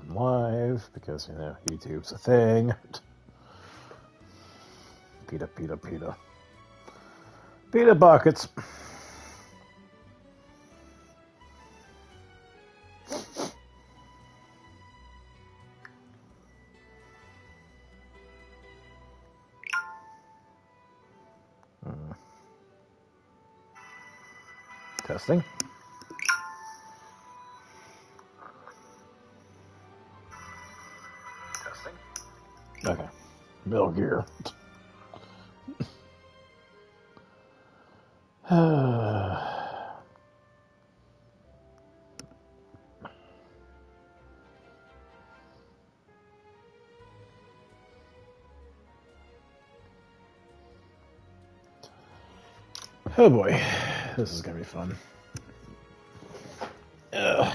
on live because, you know, YouTube's a thing. Pita. Pita buckets. Testing. Okay. Metal Gear. Oh boy, this is gonna be fun.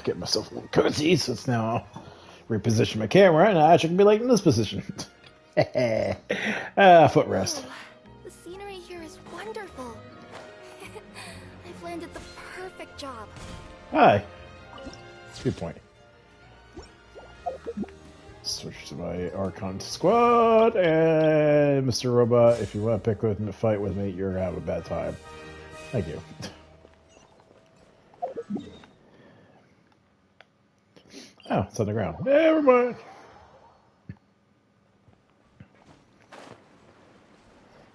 Get myself a little cozy, so it's now reposition my camera, and I actually can be like in this position. Footrest. The scenery here is wonderful. I've landed the perfect job. Hi. Good point. Switch to my Archon squad, and Mr. Robot, if you want to pick with me, fight with me, you're gonna have a bad time. Thank you. Oh, it's on the ground. Never mind.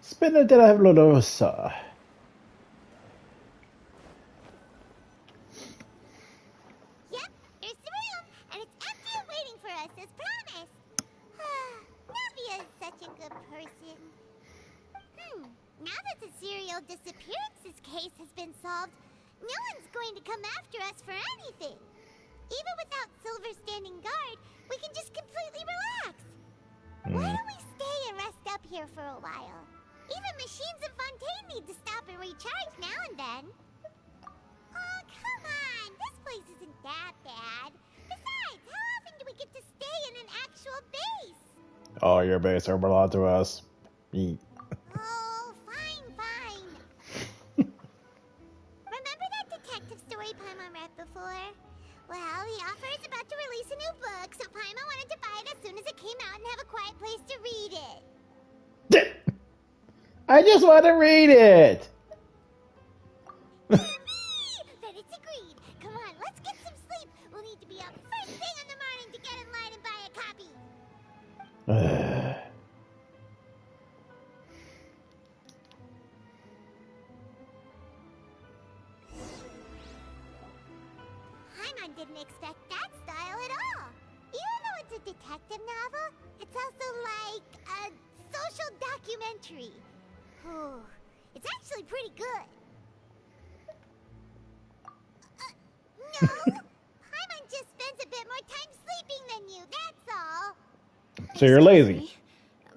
Spinner della Lolosa. Yep, here's the room, and it's empty and waiting for us as promised. Navia is such a good person. Now that the serial disappearances case has been solved, no one's going to come after us for anything. Even without Silver standing guard, we can just completely relax. Why don't we stay and rest up here for a while? Even machines in Fontaine need to stop and recharge now and then. Oh, come on! This place isn't that bad. Besides, how often do we get to stay in an actual base? Oh, your base are belong to us. Yeet. Oh, fine. Remember that detective story Paimon read before? Well, the author is about to release a new book, so Paimon wanted to buy it as soon as it came out and have a quiet place to read it. I just want to read it! Then it's agreed. Come on, let's get some sleep. We'll need to be up first thing in the morning to get in line and buy a copy. Paimon didn't expect that style at all. Even though it's a detective novel, it's also like a social documentary. Oh, it's actually pretty good. No, Paimon just spends a bit more time sleeping than you, that's all. So you're lazy.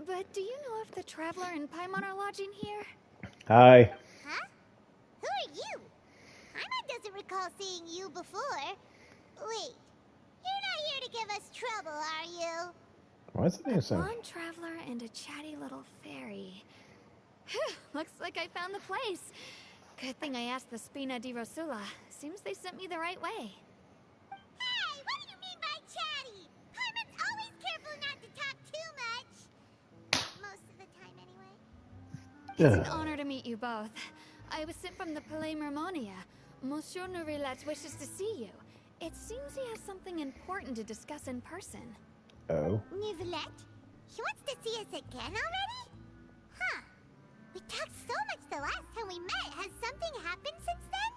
But do you know if the Traveler and Paimon are lodging here? Hi. Huh? Who are you? Paimon doesn't recall seeing you before. Wait, you're not here to give us trouble, are you? Why is it A so? blonde traveler and a chatty little fairy. Looks like I found the place. Good thing I asked the Spina di Rosula. Seems they sent me the right way. Hey, what do you mean by chatty? Paimon's always careful not to talk too much. Most of the time, anyway. It's an honor to meet you both. I was sent from the Palais Mermonia. Monsieur Nourilet wishes to see you. It seems he has something important to discuss in person. Oh. Nouvellette? He wants to see us again already? Huh. We talked so much the last time we met. Has something happened since then?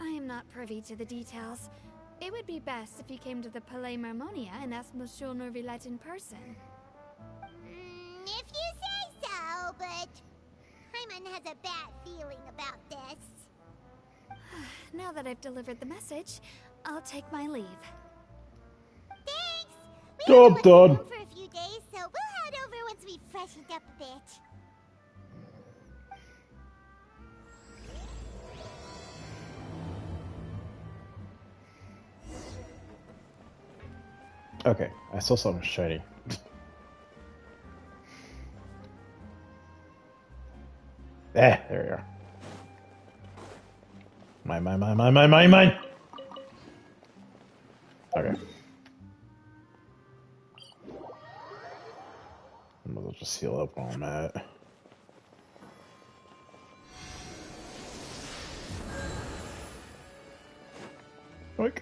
I am not privy to the details. It would be best if you came to the Palais Mermonia and asked Monsieur Nourilet in person. If you say so, but Paimon has a bad feeling about this. Now that I've delivered the message, I'll take my leave. Thanks! We Job haven't left the done. room for a few days, so we'll head over once we've freshened up a bit. Okay, I saw something shiny. There we are. Mine. Okay. just heal up on that. Oink.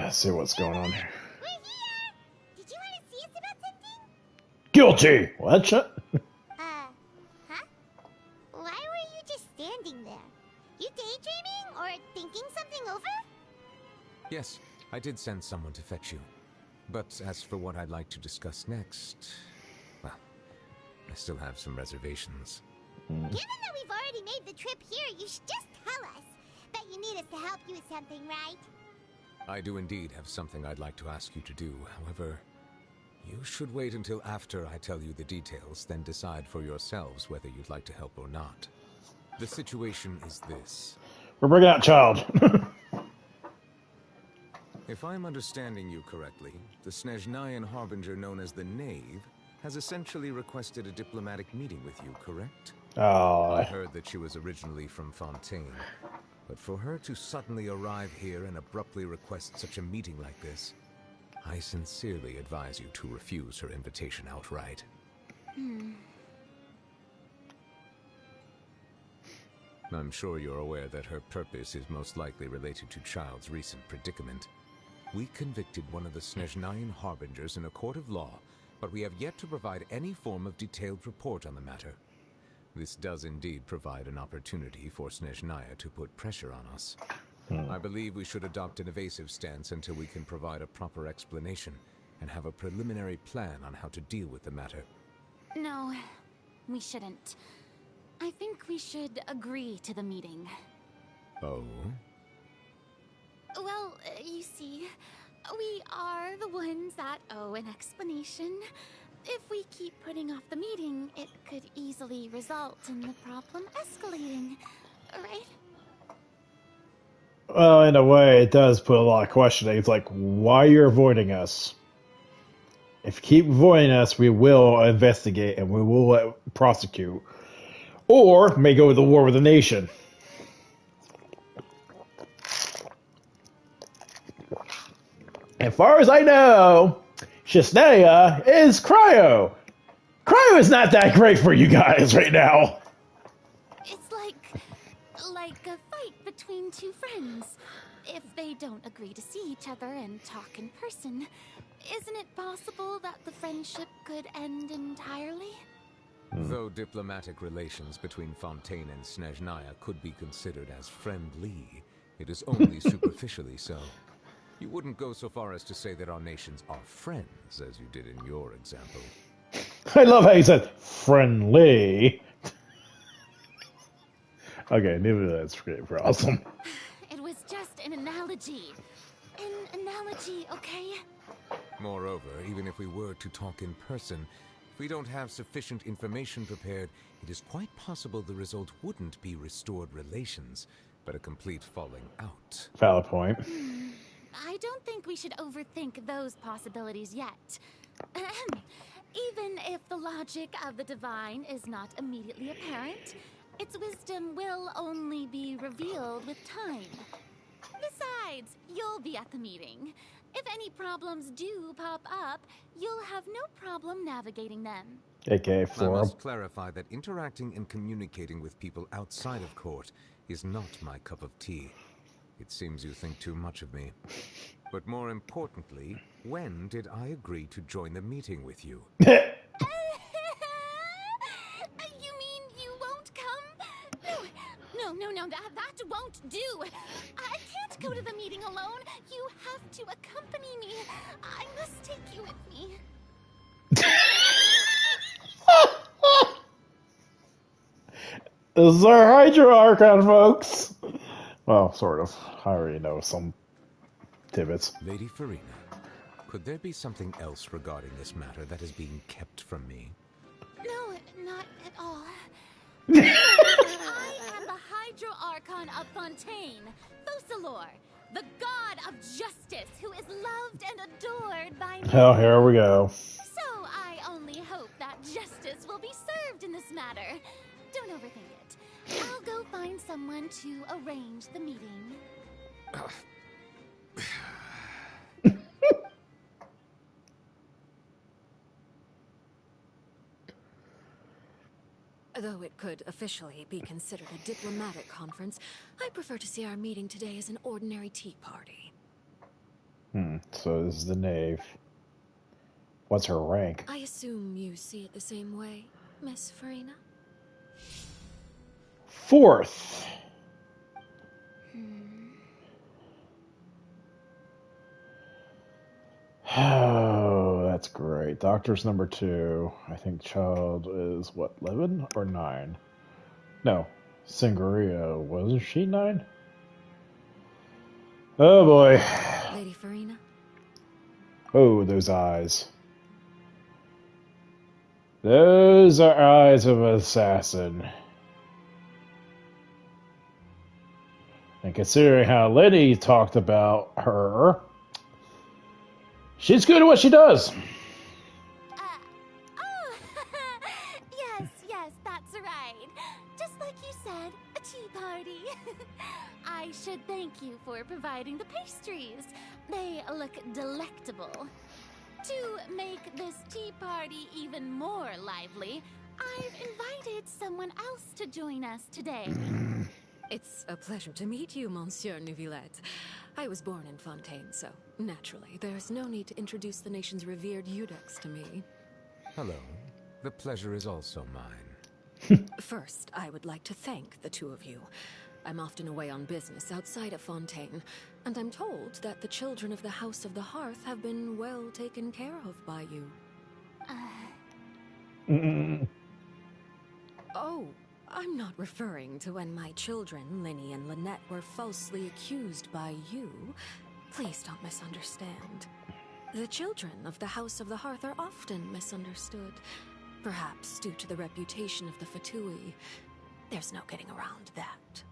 Let's see what's going on here. We're here! Did you want to see us about something? Guilty! What? Shut? Huh? Why were you just standing there? You daydreaming or thinking something over? Yes, I did send someone to fetch you. But as for what I'd like to discuss next, well, I still have some reservations. Given that we've already made the trip here, you should just tell us. Bet you need us to help you with something, right? I do indeed have something I'd like to ask you to do. However, you should wait until after I tell you the details, then decide for yourselves whether you'd like to help or not. The situation is this. We're bringing out child. If I'm understanding you correctly, the Snezhnayan Harbinger known as the Knave has essentially requested a diplomatic meeting with you, correct? Oh, I heard that she was originally from Fontaine, but for her to suddenly arrive here and abruptly request such a meeting like this, I sincerely advise you to refuse her invitation outright. I'm sure you're aware that her purpose is most likely related to Child's recent predicament. We convicted one of the Snezhnayan Harbingers in a court of law, but we have yet to provide any form of detailed report on the matter. This does indeed provide an opportunity for Snezhnaya to put pressure on us. I believe we should adopt an evasive stance until we can provide a proper explanation and have a preliminary plan on how to deal with the matter. No, we shouldn't. I think we should agree to the meeting. Oh? Well, you see, we are the ones that owe an explanation. If we keep putting off the meeting, it could easily result in the problem escalating, right? well, in a way, it does put a lot of questioning. It's like, why you're avoiding us? If you keep avoiding us, we will investigate and we will prosecute. Or may go to war with the nation. As far as I know, Snezhnaya is cryo. Cryo is not that great for you guys right now. It's like a fight between two friends. If they don't agree to see each other and talk in person, isn't it possible that the friendship could end entirely? Though diplomatic relations between Fontaine and Snezhnaya could be considered as friendly, it is only superficially so. You wouldn't go so far as to say that our nations are friends, as you did in your example. I love how you said friendly. Okay, maybe that's pretty awesome. It was just an analogy. An analogy, okay? Moreover, even if we were to talk in person, if we don't have sufficient information prepared, it is quite possible the result wouldn't be restored relations, but a complete falling out. Valid point. I don't think we should overthink those possibilities yet. Even if the logic of the divine is not immediately apparent, its wisdom will only be revealed with time. Besides, you'll be at the meeting. If any problems do pop up, you'll have no problem navigating them. AKA I forum. must clarify that interacting and communicating with people outside of court is not my cup of tea. It seems you think too much of me. But more importantly, when did I agree to join the meeting with you? You mean you won't come? No, that won't do. I can't go to the meeting alone. You have to accompany me. I must take you with me. This is our Hydro Archon, folks. Well, sort of. I already know some tidbits. Lady Farina, could there be something else regarding this matter that is being kept from me? Not at all. I am the Hydro Archon of Fontaine, Focalor, the god of justice who is loved and adored by me. Oh, here we go. So I only hope that justice will be served in this matter. Don't overthink it. I'll go find someone to arrange the meeting. Though it could officially be considered a diplomatic conference, I prefer to see our meeting today as an ordinary tea party. So this is the knave. What's her rank? I assume you see it the same way, Miss Farina? 4th. Oh, that's great. Doctor's number 2. I think child is, what, 11 or 9? No. Sangria, wasn't she 9? Oh, boy. Lady Farina? Oh, those eyes. Those are eyes of an assassin. And considering how Lenny talked about her, she's good at what she does. Yes, that's right. Just like you said, a tea party. I should thank you for providing the pastries. They look delectable. To make this tea party even more lively, I've invited someone else to join us today. It's a pleasure to meet you, Monsieur Neuvillette. I was born in Fontaine, so naturally, there's no need to introduce the nation's revered Eudex to me. Hello. The pleasure is also mine. First, I would like to thank the two of you. I'm often away on business outside of Fontaine, and I'm told that the children of the House of the Hearth have been well taken care of by you. Oh, I'm not referring to when my children, Linny and Lynette, were falsely accused by you. Please don't misunderstand. The children of the House of the Hearth are often misunderstood, perhaps due to the reputation of the Fatui. There's no getting around that.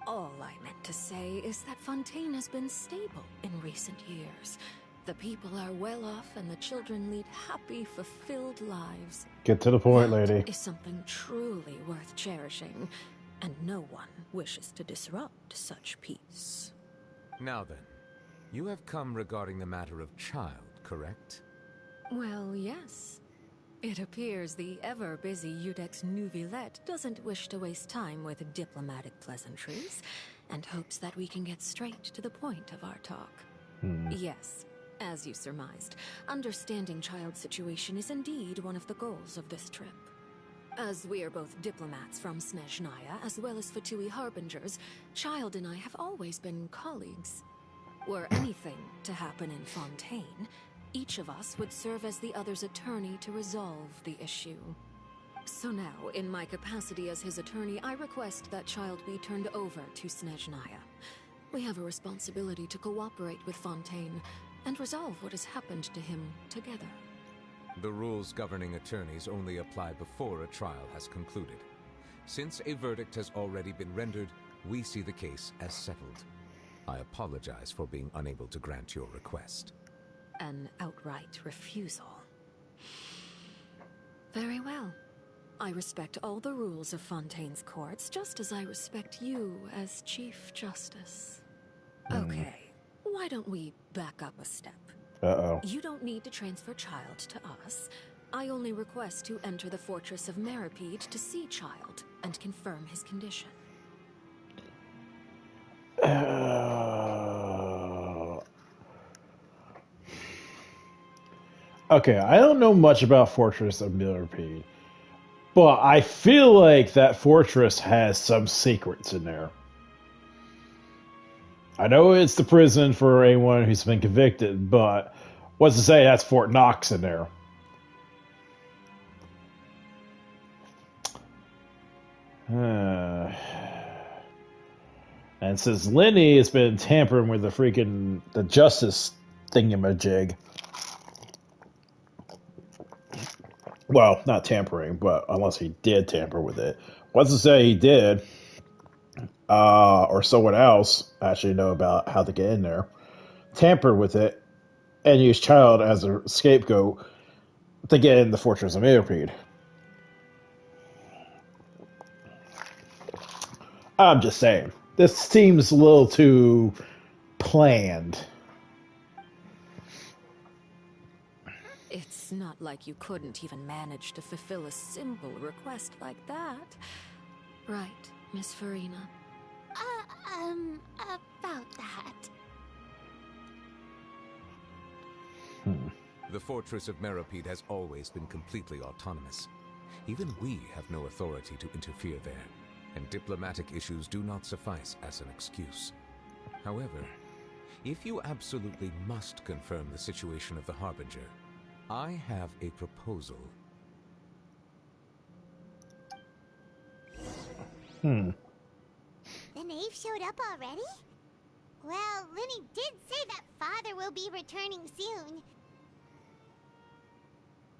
All I meant to say is that Fontaine has been stable in recent years. The people are well off and the children lead happy, fulfilled lives. Get to the point, lady. That is something truly worth cherishing, and no one wishes to disrupt such peace. Now then, you have come regarding the matter of child, correct? Well, yes. It appears the ever-busy Eudex Neuvillette doesn't wish to waste time with diplomatic pleasantries, and hopes that we can get straight to the point of our talk. Yes, as you surmised, understanding child's situation is indeed one of the goals of this trip. As we are both diplomats from Snezhnaya, as well as Fatui harbingers, Child and I have always been colleagues. Were anything to happen in Fontaine, each of us would serve as the other's attorney to resolve the issue. So now, in my capacity as his attorney, I request that Child be turned over to Snezhnaya. We have a responsibility to cooperate with Fontaine and resolve what has happened to him together. The rules governing attorneys only apply before a trial has concluded. Since a verdict has already been rendered, we see the case as settled. I apologize for being unable to grant your request. An outright refusal. Very well. I respect all the rules of Fontaine's courts, just as I respect you as Chief Justice. Okay, why don't we back up a step? Uh-oh. You don't need to transfer Child to us. I only request to enter the fortress of Meripede to see Child and confirm his condition. Okay, I don't know much about Fortress of Millipede, but I feel like that fortress has some secrets in there. I know it's the prison for anyone who's been convicted, but what's to say that's Fort Knox in there? And since Lenny has been tampering with the justice thingamajig, Well, not tampering, but unless he did tamper with it. What's to say he did, or someone else actually know about how to get in there, tamper with it, and use child as a scapegoat to get in the Fortress of Mirapede. I'm just saying. This seems a little too planned. It's not like you couldn't even manage to fulfill a simple request like that. Right, Miss Farina? About that. The Fortress of Mirapede has always been completely autonomous. Even we have no authority to interfere there, and diplomatic issues do not suffice as an excuse. However, if you absolutely must confirm the situation of the Harbinger, I have a proposal. The knave showed up already? Well, Lenny did say that father will be returning soon.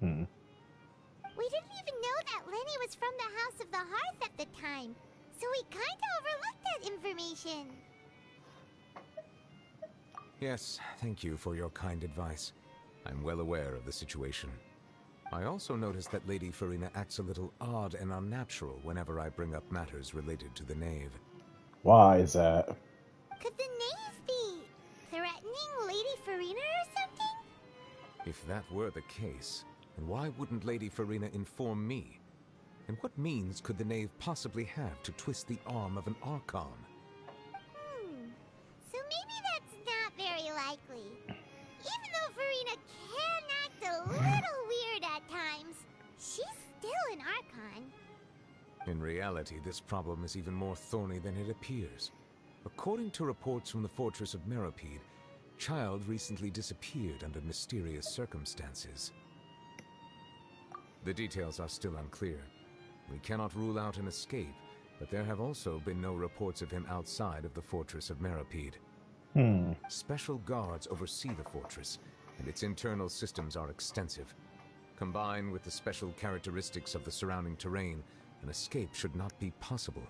We didn't even know that Lenny was from the House of the Hearth at the time, so we kinda overlooked that information. Yes, thank you for your kind advice. I'm well aware of the situation. I also noticed that Lady Farina acts a little odd and unnatural whenever I bring up matters related to the knave. Why is that? Could the knave be threatening Lady Farina or something? If that were the case, then why wouldn't Lady Farina inform me? And what means could the knave possibly have to twist the arm of an Archon? So maybe that's not very likely. Even though Farina can act a little weird at times, she's still an Archon. In reality, this problem is even more thorny than it appears. According to reports from the Fortress of Mirapede, Child recently disappeared under mysterious circumstances. The details are still unclear. We cannot rule out an escape, but there have also been no reports of him outside of the Fortress of Mirapede. Special guards oversee the fortress, and its internal systems are extensive. Combined with the special characteristics of the surrounding terrain, an escape should not be possible.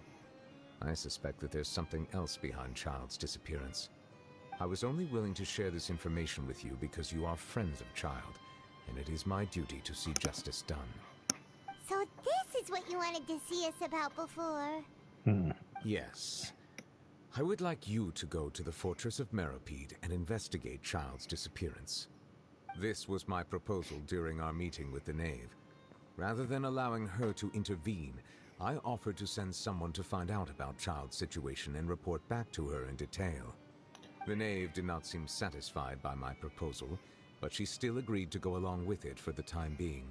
I suspect that there's something else behind Child's disappearance. I was only willing to share this information with you because you are friends of Child, and it is my duty to see justice done. So this is what you wanted to see us about before. Yes. I would like you to go to the Fortress of Mirapede and investigate Child's disappearance. This was my proposal during our meeting with the knave. Rather than allowing her to intervene, I offered to send someone to find out about Child's situation and report back to her in detail. The knave did not seem satisfied by my proposal, but she still agreed to go along with it for the time being.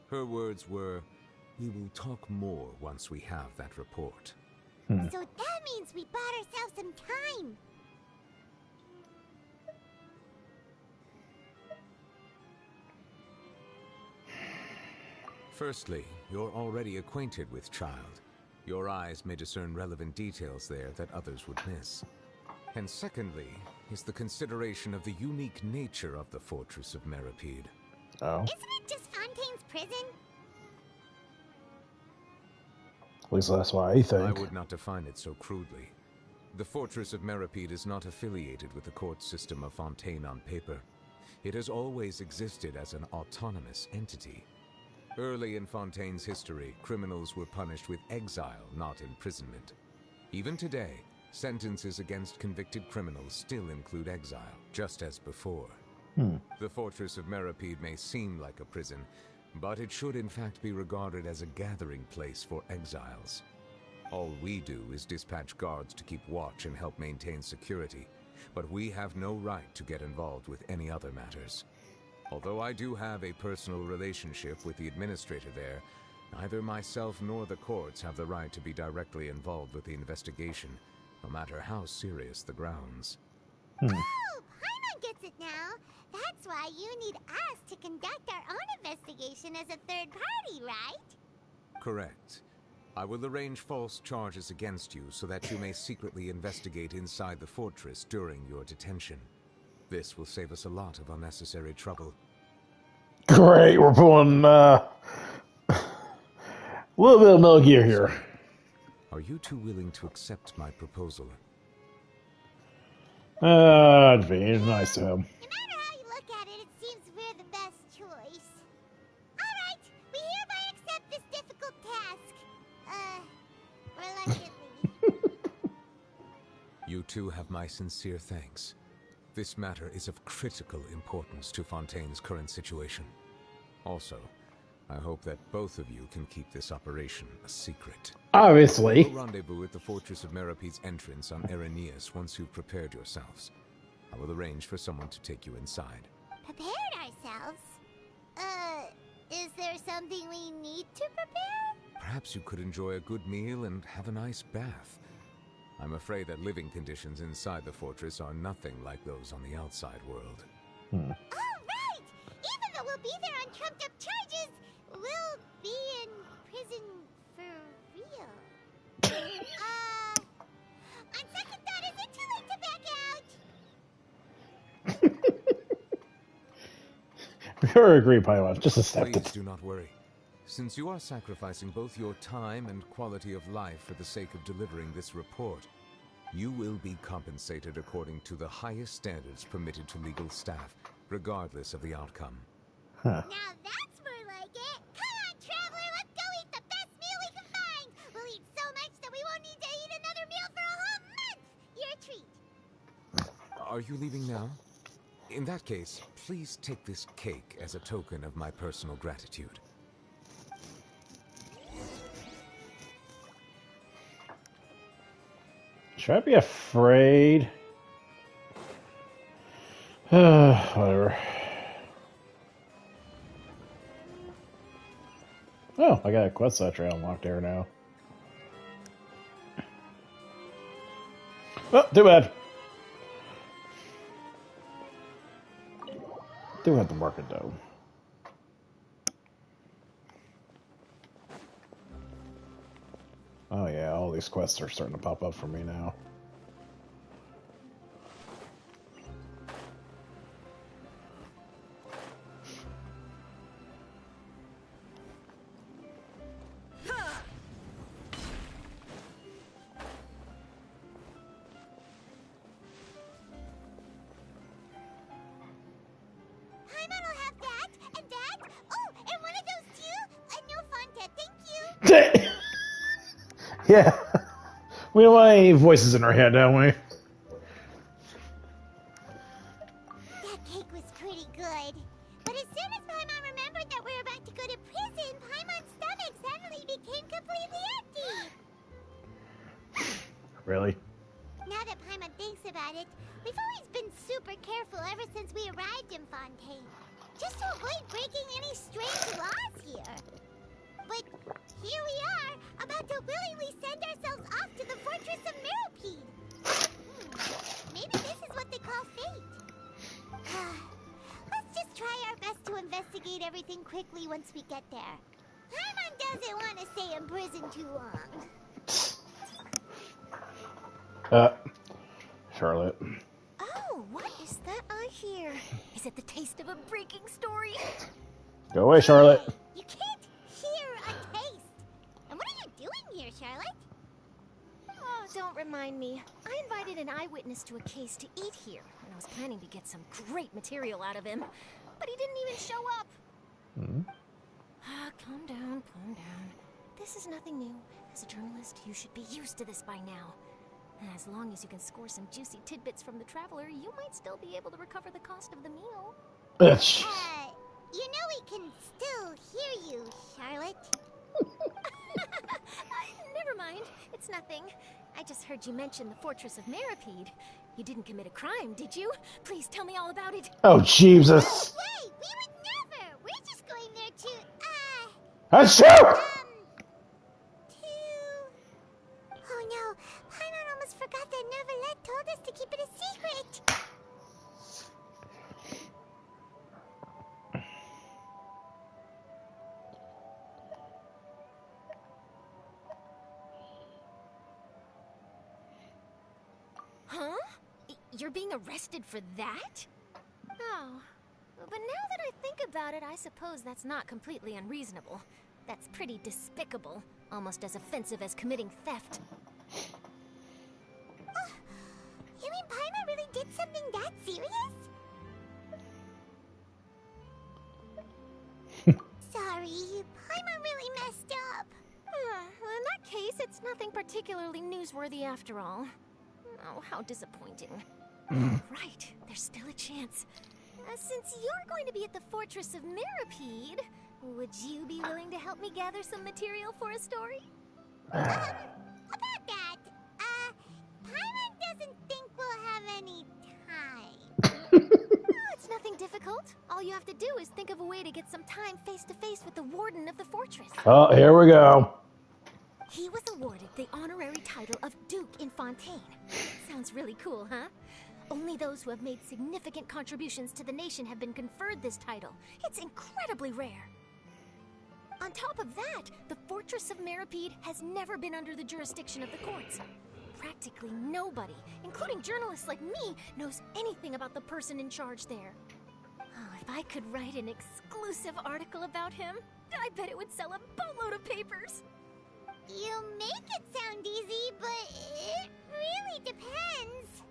Her words were, "We will talk more once we have that report." So that means we bought ourselves some time. Firstly, you're already acquainted with Child. Your eyes may discern relevant details there that others would miss. And secondly, is the consideration of the unique nature of the Fortress of Mirapede. Oh. Isn't it just Fontaine's prison? At least that's what I think. I would not define it so crudely. The Fortress of Mirapede is not affiliated with the court system of Fontaine on paper. It has always existed as an autonomous entity. Early in Fontaine's history, criminals were punished with exile, not imprisonment. Even today, sentences against convicted criminals still include exile, just as before. The Fortress of Mirapede may seem like a prison, but it should in fact be regarded as a gathering place for exiles. All we do is dispatch guards to keep watch and help maintain security, but we have no right to get involved with any other matters. Although I do have a personal relationship with the administrator there, neither myself nor the courts have the right to be directly involved with the investigation, no matter how serious the grounds. Oh, Paimon gets it now. That's why you need us to conduct our own investigation as a third party, right? Correct. I will arrange false charges against you so that you may secretly investigate inside the fortress during your detention. This will save us a lot of unnecessary trouble. Great, we're pulling A little bit of Metal Gear here. Are you two willing to accept my proposal? It'd be nice to him. No matter how you look at it, it seems we're the best choice. Alright, we hereby accept this difficult task. Reluctantly. You two have my sincere thanks. This matter is of critical importance to Fontaine's current situation. Also, I hope that both of you can keep this operation a secret. Obviously. We'll rendezvous at the Fortress of Merope's entrance on Erinius once you've prepared yourselves. I will arrange for someone to take you inside. Prepared ourselves? Is there something we need to prepare? Perhaps you could enjoy a good meal and have a nice bath. I'm afraid that living conditions inside the fortress are nothing like those on the outside world. Oh, right! Even though we'll be there on trumped-up charges, we'll be in prison for real. On second thought, is it too late to back out? We already agreed, Pilot. Just accept Please it. do not worry. Since you are sacrificing both your time and quality of life for the sake of delivering this report, you will be compensated according to the highest standards permitted to legal staff, regardless of the outcome. Huh. Now that's more like it! Come on, traveler, let's go eat the best meal we can find! We'll eat so much that we won't need to eat another meal for a whole month! You're a treat! Are you leaving now? In that case, please take this cake as a token of my personal gratitude. Should I be afraid? Whatever. Oh, I got a quest trail unlocked there now. Oh, too bad. Do have to mark it though. Oh yeah, all these quests are starting to pop up for me now. Paimon will have that, and that. Oh, and one of those too. No Fontaine, thank you. Yeah. We don't want any voices in our head, don't we? That cake was pretty good. But as soon as Paimon remembered that we were about to go to prison, Paimon's stomach suddenly became completely empty. Really? Now that Paimon thinks about it, we've always been super careful ever since we arrived in Fontaine. Just to avoid breaking any strange laws here. But here we are, about to willingly send ourselves off to the Fortress of Merope. Maybe this is what they call fate. Let's just try our best to investigate everything quickly once we get there. Paimon doesn't want to stay in prison too long. Charlotte. Oh, what is that I hear? Is it the taste of a breaking story? Go away, Charlotte. You can't hear a taste. And what are you doing here, Charlotte? Oh, don't remind me. I invited an eyewitness to a case to eat here, and I was planning to get some great material out of him, but he didn't even show up. Calm down, calm down. This is nothing new. As a journalist, you should be used to this by now. And as long as you can score some juicy tidbits from the traveler, you might still be able to recover the cost of the meal. You know we can still hear you, Charlotte. Never mind. It's nothing. I just heard you mention the Fortress of Merope. You didn't commit a crime, did you? Please tell me all about it. Oh, Jesus. Wait, we would never. We're just going there to, That's true! Oh no, Paimon almost forgot that Neuvillette told us to keep it a secret. Huh? You're being arrested for that? Oh. But now that I think about it, I suppose that's not completely unreasonable. That's pretty despicable. Almost as offensive as committing theft. You mean Paimon really did something that serious? Sorry, Paimon really messed up. In that case, it's nothing particularly newsworthy after all. Oh, how disappointing. Right, there's still a chance. Since you're going to be at the Fortress of Mirapede, would you be willing to help me gather some material for a story? About that, Paimon doesn't think we'll have any time. It's nothing difficult. All you have to do is think of a way to get some time face-to-face with the warden of the fortress. Oh, here we go. He was awarded the honorary title of Duke in Fontaine. Sounds really cool, huh? Only those who have made significant contributions to the nation have been conferred this title. It's incredibly rare. On top of that, the Fortress of Mirapede has never been under the jurisdiction of the courts. Practically nobody, including journalists like me, knows anything about the person in charge there. Oh, if I could write an exclusive article about him, I bet it would sell a boatload of papers. You make it sound easy, but it really depends.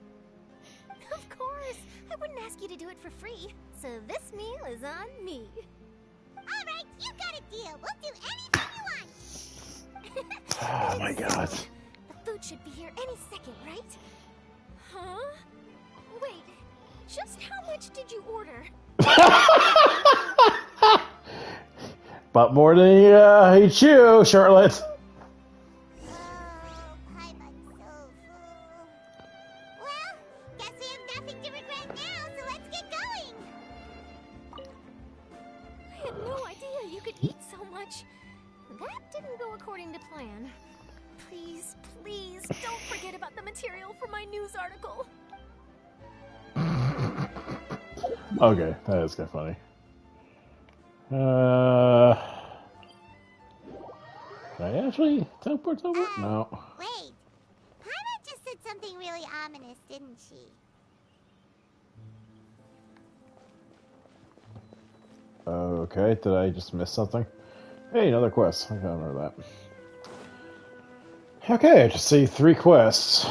Of course, I wouldn't ask you to do it for free, so this meal is on me. All right, you got a deal. We'll do anything you want. Oh my god. The food should be here any second, right? Huh? Wait, just how much did you order? But more than you chew, Charlotte. Paimon's so full. Well, guess we have nothing to regret now, so let's get going. I had no idea you could eat so much. That didn't go according to plan. Please, please, don't forget about the material for my news article. Okay, that is kind of funny. Can I actually teleport somewhere? No. Wait. Paimon just said something really ominous, didn't she? Okay, did I just miss something? Hey, another quest. I gotta remember that. Okay, I just see 3 quests.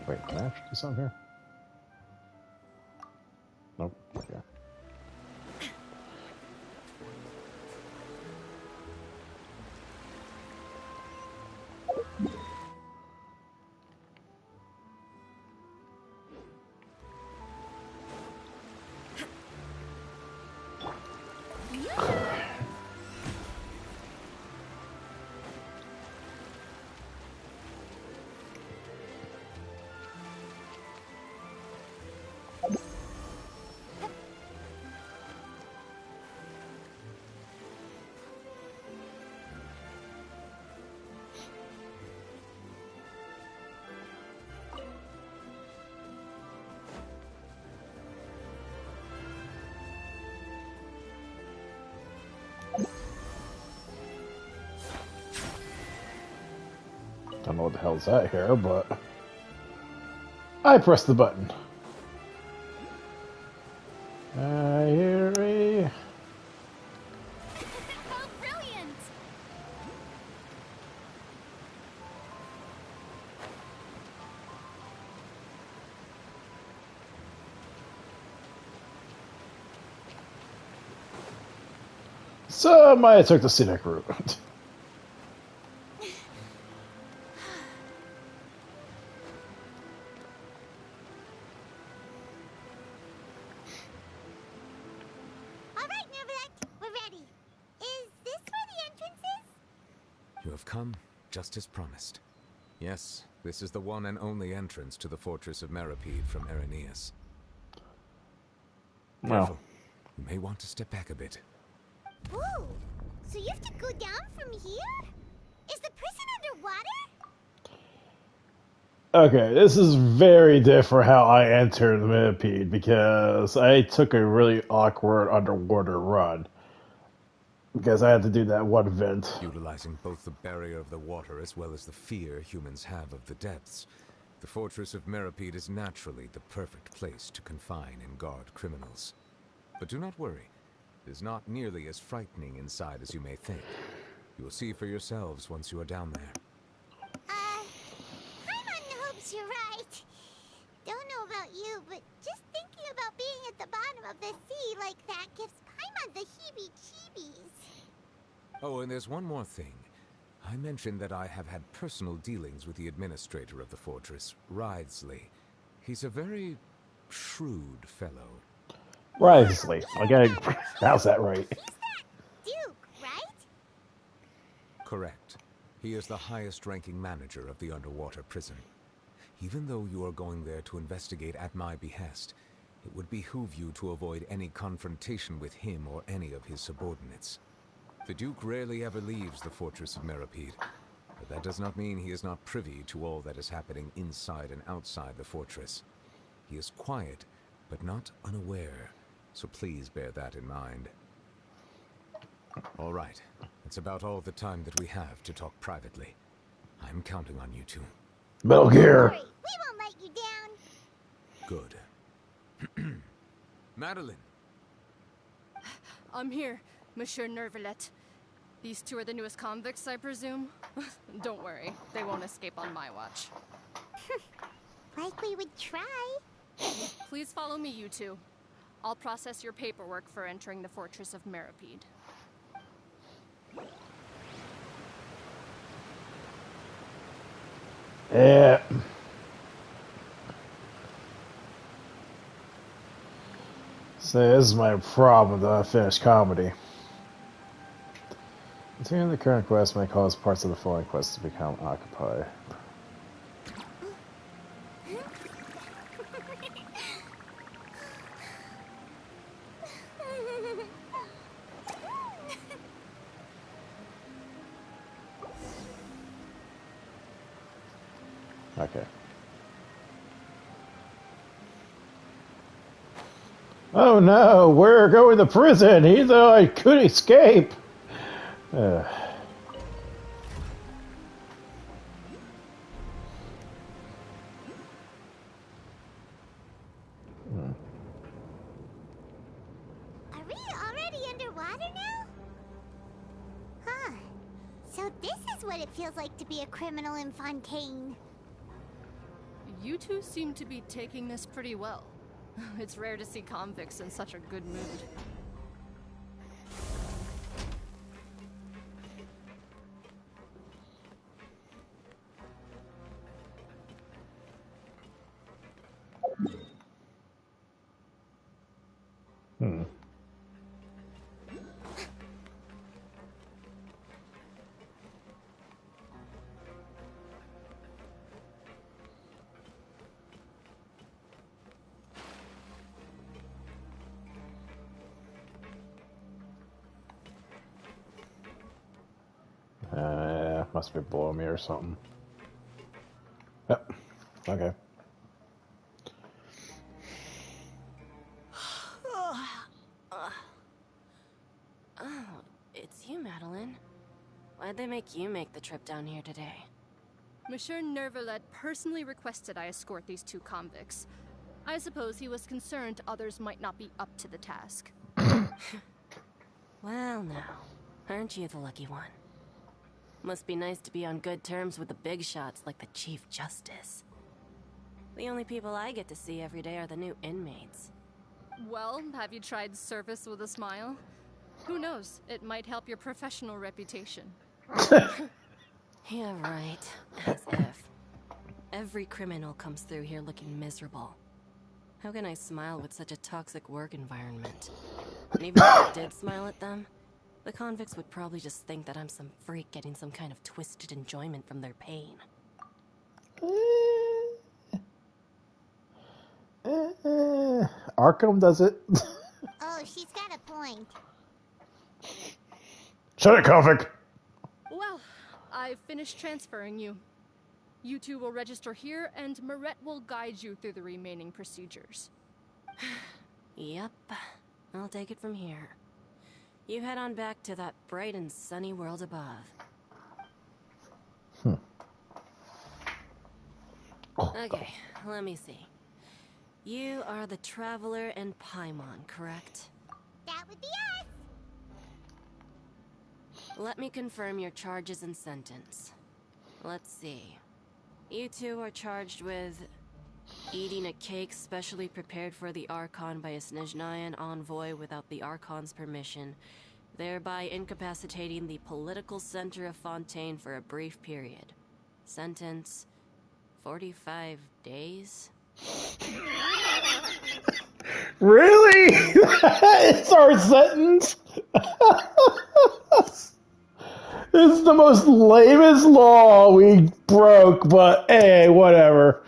Wait, can I actually do something here? Nope. Okay. Don't know what the hell's that here, but I pressed the button. Here How brilliant! So I might have took the scenic route. All right, Neverland, we're ready. Is this where the entrance is? You have come just as promised. Yes, this is the one and only entrance to the Fortress of Mirapede from Irenaeus. Wow. Careful. You may want to step back a bit. Ooh, so you have to go down from here? Is the prison underwater? Okay, this is very different how I entered the Millipede because I took a really awkward underwater run. Because I had to do that one vent. Utilizing both the barrier of the water as well as the fear humans have of the depths, the Fortress of Mirapede is naturally the perfect place to confine and guard criminals. But do not worry. It is not nearly as frightening inside as you may think. You will see for yourselves once you are down there. Paimon hopes you're right. Don't know about you, but just thinking about being at the bottom of the sea like that gives Paimon the heebie-jeebies. Oh, and there's one more thing. I mentioned that I have had personal dealings with the administrator of the fortress, Wriothesley. He's a very shrewd fellow. Wriothesley. I gotta pronounce that right. He's that Duke, right? Correct. He is the highest-ranking manager of the underwater prison. Even though you are going there to investigate at my behest, it would behoove you to avoid any confrontation with him or any of his subordinates. The Duke rarely ever leaves the fortress of Meripede, but that does not mean he is not privy to all that is happening inside and outside the fortress. He is quiet, but not unaware, so please bear that in mind. All right, that's about all the time that we have to talk privately. I'm counting on you two. Metal Gear. Sorry, we won't let you down. Good. Madeline. I'm here, Monsieur Nervalet. These two are the newest convicts, I presume? Don't worry, they won't escape on my watch. Like we would try. Please follow me, you two. I'll process your paperwork for entering the fortress of Meripede. Yeah. So this is my problem with the unfinished comedy. Continuing the current quest may cause parts of the following quests to become occupied. Okay. Oh no, we're going to prison. He thought I could escape. Hmm. Are we already underwater now? Huh. So this is what it feels like to be a criminal in Fontaine. You two seem to be taking this pretty well. It's rare to see convicts in such a good mood. Must be below me or something. Yep. Okay. Oh, it's you, Madeline. Why'd they make you make the trip down here today? Monsieur Nervalet personally requested I escort these two convicts. I suppose he was concerned others might not be up to the task. Well, now, aren't you the lucky one? Must be nice to be on good terms with the big shots like the Chief Justice. The only people I get to see every day are the new inmates. Well, have you tried service with a smile? Who knows? It might help your professional reputation. Yeah, right. As if. Every criminal comes through here looking miserable. How can I smile with such a toxic work environment? And even if I did smile at them, the convicts would probably just think that I'm some freak getting some kind of twisted enjoyment from their pain. Arkham does it. Oh, she's got a point. Shut it, convict. Well, I've finished transferring you. You two will register here, and Marette will guide you through the remaining procedures. Yep. I'll take it from here. You head on back to that bright and sunny world above. Okay, let me see. You are the Traveler and Paimon, correct? That would be us. Let me confirm your charges and sentence. Let's see. You two are charged with eating a cake specially prepared for the Archon by a Snezhnayan envoy without the Archon's permission, thereby incapacitating the political center of Fontaine for a brief period. Sentence: 45 days? Really? It's our sentence? This is the most lamest law we broke, but hey, whatever.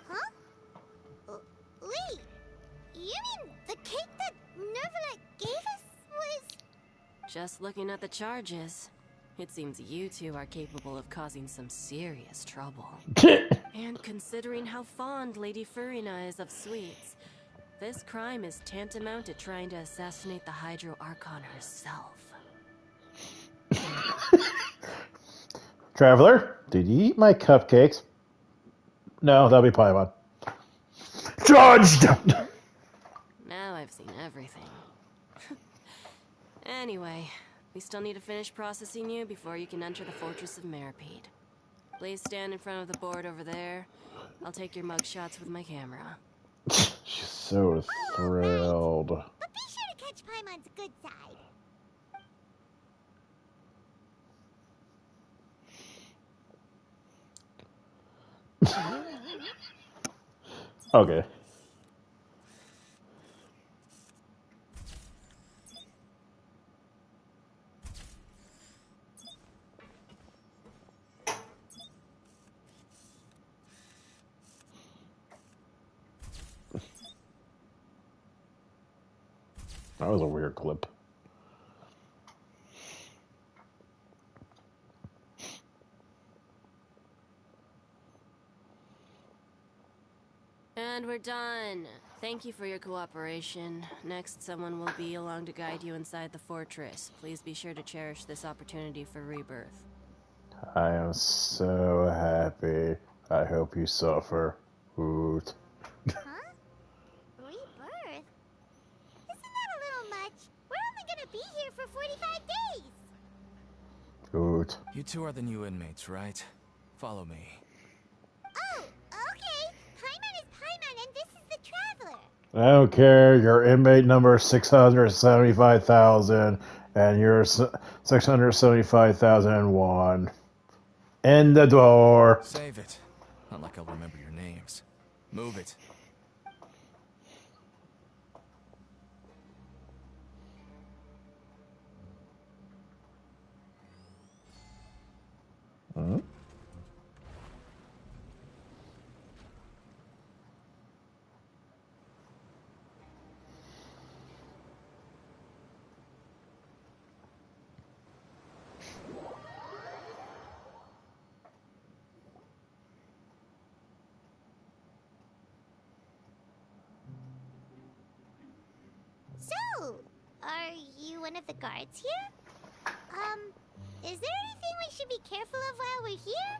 Huh? Wait, you mean the cake that Nervalet gave us was... Just looking at the charges, it seems you two are capable of causing some serious trouble. And considering how fond Lady Furina is of sweets, this crime is tantamount to trying to assassinate the Hydro Archon herself. Traveler, did you eat my cupcakes? No, that'll be Paimon. Judged! Now I've seen everything. Anyway, we still need to finish processing you before you can enter the Fortress of Meripede. Please stand in front of the board over there. I'll take your mugshots with my camera. She's so thrilled. But be sure to catch Paimon's good side. Okay. That was a weird clip. And we're done. Thank you for your cooperation. Next, someone will be along to guide you inside the fortress. Please be sure to cherish this opportunity for rebirth. I am so happy. I hope you suffer. Hoot. Huh? Rebirth? Isn't that a little much? We're only gonna be here for 45 days! Hoot. You two are the new inmates, right? Follow me. Oh, okay. Paimon is Paimon and this is the Traveler. I don't care. Your inmate number 675,000 and you're 675,001. In the door. Save it. Not like I'll remember your names. Move it. Hmm? So, are you one of the guards here? Is there anything we should be careful of while we're here?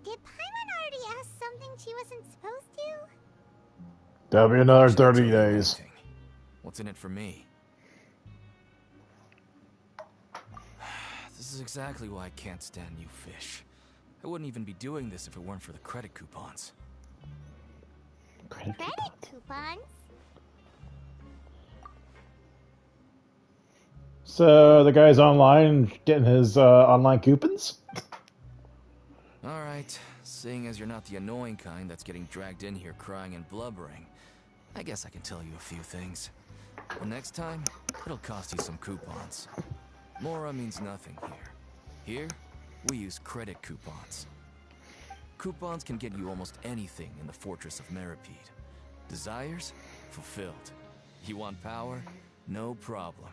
Did Paimon already ask something she wasn't supposed to? That'll be another Should I tell 30 you days. anything? What's in it for me? This is exactly why I can't stand you fish. I wouldn't even be doing this if it weren't for the credit coupons. Credit coupons? So the guy's online getting his online coupons? Alright, seeing as you're not the annoying kind that's getting dragged in here crying and blubbering, I guess I can tell you a few things. The next time, it'll cost you some coupons. Mora means nothing here. Here, we use credit coupons. Coupons can get you almost anything in the Fortress of Meripede. Desires? Fulfilled. You want power? No problem.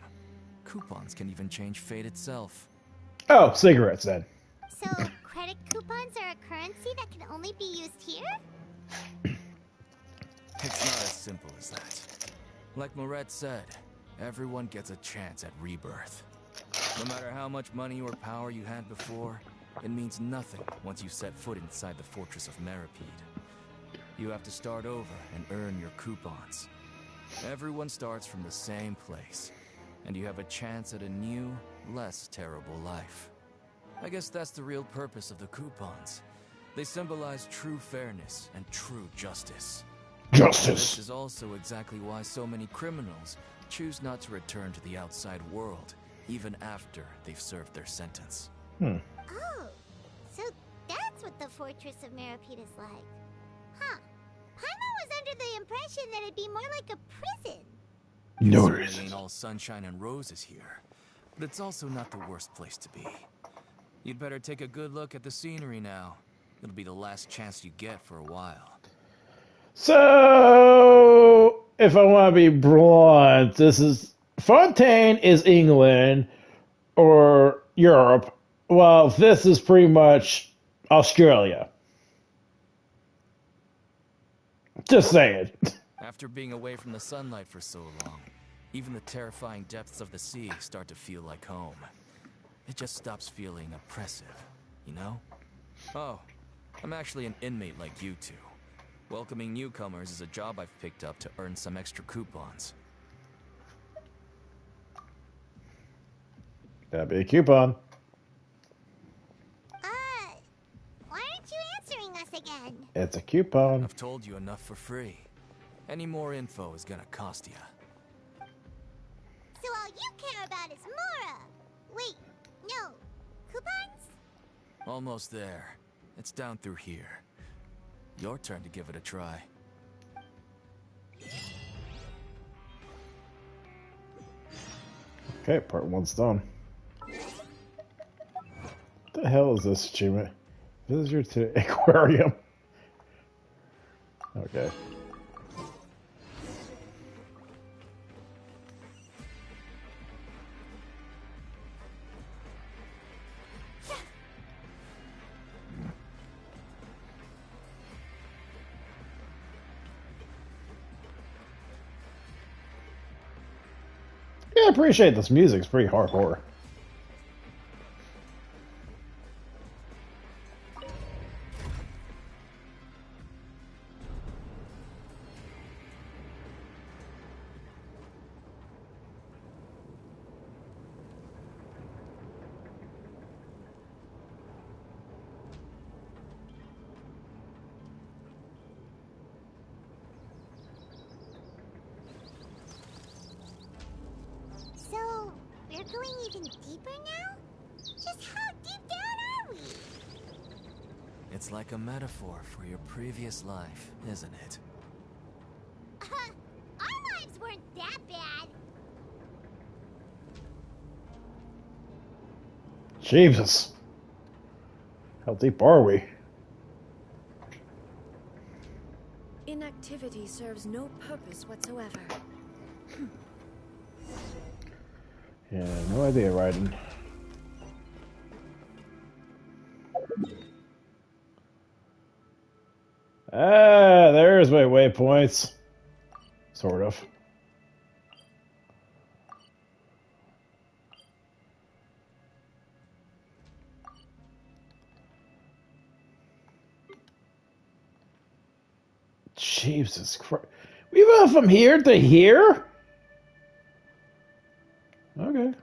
Coupons can even change fate itself. Oh, cigarettes then. So, credit coupons are a currency that can only be used here? It's not as simple as that. Like Moret said, everyone gets a chance at rebirth. No matter how much money or power you had before, it means nothing once you set foot inside the Fortress of Meripede. You have to start over and earn your coupons. Everyone starts from the same place, and you have a chance at a new, less terrible life. I guess that's the real purpose of the coupons. They symbolize true fairness and true justice. This is also exactly why so many criminals choose not to return to the outside world, even after they've served their sentence. Oh, so that's what the Fortress of Meripede is like. Huh. Paimon was under the impression that it'd be more like a prison. No, It certainly ain't all sunshine and roses here, but it's also not the worst place to be. You'd better take a good look at the scenery now. It'll be the last chance you get for a while. So, if I want to be blunt, this is Fontaine is England or Europe, while this is pretty much Australia. Just saying. After being away from the sunlight for so long, even the terrifying depths of the sea start to feel like home. It just stops feeling oppressive, you know? Oh, I'm actually an inmate like you two. Welcoming newcomers is a job I've picked up to earn some extra coupons. That'd be a coupon. Why aren't you answering us again? It's a coupon. I've told you enough for free. Any more info is gonna cost you. So all you care about is Mora. Wait, no. Coupons? Almost there. It's down through here. Your turn to give it a try. Okay, part one's done. What the hell is this achievement? Visitor to aquarium. Okay. Yeah, I appreciate this music. It's pretty hardcore. So, we're going even deeper now? Just how deep down are we? It's like a metaphor for your previous life, isn't it? Our lives weren't that bad. Jesus. How deep are we? Inactivity serves no purpose whatsoever. Yeah, no idea, Raiden. Ah, there's my waypoints. Sort of. Jesus Christ. We went from here to here? Okay.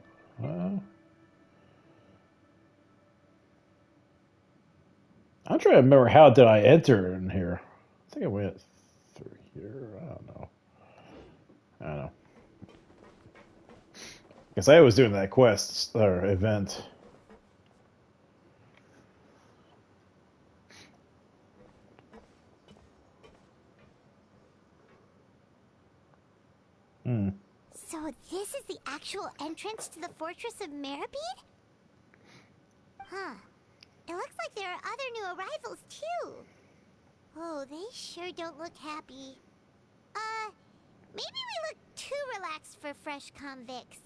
I'm trying to remember how did I enter in here. I think I went through here. I don't know. I don't know. Guess I was doing that quest or event. So this is the actual entrance to the Fortress of Meripede? Huh. It looks like there are other new arrivals, too. Oh, they sure don't look happy. Maybe we look too relaxed for fresh convicts.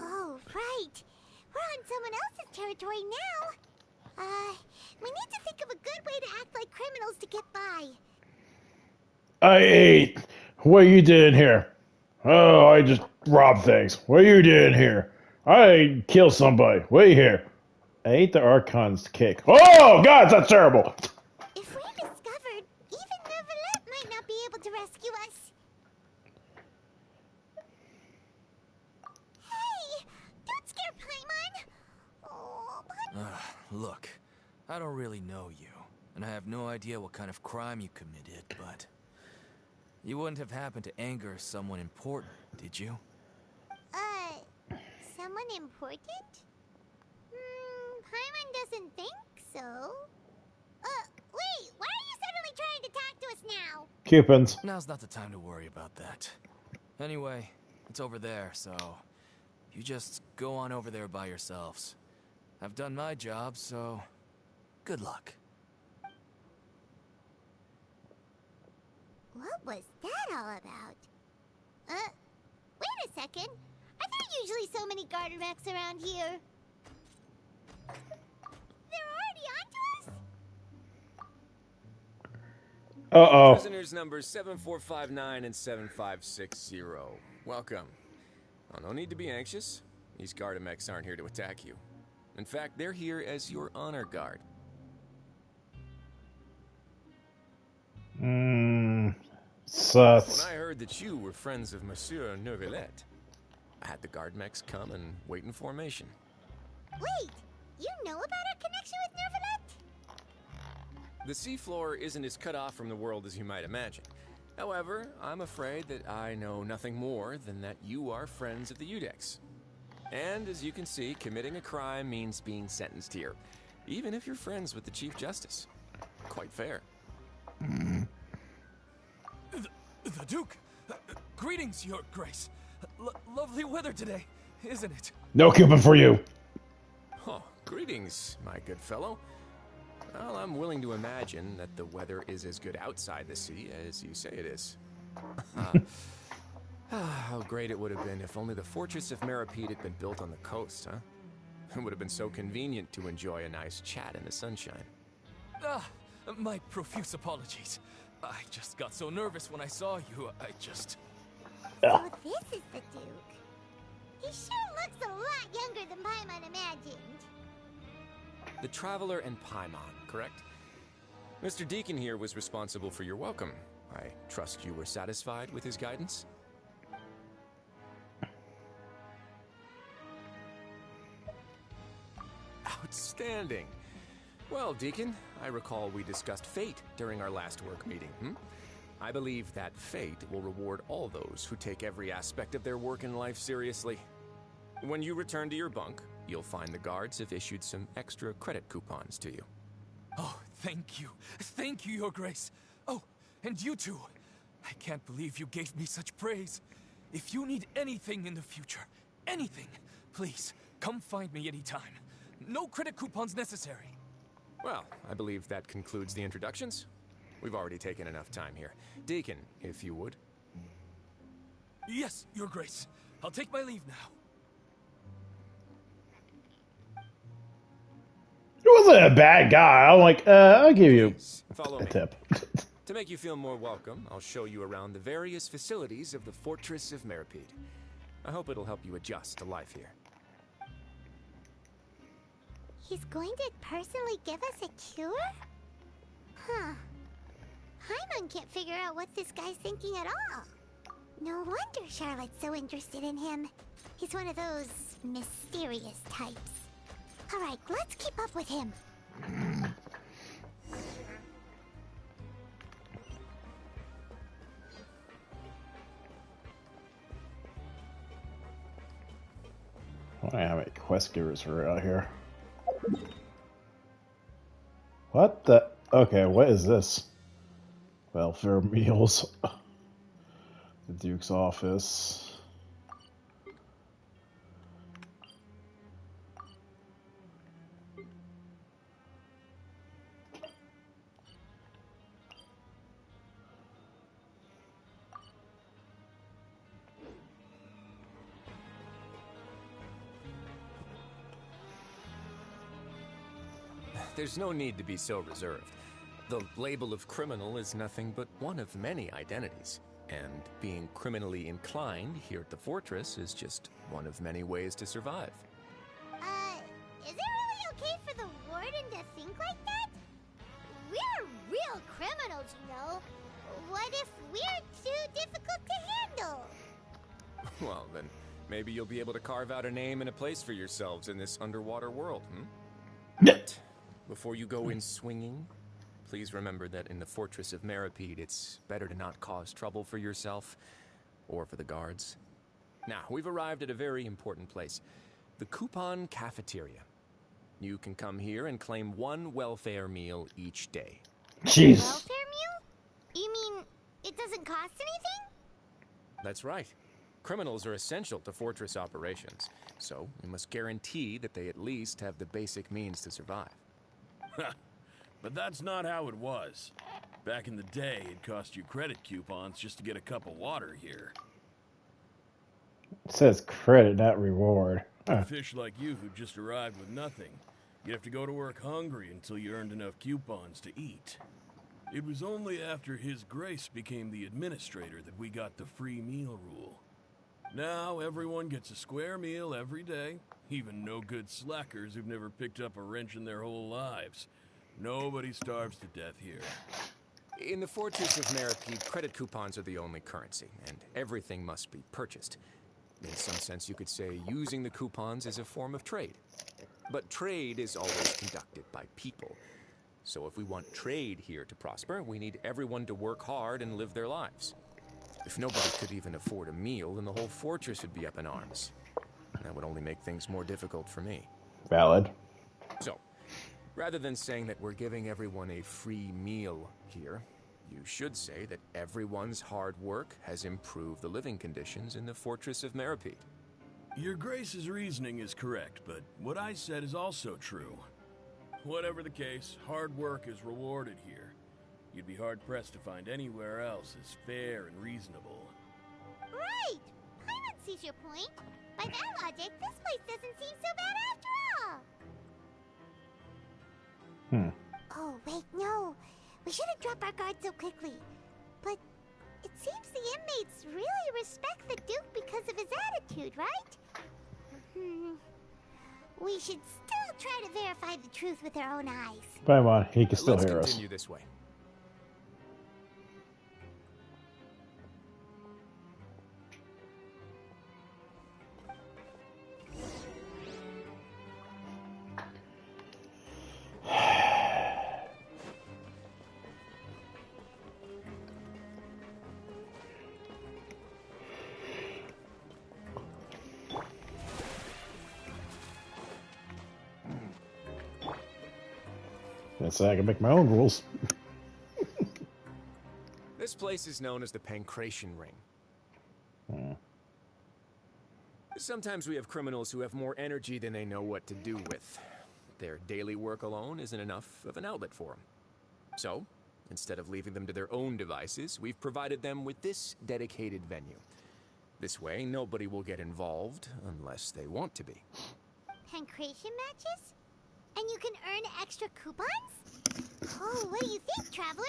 Oh, right. We're on someone else's territory now. We need to think of a good way to act like criminals to get by. I ate. What you did in here? Oh, I just robbed things. What you did in here? I killed somebody. What you here? I ate the Archon's cake. Oh, God, that's terrible. If really know you, and I have no idea what kind of crime you committed, but you wouldn't have happened to anger someone important, did you? Someone important? Paimon doesn't think so. Wait, why are you suddenly trying to talk to us now? Coupons. Now's not the time to worry about that. Anyway, it's over there, so you just go on over there by yourselves. I've done my job, so good luck. What was that all about? Wait a second. Are there usually so many garter mechs around here? They're already onto us? Uh-oh. Prisoners numbers 7459 and 7560. Welcome. Oh, no need to be anxious. These Gardamex aren't here to attack you. In fact, they're here as your honor guard. Sus. When I heard that you were friends of Monsieur Neuvillette, I had the Guardmex come and wait in formation. Wait, you know about our connection with Neuvillette? The seafloor isn't as cut off from the world as you might imagine. However, I'm afraid that I know nothing more than that you are friends of the Udex. And as you can see, committing a crime means being sentenced here, even if you're friends with the Chief Justice. Quite fair. The Duke! Greetings, Your Grace. Lovely weather today, isn't it? No coupon for you. Oh, greetings, my good fellow. Well, I'm willing to imagine that the weather is as good outside the sea as you say it is. How great it would have been if only the Fortress of Meripede had been built on the coast, huh? It would have been so convenient to enjoy a nice chat in the sunshine. My profuse apologies. I just got so nervous when I saw you, So this is the Duke. He sure looks a lot younger than Paimon imagined. The Traveler and Paimon, correct? Mr. Deacon here was responsible for your welcome. I trust you were satisfied with his guidance? Outstanding. Well, Deacon, I recall we discussed fate during our last work meeting, I believe that fate will reward all those who take every aspect of their work in life seriously. When you return to your bunk, you'll find the guards have issued some extra credit coupons to you. Oh, thank you. Thank you, Your Grace. Oh, and you too. I can't believe you gave me such praise. If you need anything in the future, anything, please, come find me anytime. No credit coupons necessary. Well, I believe that concludes the introductions. We've already taken enough time here. Deacon, if you would. Yes, Your Grace. I'll take my leave now. He wasn't a bad guy. I'm like, I'll give you Follow a me. tip. To make you feel more welcome, I'll show you around the various facilities of the Fortress of Meripede. I hope it'll help you adjust to life here. He's going to personally give us a cure? Huh. Paimon can't figure out what this guy's thinking at all. No wonder Charlotte's so interested in him. He's one of those mysterious types. Alright, let's keep up with him. I wonder how many quest givers are out here. What the? Okay, what is this? Welfare meals. The Duke's office. There's no need to be so reserved. The label of criminal is nothing but one of many identities. And being criminally inclined here at the Fortress is just one of many ways to survive. Is it really okay for the warden to think like that? We're real criminals, you know. What if we're too difficult to handle? Well, then maybe you'll be able to carve out a name and a place for yourselves in this underwater world, But Before you go in swinging, please remember that in the Fortress of Meripede, it's better to not cause trouble for yourself or for the guards. Now, we've arrived at a very important place, the Coupon Cafeteria. You can come here and claim 1 welfare meal each day. Jeez. Welfare meal? You mean it doesn't cost anything? That's right. Criminals are essential to Fortress operations, so we must guarantee that they at least have the basic means to survive. But that's not how it was. Back in the day, it cost you credit coupons just to get a cup of water here. It says credit, not reward. Huh. Fish like you who just arrived with nothing. You'd have to go to work hungry until you earned enough coupons to eat. It was only after His Grace became the administrator that we got the free meal rule. Now everyone gets a square meal every day, even no-good slackers who've never picked up a wrench in their whole lives. Nobody starves to death here. In the Fortress of Meripede, credit coupons are the only currency, and everything must be purchased. In some sense, you could say using the coupons is a form of trade. But trade is always conducted by people. So if we want trade here to prosper, we need everyone to work hard and live their lives. If nobody could even afford a meal, then the whole fortress would be up in arms. That would only make things more difficult for me. Valid. So, rather than saying that we're giving everyone a free meal here, you should say that everyone's hard work has improved the living conditions in the Fortress of Meripede. Your Grace's reasoning is correct, but what I said is also true. Whatever the case, hard work is rewarded here. You'd be hard-pressed to find anywhere else as fair and reasonable. Right! Paimon sees your point. By that logic, this place doesn't seem so bad after all. Oh, wait, no. We shouldn't drop our guard so quickly. But it seems the inmates really respect the Duke because of his attitude, right? We should still try to verify the truth with our own eyes. Come on, he can still Let's hear us. continue this way. That's I can make my own rules. This place is known as the Pancration Ring. Sometimes we have criminals who have more energy than they know what to do with. Their daily work alone isn't enough of an outlet for them. So, instead of leaving them to their own devices, we've provided them with this dedicated venue. This way, nobody will get involved unless they want to be. Pancration matches? And you can earn extra coupons? Oh, what do you think, Traveler?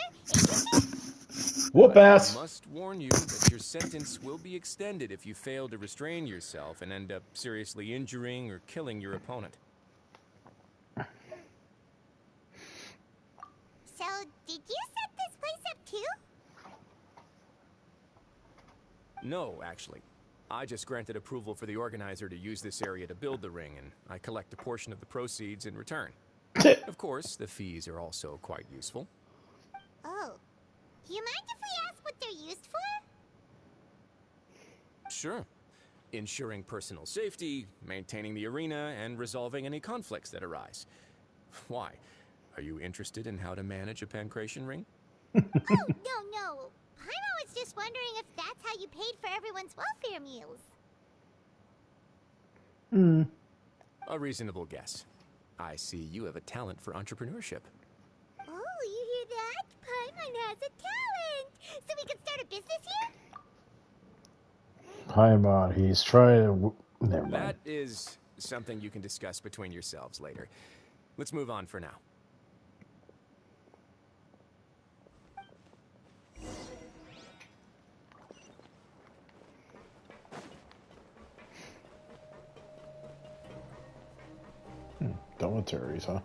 Whoop ass! I must warn you that your sentence will be extended if you fail to restrain yourself and end up seriously injuring or killing your opponent. So, did you set this place up too? No, actually. I just granted approval for the organizer to use this area to build the ring, and I collect a portion of the proceeds in return. Of course, the fees are also quite useful. Oh. Do you mind if we ask what they're used for? Sure. Ensuring personal safety, maintaining the arena, and resolving any conflicts that arise. Why? Are you interested in how to manage a pancration ring? Oh, no. Paimon was just wondering if that's how you paid for everyone's welfare meals. A reasonable guess. I see you have a talent for entrepreneurship. Oh, you hear that? Paimon has a talent! So we can start a business here? Paimon, he's trying to... Never mind. That is something you can discuss between yourselves later. Let's move on for now. Dormitories, huh?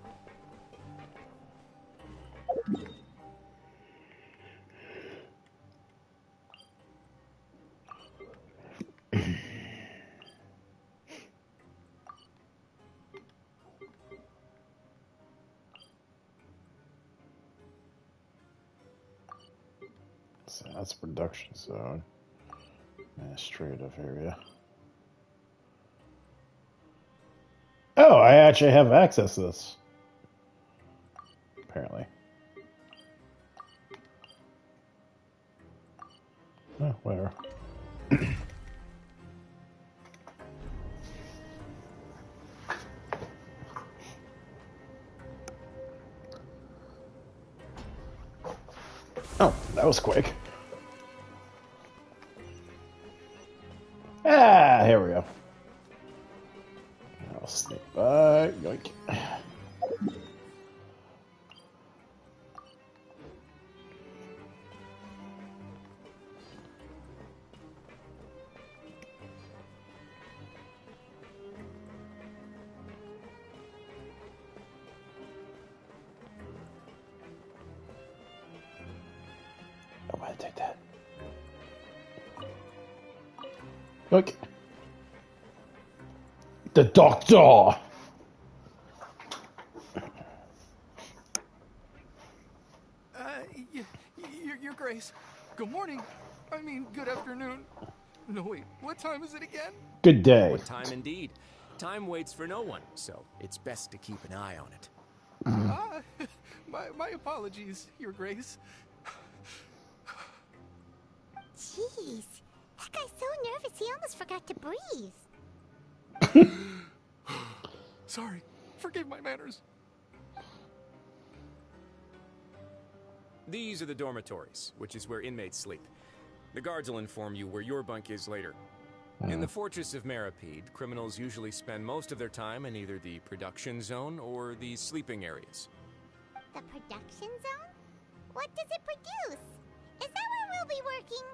So that's production zone. Administrative area. Oh, I actually have access to this. Apparently. Oh, whatever. Oh, that was quick. Ah, here we go. I'll sneak by. Yoink. Oh, I take that. Yoink. The doctor! Your Grace. Good morning. I mean, good afternoon. No, wait, what time is it again? Good day. What time indeed? Time waits for no one, so it's best to keep an eye on it. My apologies, Your Grace. Jeez, that guy's so nervous he almost forgot to breathe. Sorry, forgive my manners. These are the dormitories, which is where inmates sleep. The guards will inform you where your bunk is later. In the Fortress of Meripede, criminals usually spend most of their time in either the production zone or the sleeping areas. The production zone? What does it produce? Is that where we'll be working?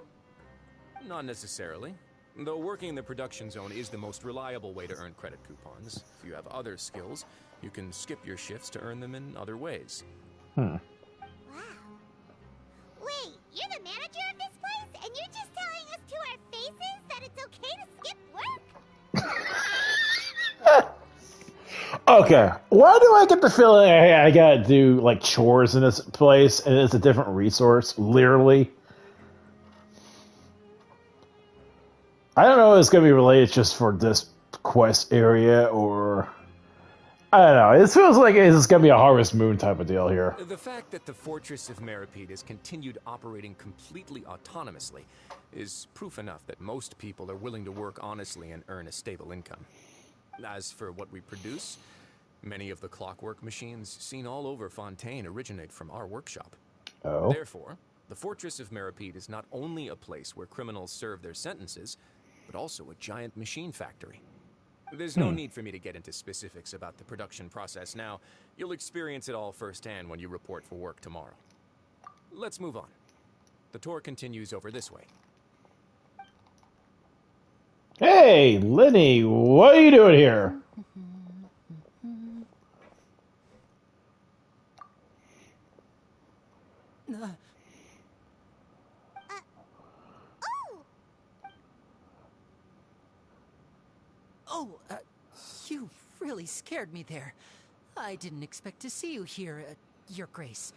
Not necessarily. Though working in the production zone is the most reliable way to earn credit coupons. If you have other skills, you can skip your shifts to earn them in other ways. Wow. Wait, you're the manager of this place, and you're just telling us to our faces that it's okay to skip work? Okay, why do I get the feeling I gotta do like chores in this place and it's a different resource, literally? I don't know if it's gonna be related just for this quest area or I don't know. It feels like it's gonna be a Harvest Moon type of deal here. The fact that the Fortress of Meripede has continued operating completely autonomously is proof enough that most people are willing to work honestly and earn a stable income. As for what we produce, many of the clockwork machines seen all over Fontaine originate from our workshop. Oh. Therefore, the Fortress of Meripede is not only a place where criminals serve their sentences, but also a giant machine factory. There's no need for me to get into specifics about the production process now. You'll experience it all firsthand when you report for work tomorrow. Let's move on. The tour continues over this way. Hey, Lenny, what are you doing here? You really scared me there. I didn't expect to see you here, Your Grace.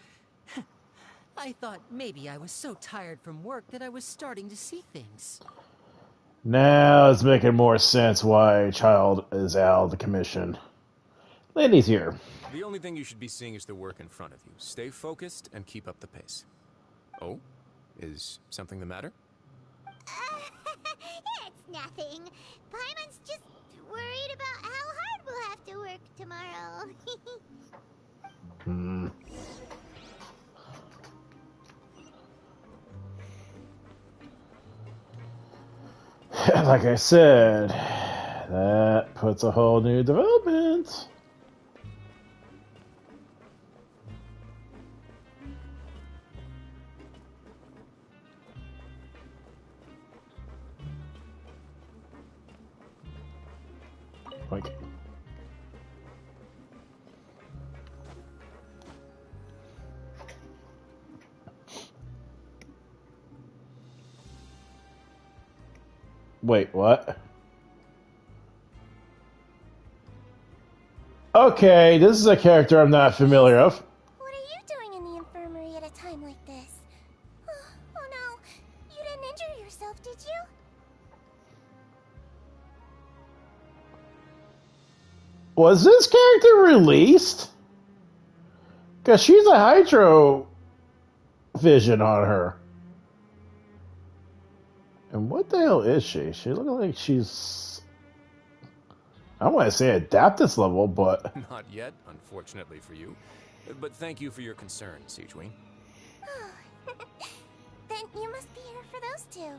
I thought maybe I was so tired from work that I was starting to see things. Now it's making more sense why a child is out of the commission. Lenny's here. The only thing you should be seeing is the work in front of you. Stay focused and keep up the pace. Oh? Is something the matter? It's nothing. Paimon's just worried about how hard we'll have to work tomorrow. Like I said, that puts a whole new development. Like, wait, what? Okay, this is a character I'm not familiar with. What are you doing in the infirmary at a time like this? Oh no, injure yourself, did you? Was this character released? Because she's a hydro vision on her. And what the hell is she? She looks like she's... I don't want to say Adaptus level, but... Not yet, unfortunately for you. But thank you for your concern, Siegeween. Then you must be here for those two.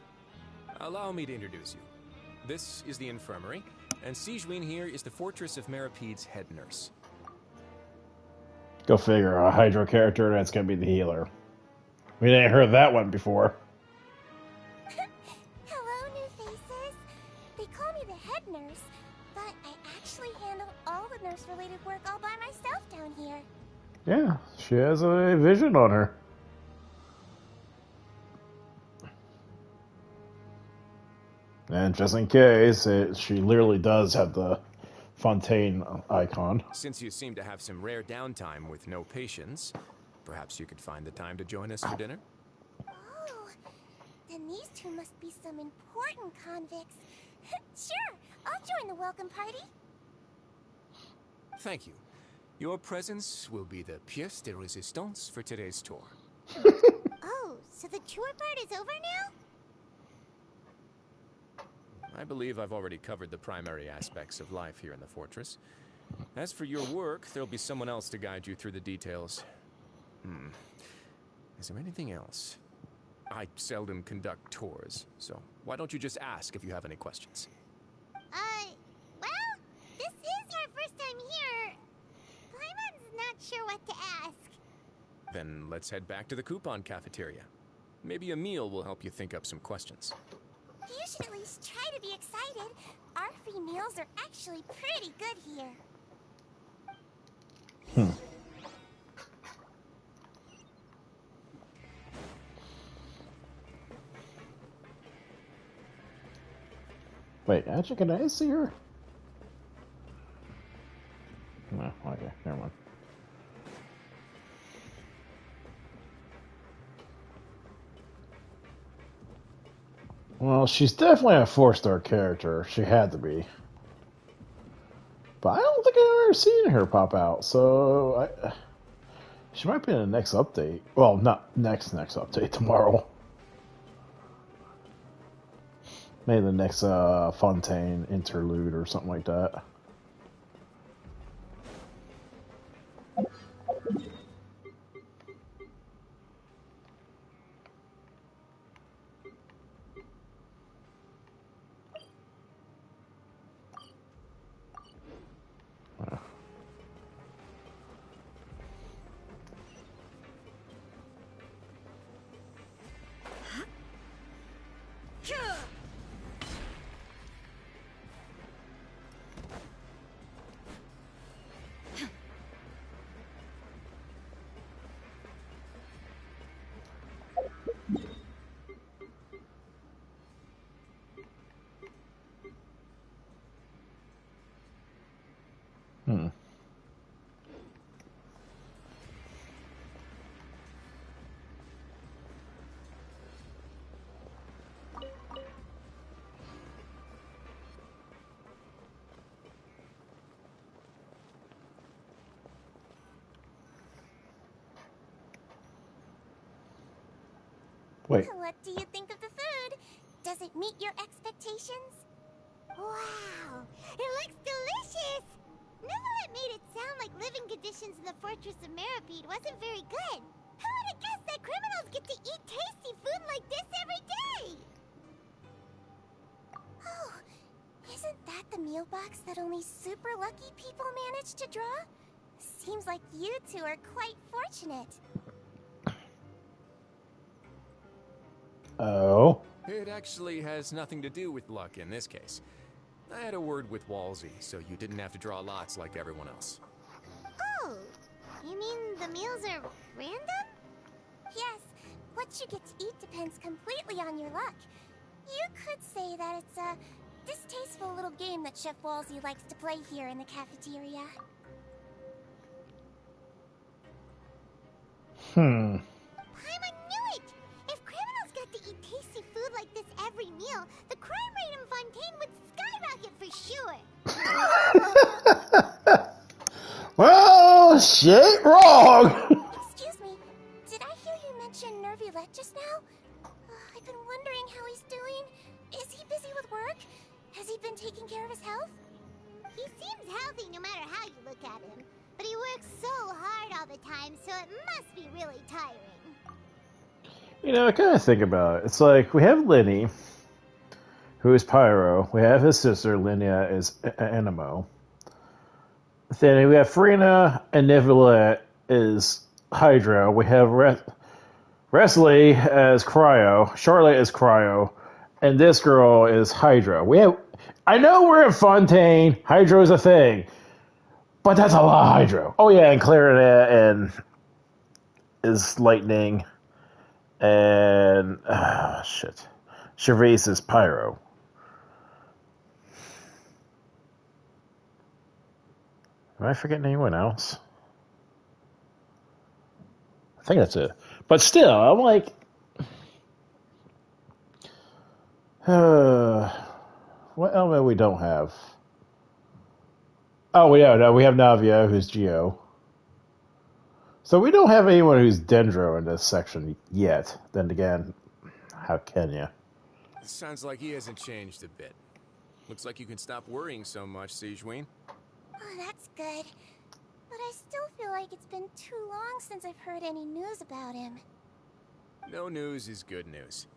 Allow me to introduce you. This is the infirmary, and Siegeween here is the Fortress of Merapede's head nurse. Go figure, a hydro character, that's going to be the healer. We didn't heard that one before. Hello, new faces. They call me the head nurse, but I actually handle all the nurse-related work all by myself down here. Yeah, she has a vision on her. And just in case, she literally does have the Fontaine icon. Since you seem to have some rare downtime with no patients, perhaps you could find the time to join us for dinner? Oh, then these two must be some important convicts. Sure, I'll join the welcome party. Thank you. Your presence will be the pièce de résistance for today's tour. Oh, so the tour part is over now? I believe I've already covered the primary aspects of life here in the fortress. As for your work, there'll be someone else to guide you through the details. Is there anything else? I seldom conduct tours, so why don't you just ask if you have any questions? Well, this is our first time here. Paimon's not sure what to ask. Then let's head back to the coupon cafeteria. Maybe a meal will help you think up some questions. You should at least try to be excited. Our free meals are actually pretty good here. Wait, actually, can I see her? No, okay, never mind. Well, she's definitely a 4-star character. She had to be. But I don't think I've ever seen her pop out, so she might be in the next update. Well, not next update, tomorrow. Maybe the next Fontaine interlude or something like that. Wait. What do you think of the food? Does it meet your expectations? Wow, it looks delicious! Neverlet made it sound like living conditions in the Fortress of Meripede wasn't very good. Who would have guessed that criminals get to eat tasty food like this every day? Oh, isn't that the meal box that only super lucky people manage to draw? Seems like you two are quite fortunate. Oh? It actually has nothing to do with luck in this case. I had a word with Walsey, so you didn't have to draw lots like everyone else. Oh, you mean the meals are random? Yes, what you get to eat depends completely on your luck. You could say that it's a distasteful little game that Chef Walsey likes to play here in the cafeteria. Hmm. Paimon knew it! If criminals got to eat tasty food like Fontaine would skyrocket for sure. Well, she ain't wrong. Excuse me, did I hear you mention Nervulette just now? I've been wondering how he's doing. Is he busy with work? Has he been taking care of his health? He seems healthy no matter how you look at him. But he works so hard all the time, so it must be really tiring. You know, I kind of think about it. It's like we have Lenny, who is Pyro. We have his sister, Linnea, is Animo. Then we have Farina and Neuvillette is Hydro. We have Wesley as Cryo. Charlotte is Cryo. And this girl is Hydro. I know we're in Fontaine. Hydro is a thing. But that's a lot of Hydro. Oh yeah, and Clarinet and is Lightning. And shit. Gervais is Pyro. Am I forgetting anyone else? I think that's it. But still, I'm like, what element we don't have? Oh, yeah, no, we have Navia, who's Geo. So we don't have anyone who's Dendro in this section yet. Then again, how can you? Sounds like he hasn't changed a bit. Looks like you can stop worrying so much, Sigewinne. Oh, that's good. But I still feel like it's been too long since I've heard any news about him. No news is good news.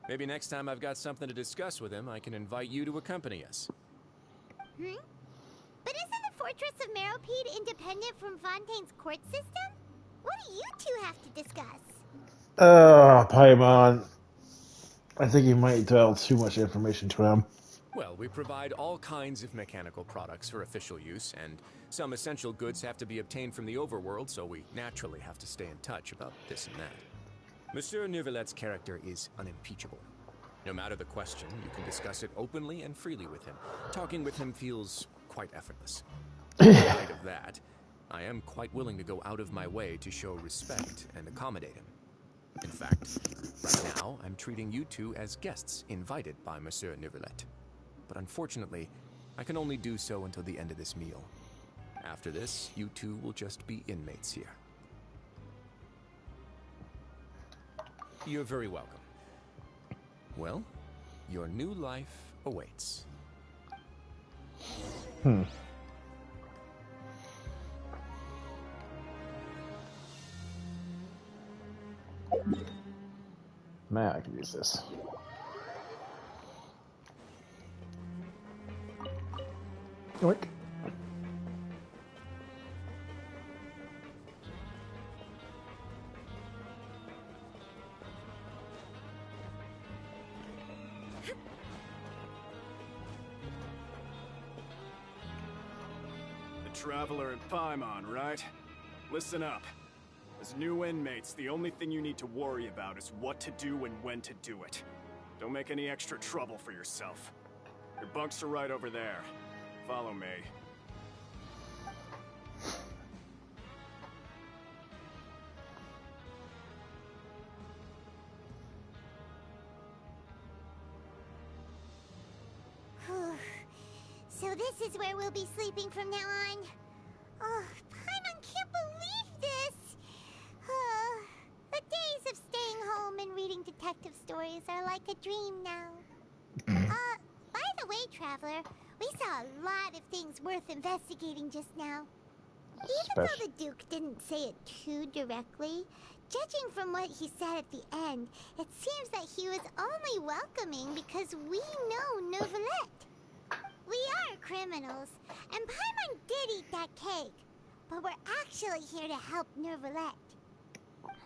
Maybe next time I've got something to discuss with him, I can invite you to accompany us. Hmm? But isn't the Fortress of Meropide independent from Fontaine's court system? What do you two have to discuss? Paimon. I think you might tell too much information to him. Well, we provide all kinds of mechanical products for official use, and some essential goods have to be obtained from the overworld, so we naturally have to stay in touch about this and that. Monsieur Neuvillette's character is unimpeachable. No matter the question, you can discuss it openly and freely with him. Talking with him feels quite effortless. In light of that, I am quite willing to go out of my way to show respect and accommodate him. In fact, right now, I'm treating you two as guests invited by Monsieur Neuvillette. But unfortunately, I can only do so until the end of this meal. After this, you two will just be inmates here. You're very welcome. Well, your new life awaits. Man, I can use this. Yoink. The Traveler and Paimon, right? Listen up. As new inmates, the only thing you need to worry about is what to do and when to do it. Don't make any extra trouble for yourself. Your bunks are right over there. Follow me. So this is where we'll be sleeping from now on. Oh, Paimon can't believe this! The days of staying home and reading detective stories are like a dream now. By the way, Traveler, we saw a lot of things worth investigating just now. Even though the Duke didn't say it too directly, judging from what he said at the end, it seems that he was only welcoming because we know Neuvillette. We are criminals, and Paimon did eat that cake, but we're actually here to help Neuvillette.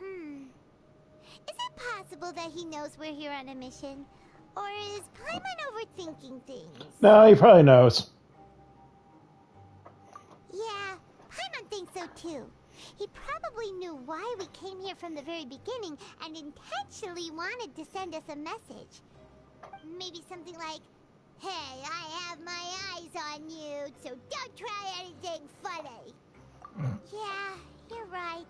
Is it possible that he knows we're here on a mission? Or is Paimon overthinking things? No, he probably knows. Yeah, Paimon thinks so too. He probably knew why we came here from the very beginning and intentionally wanted to send us a message. Maybe something like, "Hey, I have my eyes on you, so don't try anything funny." Yeah, you're right.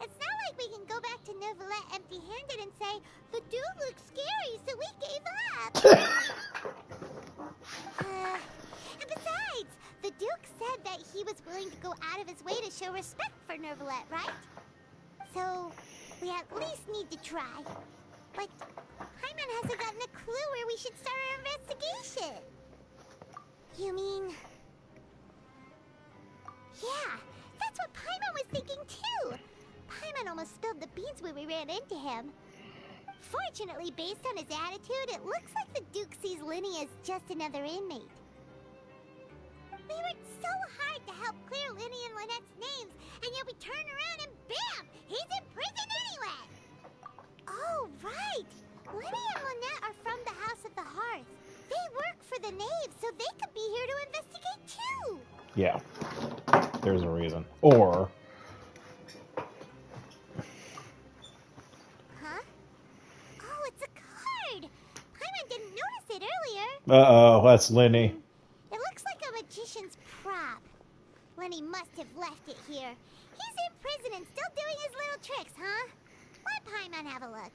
It's not like we can go back to Neuvillette empty-handed and say, "The dude looks scary, so we gave up." that he was willing to go out of his way to show respect for Nervalette, right? So, we at least need to try. But Paimon hasn't gotten a clue where we should start our investigation. You mean... Yeah, that's what Paimon was thinking too. Paimon almost spilled the beans when we ran into him. Fortunately, based on his attitude, it looks like the Duke sees Linny as just another inmate. We worked so hard to help clear Linny and Lynette's names, and yet we turn around and bam! He's in prison anyway! Oh, right! Linny and Lynette are from the House of the Hearth. They work for the Knave, so they could be here to investigate too! Yeah. There's a reason. Or... Huh? Oh, it's a card! Paimon didn't notice it earlier. Uh-oh, that's Linny. It looks like a magician's prop. Lenny must have left it here. He's in prison and still doing his little tricks, huh? Let Paimon have a look.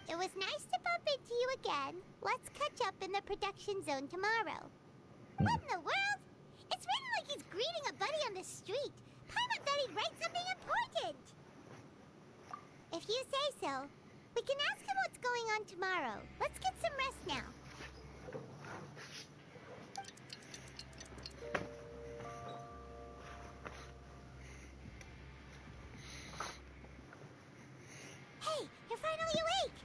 It was nice to bump into you again. Let's catch up in the production zone tomorrow. What in the world? It's written like he's greeting a buddy on the street. Paimon thought he'd write something important. If you say so, we can ask him what's going on tomorrow. Let's get some rest now. Hey, you're finally awake!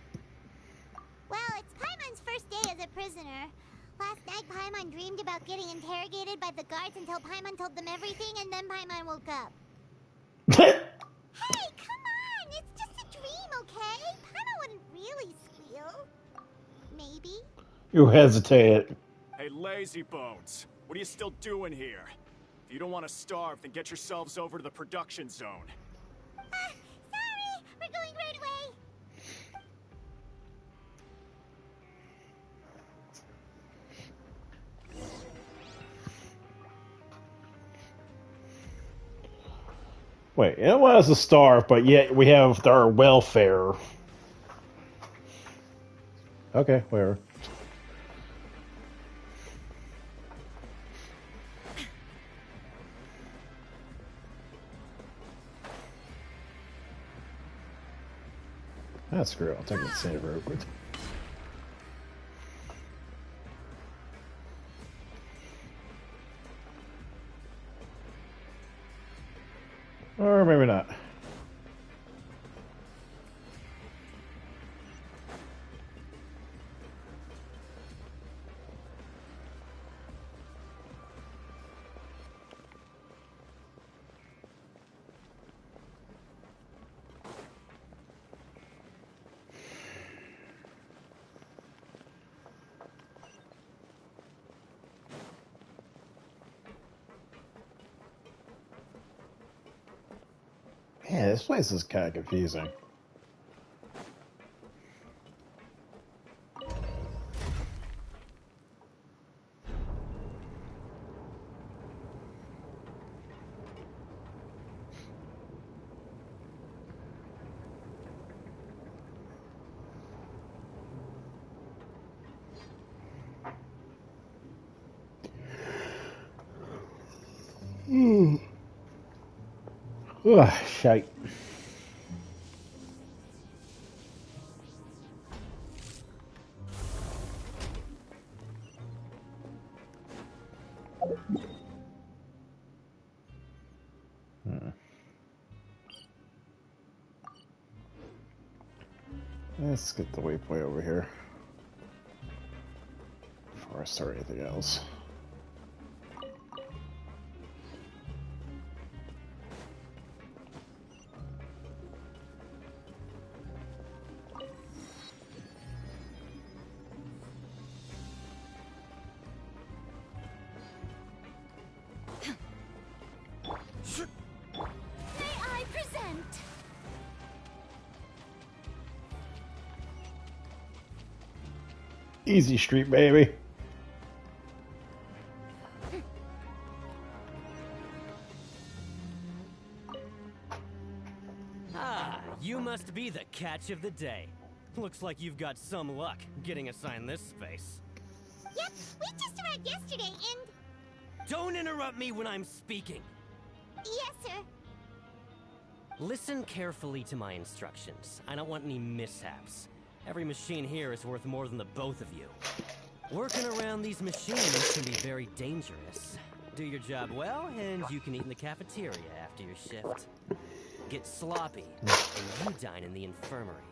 Well, it's Paimon's first day as a prisoner. Last night, Paimon dreamed about getting interrogated by the guards until Paimon told them everything, and then Paimon woke up. Hey, come on! It's just a dream, okay? Paimon wouldn't really squeal. Maybe. You hesitated. Hey, lazy bones. What are you still doing here? If you don't want to starve, then get yourselves over to the production zone. Sorry! We're going right away! Wait, it was a starve, but yet we have our welfare. Okay, whatever. That's screw it. I'll take the save route. Or maybe not. Yeah, this place is kind of confusing. Ugh, shite. Let's get the waypoint over here before I start anything else. Easy street, baby. Ah, you must be the catch of the day. Looks like you've got some luck getting assigned this space. Yep, we just arrived yesterday and... Don't interrupt me when I'm speaking. Yes, sir. Listen carefully to my instructions. I don't want any mishaps. Every machine here is worth more than the both of you. Working around these machines can be very dangerous. Do your job well, and you can eat in the cafeteria after your shift. Get sloppy, and you dine in the infirmary.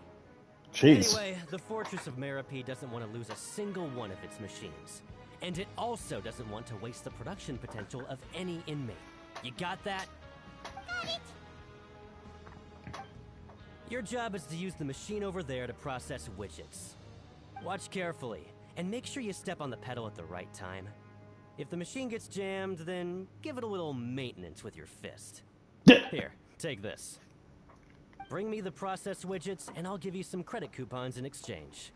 Jeez. Anyway, the Fortress of Merope doesn't want to lose a single one of its machines. And it also doesn't want to waste the production potential of any inmate. You got that? Got it. Your job is to use the machine over there to process widgets. Watch carefully, and make sure you step on the pedal at the right time. If the machine gets jammed, then give it a little maintenance with your fist. Here, take this. Bring me the process widgets, and I'll give you some credit coupons in exchange.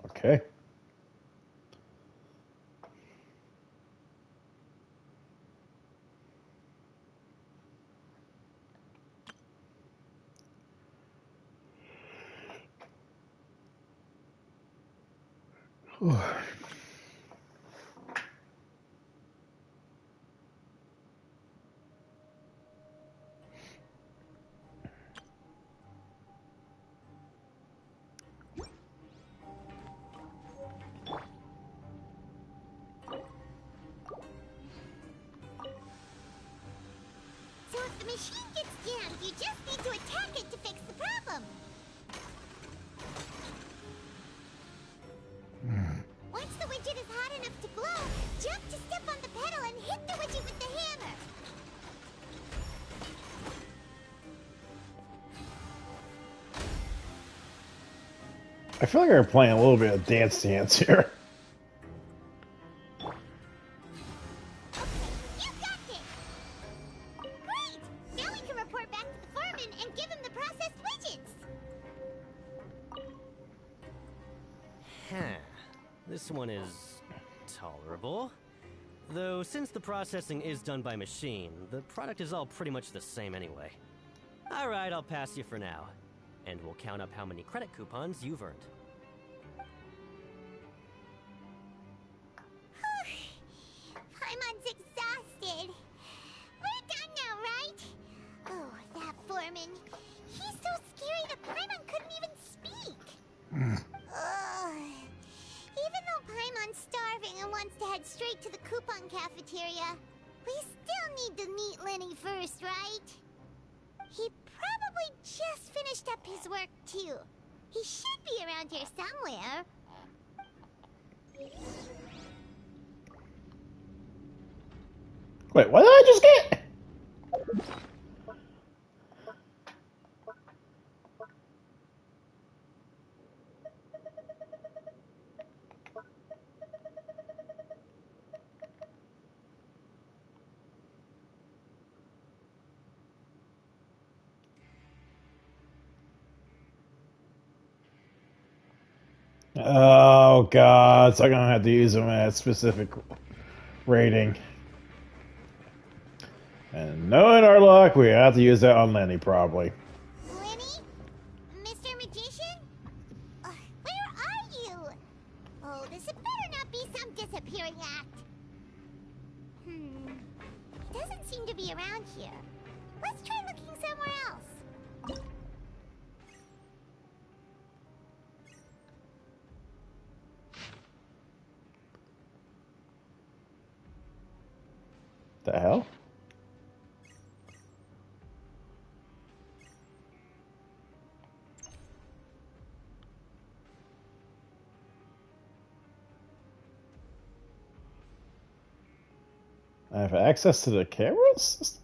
Okay. So if the machine gets jammed, you just need to attack it to fix the problem. Once the widget is hot enough to glow, jump to step on the pedal and hit the widget with the hammer. I feel like we're playing a little bit of Dance Dance here. You got it! Great! Now we can report back to the foreman and give him the processed widgets. Huh. This one is tolerable. Though, since the processing is done by machine, the product is all pretty much the same anyway. Alright, I'll pass you for now. And we'll count up how many credit coupons you've earned. Paimon's exhausted. We're done now, right? Oh, that foreman. He's so scary that Paimon couldn't even speak. Even though Paimon's starving and wants to head straight to the coupon cafeteria, we still need to meet Lenny first, right? He probably just finished up his work, too. He should be around here somewhere. Wait, what did I just get? Oh god, so I'm gonna have to use them at a specific rating. And knowing our luck, we have to use that on Lenny, probably. Lenny? Mr. Magician? Where are you? Oh, this had better not be some disappearing act. He doesn't seem to be around here. Let's try looking somewhere else. The hell? I have access to the cameras?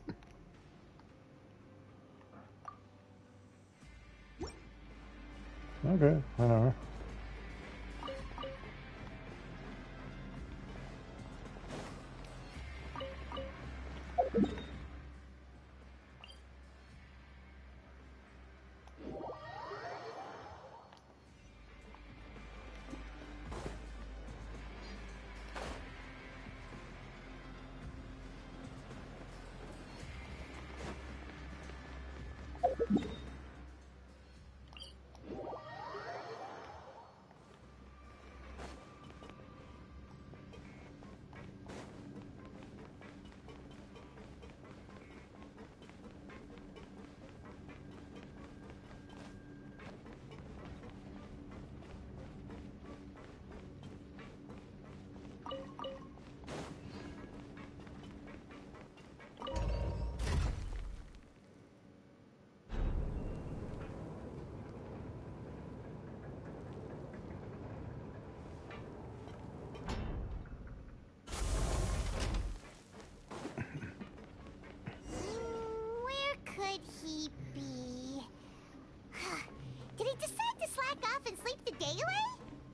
Okay, whatever.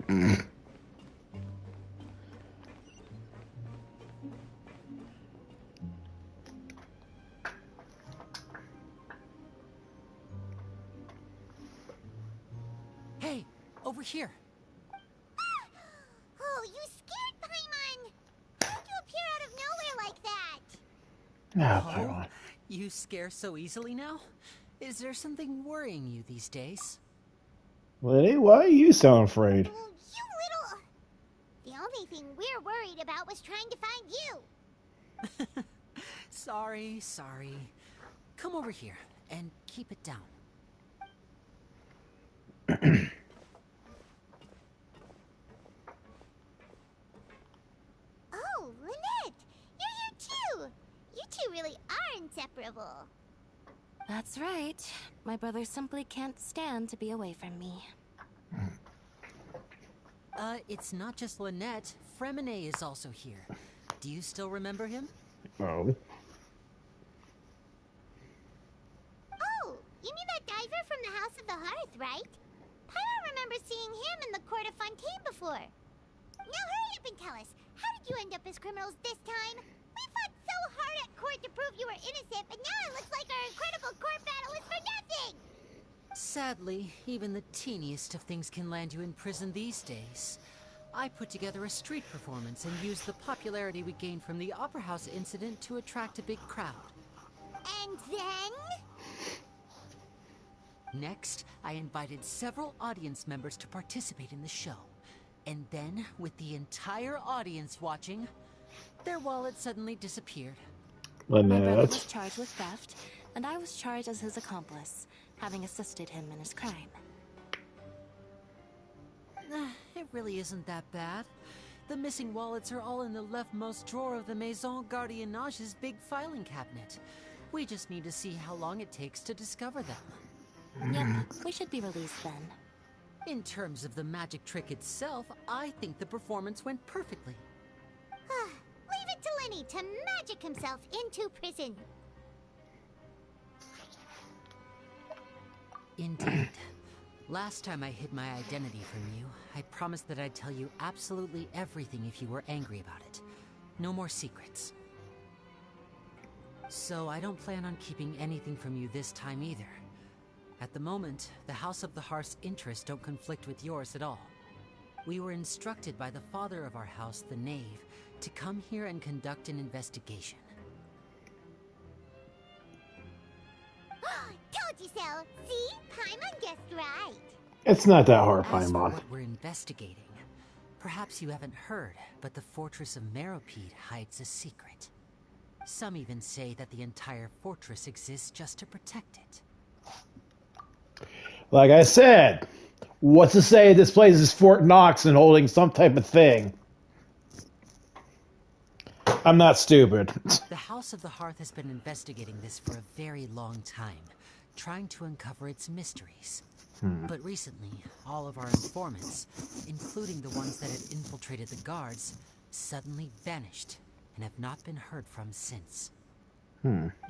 Hey, over here. Oh, you scared Paimon! How did you appear out of nowhere like that? Paimon. You scare so easily now? Is there something worrying you these days? Lenny, why are you so afraid? You little... The only thing we're worried about was trying to find you. Sorry. Come over here and keep it down. Oh, Lynette! You're here too! You two really are inseparable. That's right. My brother simply can't stand to be away from me. It's not just Lynette. Fremine is also here. Do you still remember him? Oh. Oh, you mean that diver from the House of the Hearth, right? Paimon remembers seeing him in the court of Fontaine before. Now hurry up and tell us, how did you end up as criminals this time? We fought so hard at court to prove you were innocent, but now it looks like our incredible court battle is for nothing! Sadly, even the teeniest of things can land you in prison these days. I put together a street performance and used the popularity we gained from the Opera House incident to attract a big crowd. And then? Next, I invited several audience members to participate in the show. And then, with the entire audience watching, their wallet suddenly disappeared. My brother was charged with theft, and I was charged as his accomplice, having assisted him in his crime. It really isn't that bad. The missing wallets are all in the leftmost drawer of the Maison Gardiennage's big filing cabinet. We just need to see how long it takes to discover them. Yep, we should be released then. In terms of the magic trick itself, I think the performance went perfectly. Leave it to Lenny to magic himself into prison. Indeed. Last time I hid my identity from you, I promised that I'd tell you absolutely everything if you were angry about it. No more secrets. So I don't plan on keeping anything from you this time either. At the moment, the House of the Hearth's interests don't conflict with yours at all. We were instructed by the father of our house, the Knave, to come here and conduct an investigation. Told you so! See? Paimon guessed right. It's not that hard, As for Paimon. what we're investigating, perhaps you haven't heard, but the fortress of Meropide hides a secret. Some even say that the entire fortress exists just to protect it. Like I said, what's to say this place is Fort Knox and holding some type of thing? I'm not stupid. The House of the Hearth has been investigating this for a very long time, trying to uncover its mysteries. But recently, all of our informants, including the ones that had infiltrated the guards, suddenly vanished and have not been heard from since.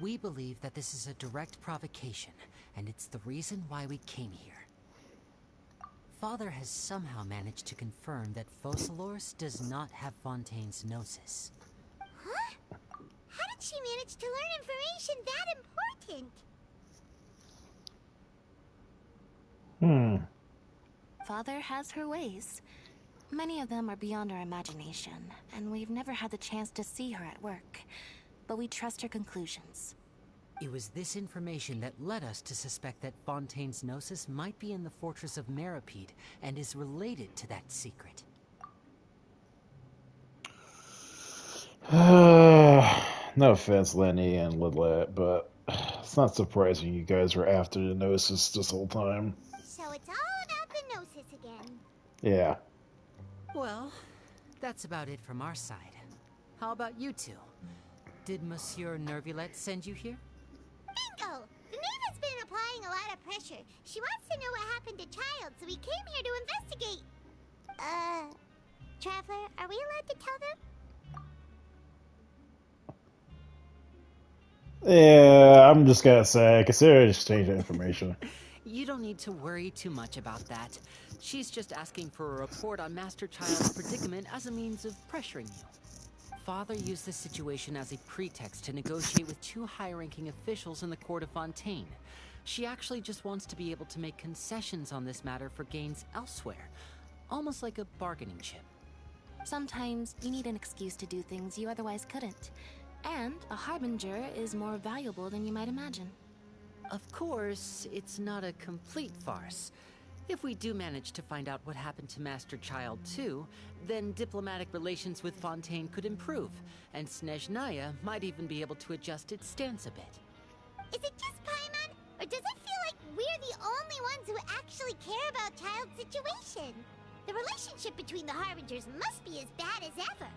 We believe that this is a direct provocation, and it's the reason why we came here. Father has somehow managed to confirm that Focalors does not have Fontaine's Gnosis. Huh? How did she manage to learn information that important? Father has her ways. Many of them are beyond our imagination, and we've never had the chance to see her at work. But we trust her conclusions. It was this information that led us to suspect that Fontaine's Gnosis might be in the fortress of Meropide and is related to that secret. No offense, Lenny and Lidlet, but it's not surprising you guys were after the Gnosis this whole time. So it's all about the Gnosis again. Yeah. Well, that's about it from our side. How about you two? Did Monsieur Nervulette send you here? Bingo! The Knave has been applying a lot of pressure. She wants to know what happened to Child, so we came here to investigate. Traveler, are we allowed to tell them? Yeah, I'm just gonna say, consider exchange information. You don't need to worry too much about that. She's just asking for a report on Master Child's predicament as a means of pressuring you. Father used this situation as a pretext to negotiate with two high-ranking officials in the court of Fontaine. She actually just wants to be able to make concessions on this matter for gains elsewhere, almost like a bargaining chip. Sometimes you need an excuse to do things you otherwise couldn't. And a harbinger is more valuable than you might imagine. Of course, it's not a complete farce. If we do manage to find out what happened to Master Child too, then diplomatic relations with Fontaine could improve, and Snezhnaya might even be able to adjust its stance a bit. Is it just Paimon, or does it feel like we're the only ones who actually care about Child's situation? The relationship between the Harbingers must be as bad as ever.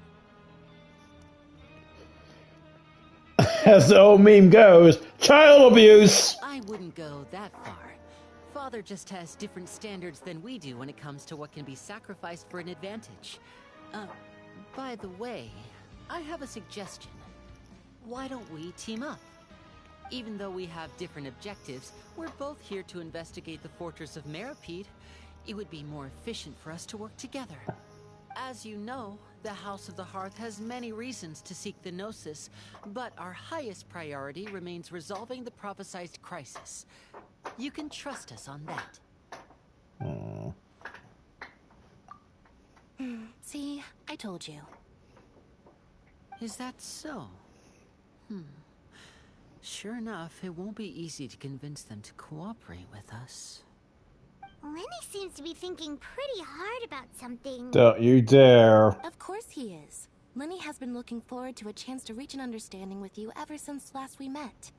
As the old meme goes, child abuse! I wouldn't go that far. Father just has different standards than we do when it comes to what can be sacrificed for an advantage. By the way, I have a suggestion. Why don't we team up? Even though we have different objectives, we're both here to investigate the fortress of Meripede. It would be more efficient for us to work together. As you know, the House of the Hearth has many reasons to seek the Gnosis, but our highest priority remains resolving the prophesized crisis. You can trust us on that. See, I told you. Is that so? Sure enough, it won't be easy to convince them to cooperate with us. Lenny seems to be thinking pretty hard about something. Don't you dare. Of course he is. Lenny has been looking forward to a chance to reach an understanding with you ever since last we met.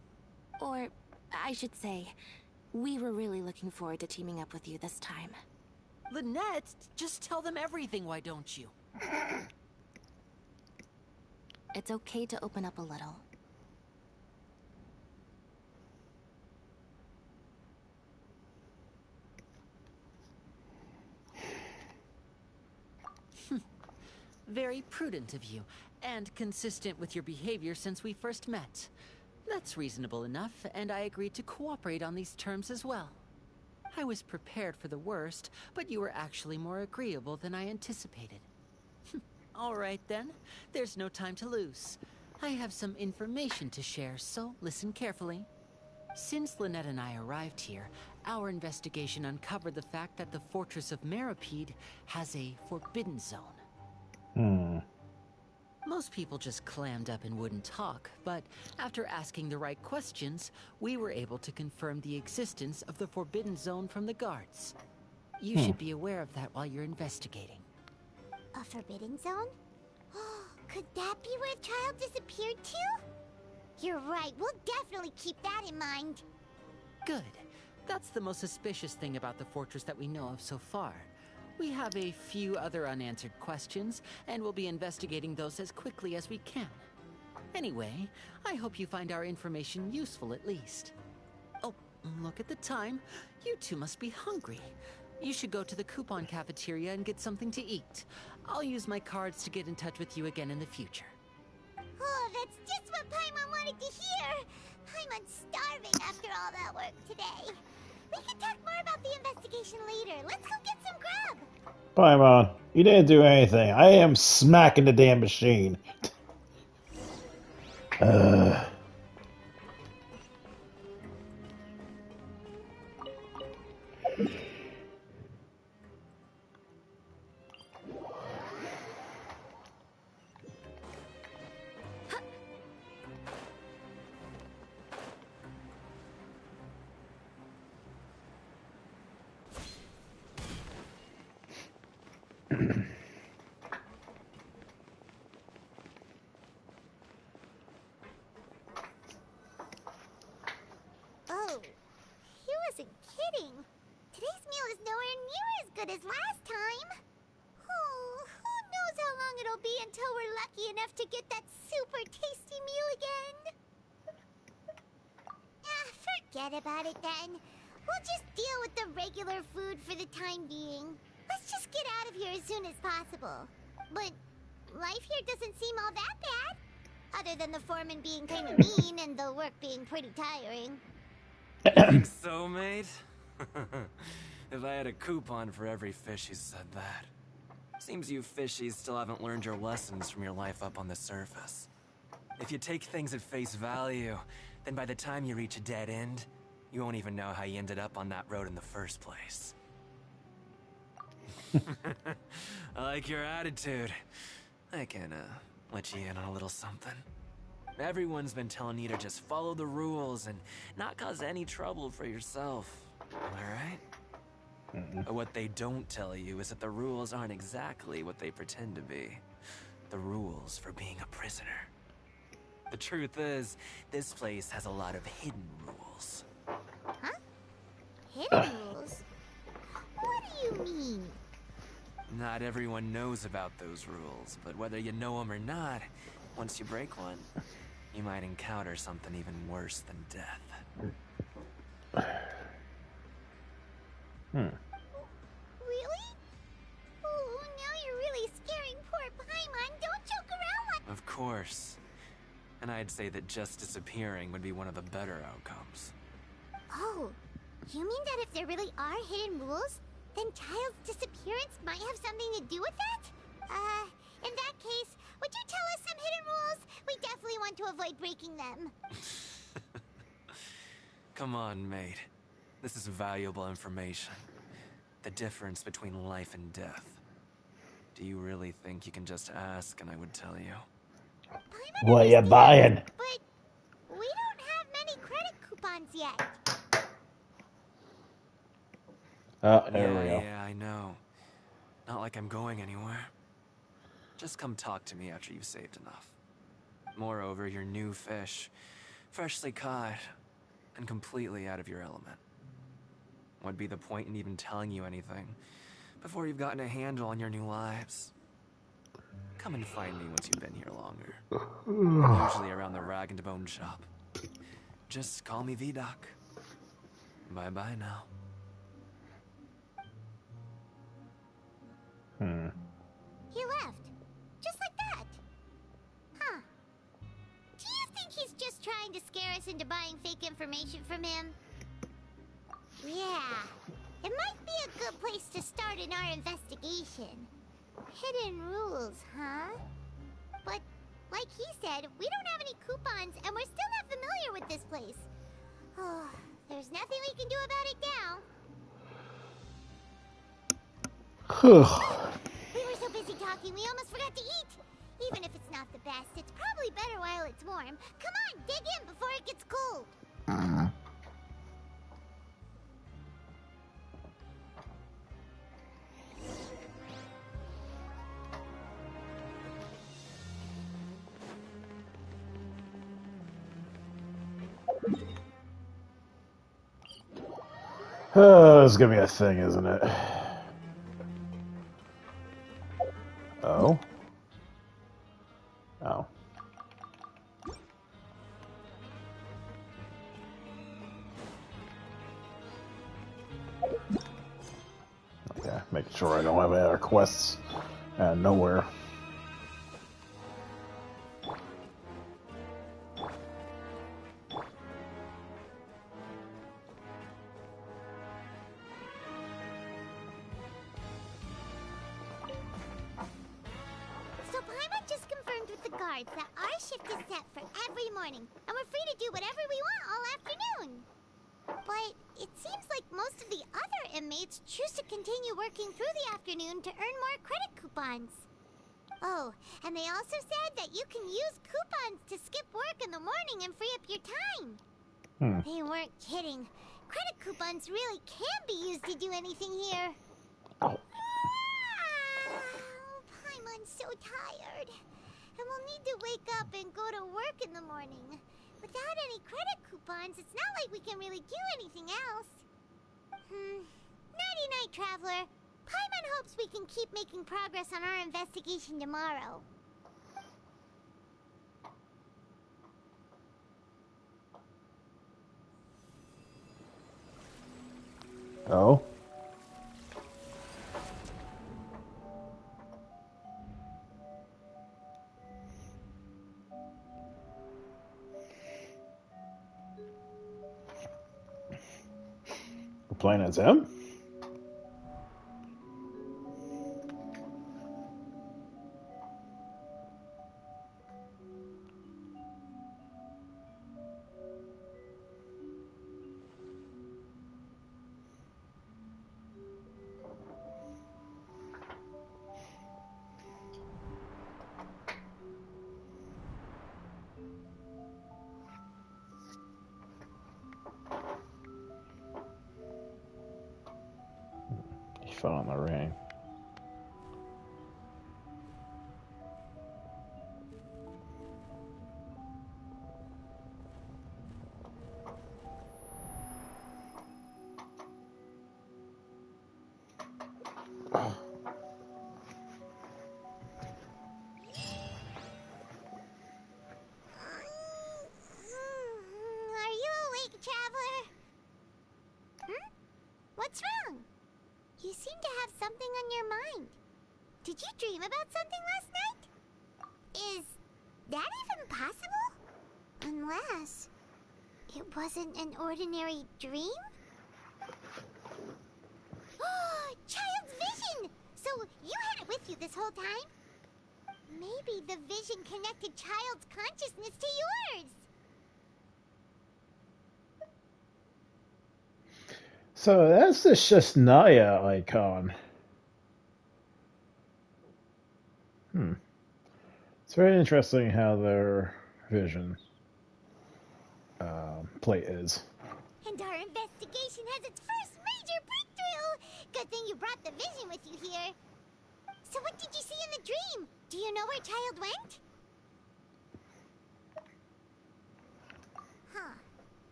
Or, I should say, we were really looking forward to teaming up with you this time. Lynette, just tell them everything, why don't you? It's okay to open up a little. Very prudent of you, and consistent with your behavior since we first met. That's reasonable enough, and I agreed to cooperate on these terms as well. I was prepared for the worst, but you were actually more agreeable than I anticipated. All right then, there's no time to lose. I have some information to share, so listen carefully. Since Lynette and I arrived here, our investigation uncovered the fact that the Fortress of Meripede has a forbidden zone. Most people just clammed up and wouldn't talk, but after asking the right questions, we were able to confirm the existence of the Forbidden Zone from the guards. You should be aware of that while you're investigating. A forbidden zone? Could that be where Child disappeared to? You're right, we'll definitely keep that in mind. Good. That's the most suspicious thing about the fortress that we know of so far. We have a few other unanswered questions, and we'll be investigating those as quickly as we can. Anyway, I hope you find our information useful at least. Oh, look at the time. You two must be hungry. You should go to the coupon cafeteria and get something to eat. I'll use my cards to get in touch with you again in the future. Oh, that's just what Paimon wanted to hear! Paimon's starving after all that work today. We can talk more about the investigation later. Let's go get some grub! Paimon, you didn't do anything. I am smacking the damn machine. Oh, he wasn't kidding. Today's meal is nowhere near as good as last time. Oh, who knows how long it'll be until we're lucky enough to get that super tasty meal again. Forget about it then. We'll just deal with the regular food for the time being. Let's just get out of here as soon as possible. But life here doesn't seem all that bad. Other than the foreman being kind of mean and the work being pretty tiring. You think so, mate? If I had a coupon for every fish who said that. Seems you fishies still haven't learned your lessons from your life up on the surface. If you take things at face value, then by the time you reach a dead end, you won't even know how you ended up on that road in the first place. I like your attitude. I can, let you in on a little something. Everyone's been telling you to just follow the rules and not cause any trouble for yourself. Am I right? But what they don't tell you is that the rules aren't exactly what they pretend to be. The rules for being a prisoner. The truth is, this place has a lot of hidden rules. Huh? Hidden rules? What do you mean? Not everyone knows about those rules, but whether you know them or not, once you break one, you might encounter something even worse than death. Really? Oh, now you're really scaring poor Paimon. Don't joke around like— Of course. And I'd say that just disappearing would be one of the better outcomes. Oh, you mean that if there really are hidden rules, then Child's disappearance might have something to do with that? In that case, would you tell us some hidden rules? We definitely want to avoid breaking them. Come on, mate. This is valuable information. The difference between life and death. Do you really think you can just ask and I would tell you? What you buying? But we don't have many credit coupons yet. Oh, there we go. Yeah, I know. Not like I'm going anywhere. Just come talk to me after you've saved enough. Moreover, you're new fish, freshly caught, and completely out of your element. What'd be the point in even telling you anything before you've gotten a handle on your new lives? Come and find me once you've been here longer. I'm usually around the Rag and Bone shop. Just call me V-Doc. Bye-bye now. He left. Just like that. Huh. Do you think he's just trying to scare us into buying fake information from him? Yeah. It might be a good place to start in our investigation. Hidden rules, huh? But, like he said, we don't have any coupons and we're still not familiar with this place. Oh, there's nothing we can do about it now. We were so busy talking, we almost forgot to eat. Even if it's not the best, it's probably better while it's warm. Come on, dig in before it gets cold. Oh, this is gonna be a thing, isn't it? Oh. Oh. Okay, making sure I don't have any other quests out of nowhere. So Paimon just confirmed with the guards that our shift is set for every morning, and we're free to do whatever we want all afternoon. But it seems like most of the other inmates choose to continue working through the afternoon to earn more credit coupons. Oh, and they also said that you can use coupons to skip work in the morning and free up your time. They weren't kidding. Credit coupons really can be used to do anything here. Paimon's so tired. And we'll need to wake up and go to work in the morning. Without any credit coupons, it's not like we can really do anything else. Nighty-night, Traveler. Paimon hopes we can keep making progress on our investigation tomorrow. Oh. Playing as him? He fell in the rain. Are you awake, traveler? What's wrong? You seem to have something on your mind. Did you dream about something last night? Is that even possible? Unless it wasn't an ordinary dream? Child's vision! So you had it with you this whole time? Maybe the vision connected Child's consciousness to yours. So that's the Shasnaya icon. It's very interesting how their vision plate is. And our investigation has its first major breakthrough! Good thing you brought the vision with you here. So what did you see in the dream? Do you know where Child went? Huh.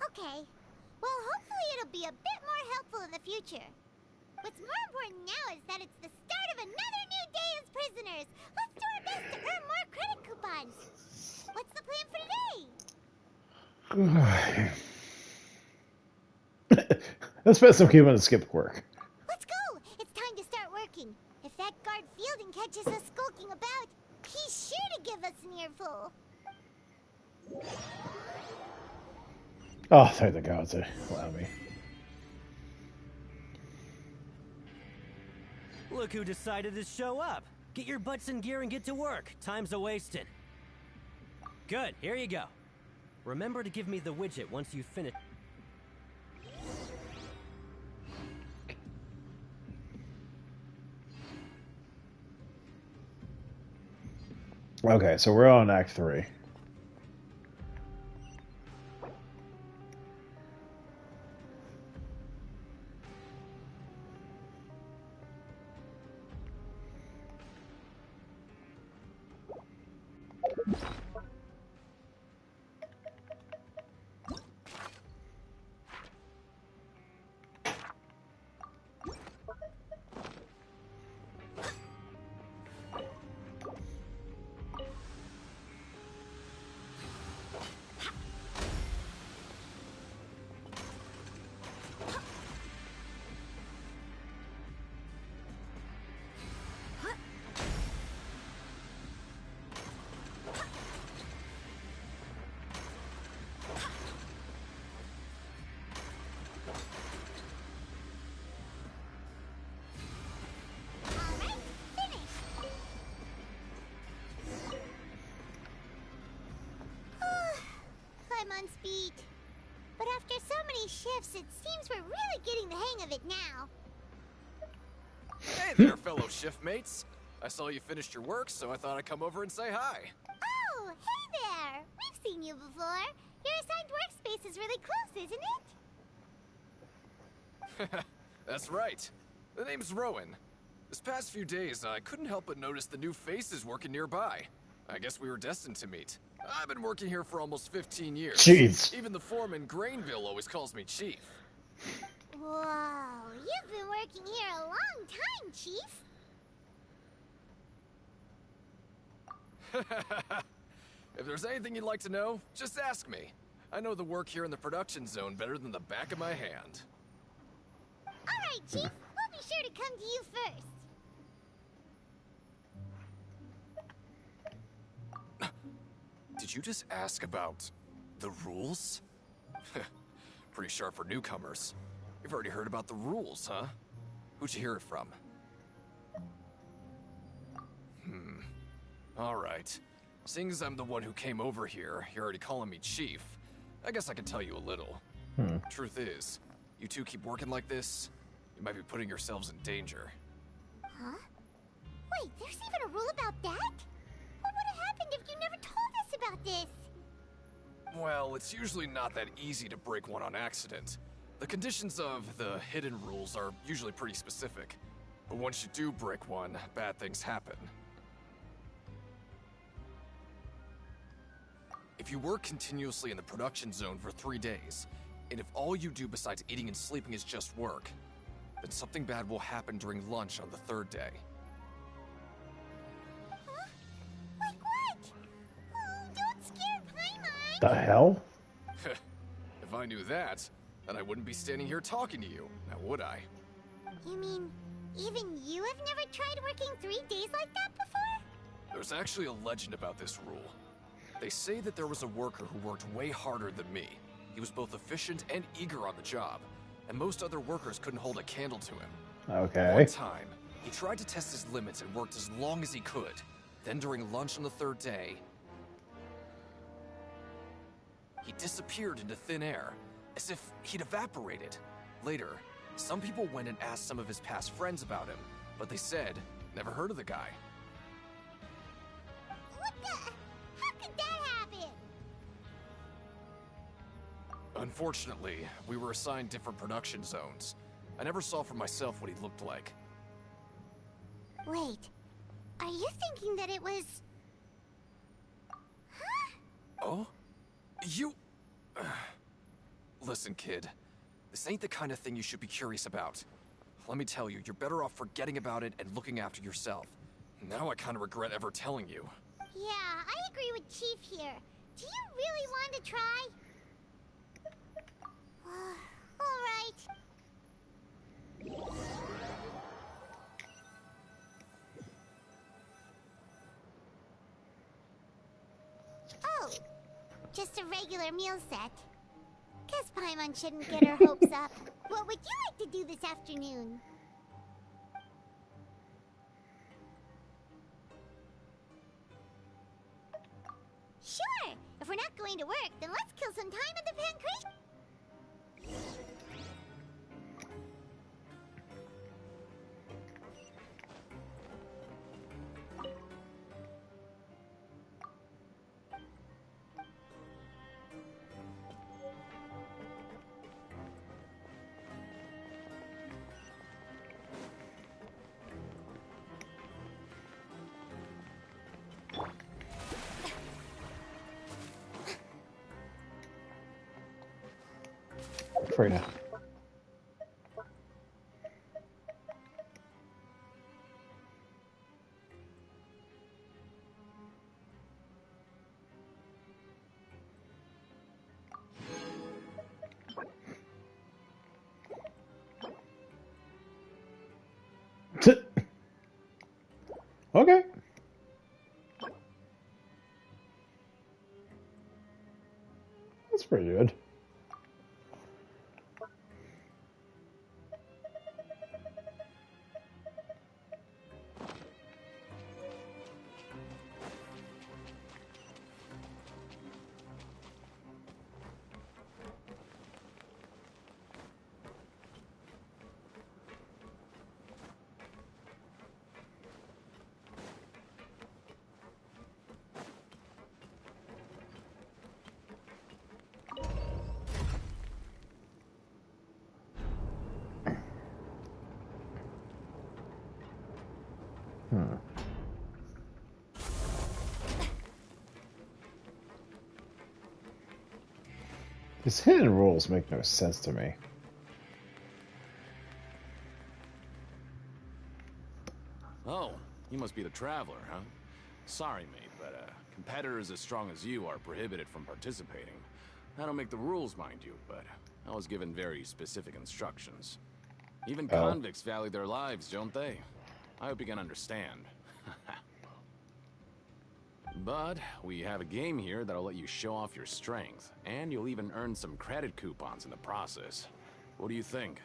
Okay. Well, hopefully it'll be a bit more helpful in the future. What's more important now is that it's the start of another new day as prisoners. Let's do our best to earn more credit coupons. What's the plan for today? Let's spend some coupons to skip work. Let's go! It's time to start working. If that guard Fielding catches us skulking about, he's sure to give us an earful. Oh, thank the gods they allow me. Look who decided to show up. Get your butts in gear and get to work. Time's a-wasting. Good, here you go. Remember to give me the widget once you finish. Okay, so we're on Act 3. I'm on speed. But after so many shifts, it seems we're really getting the hang of it now. Hey there, fellow shiftmates. I saw you finished your work, so I thought I'd come over and say hi. Oh, hey there! We've seen you before. Your assigned workspace is really close, isn't it? That's right. The name's Rowan. This past few days, I couldn't help but notice the new faces working nearby. I guess we were destined to meet. I've been working here for almost 15 years. Jeez. Even the foreman, Grainville, always calls me Chief. Whoa, you've been working here a long time, Chief. If there's anything you'd like to know, just ask me. I know the work here in the production zone better than the back of my hand. All right, Chief. We'll be sure to come to you first. Did you just ask about the rules? Pretty sharp for newcomers. You've already heard about the rules, huh? Who'd you hear it from? Alright. Seeing as I'm the one who came over here, you're already calling me Chief. I guess I can tell you a little. Truth is, you two keep working like this, you might be putting yourselves in danger. Huh? Wait, there's even a rule about that? What would have happened if you never told us about this? Well, it's usually not that easy to break one on accident. The conditions of the hidden rules are usually pretty specific. But once you do break one, bad things happen. If you work continuously in the production zone for 3 days, and if all you do besides eating and sleeping is just work, then something bad will happen during lunch on the 3rd day. Huh? Like what? Oh, don't scare Paimon! The hell? If I knew that, then I wouldn't be standing here talking to you, now would I? You mean, even you have never tried working 3 days like that before? There's actually a legend about this rule. They say that there was a worker who worked way harder than me. He was both efficient and eager on the job, and most other workers couldn't hold a candle to him. Okay. One time, he tried to test his limits and worked as long as he could. Then during lunch on the 3rd day, he disappeared into thin air, as if he'd evaporated. Later, some people went and asked some of his past friends about him, but they said, never heard of the guy. What the? How could that happen? Unfortunately, we were assigned different production zones. I never saw for myself what he looked like. Wait, are you thinking that it was... Huh? Oh? You... Listen, kid. This ain't the kind of thing you should be curious about. Let me tell you, you're better off forgetting about it and looking after yourself. Now I kind of regret ever telling you. Yeah, I agree with Chief here. Do you really want to try? All right. Oh, just a regular meal set. Guess Paimon shouldn't get her hopes up. What would you like to do this afternoon? Sure! If we're not going to work, then let's kill some time at the pancreas. Frida. Okay. That's pretty good. These hidden rules make no sense to me. Oh, you must be the Traveler, huh? Sorry, mate, but competitors as strong as you are prohibited from participating. I don't make the rules, mind you, but I was given very specific instructions. Even convicts value their lives, don't they? I hope you can understand. But we have a game here that'll let you show off your strength, and you'll even earn some credit coupons in the process. What do you think?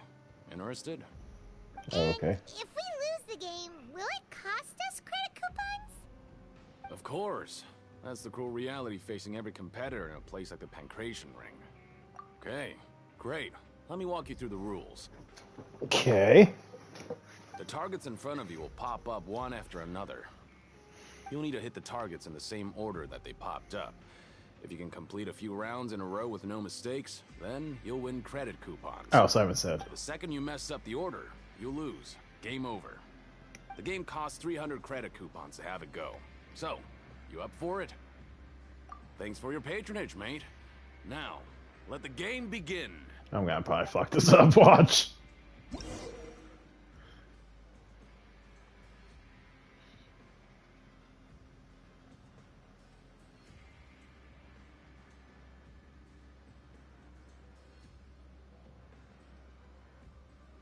Interested? Okay. If we lose the game, will it cost us credit coupons? Of course. That's the cruel reality facing every competitor in a place like the Pancration Ring. Okay, great. Let me walk you through the rules. Okay. The targets in front of you will pop up one after another. You'll need to hit the targets in the same order that they popped up. If you can complete a few rounds in a row with no mistakes, then you'll win credit coupons. Oh, Simon said. The second you mess up the order, you'll lose. Game over. The game costs 300 credit coupons to have it go. So, you up for it? Thanks for your patronage, mate. Now, let the game begin. I'm gonna probably fuck this up. Watch.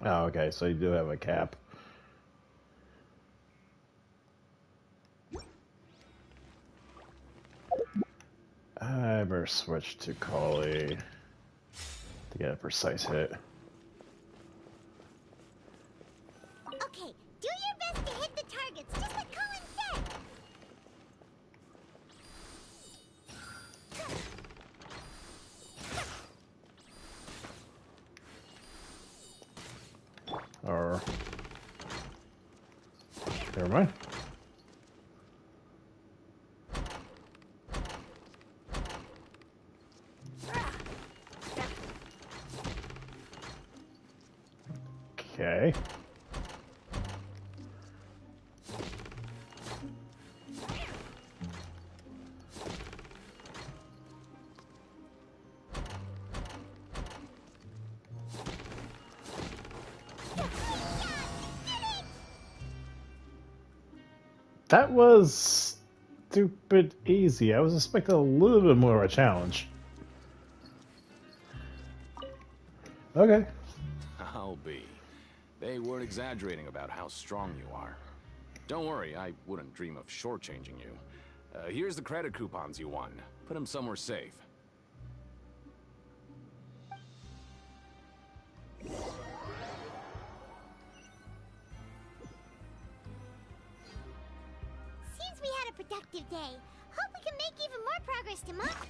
Oh, okay, so you do have a cap. I better switch to Collie to get a precise hit. Okay, do your best to hit the targets, just like Colin said. Or never mind. Okay. That was stupid easy. I was expecting a little bit more of a challenge. Okay. I'll be. They weren't exaggerating about how strong you are. Don't worry, I wouldn't dream of shortchanging you. Here's the credit coupons you won. Put them somewhere safe. Seems we had a productive day. Hope we can make even more progress tomorrow.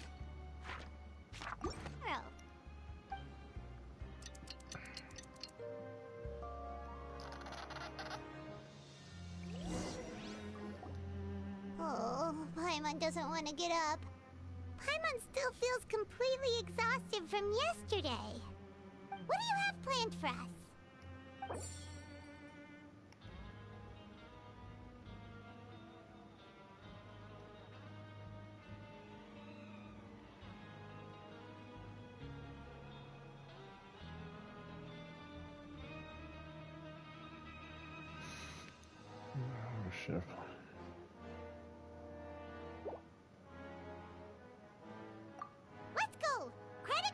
Oh, Paimon doesn't want to get up. Paimon still feels completely exhausted from yesterday. What do you have planned for us? Oh, shit. Let's go! Credit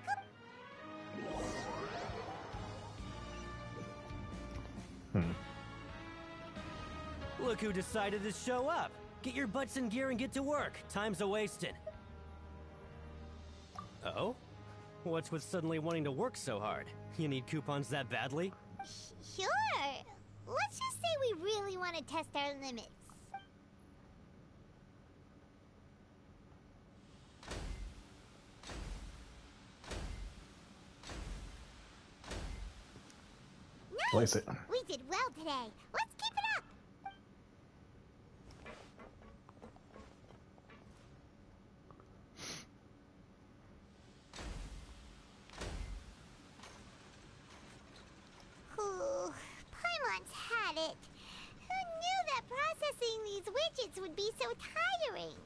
Look who decided to show up. Get your butts in gear and get to work. Time's a-wasting. Oh? What's with suddenly wanting to work so hard? You need coupons that badly? Sure. Let's just say we really want to test our limits. Place it. We did well today. Let's keep it up. Ooh, Paimon's had it. Who knew that processing these widgets would be so tiring?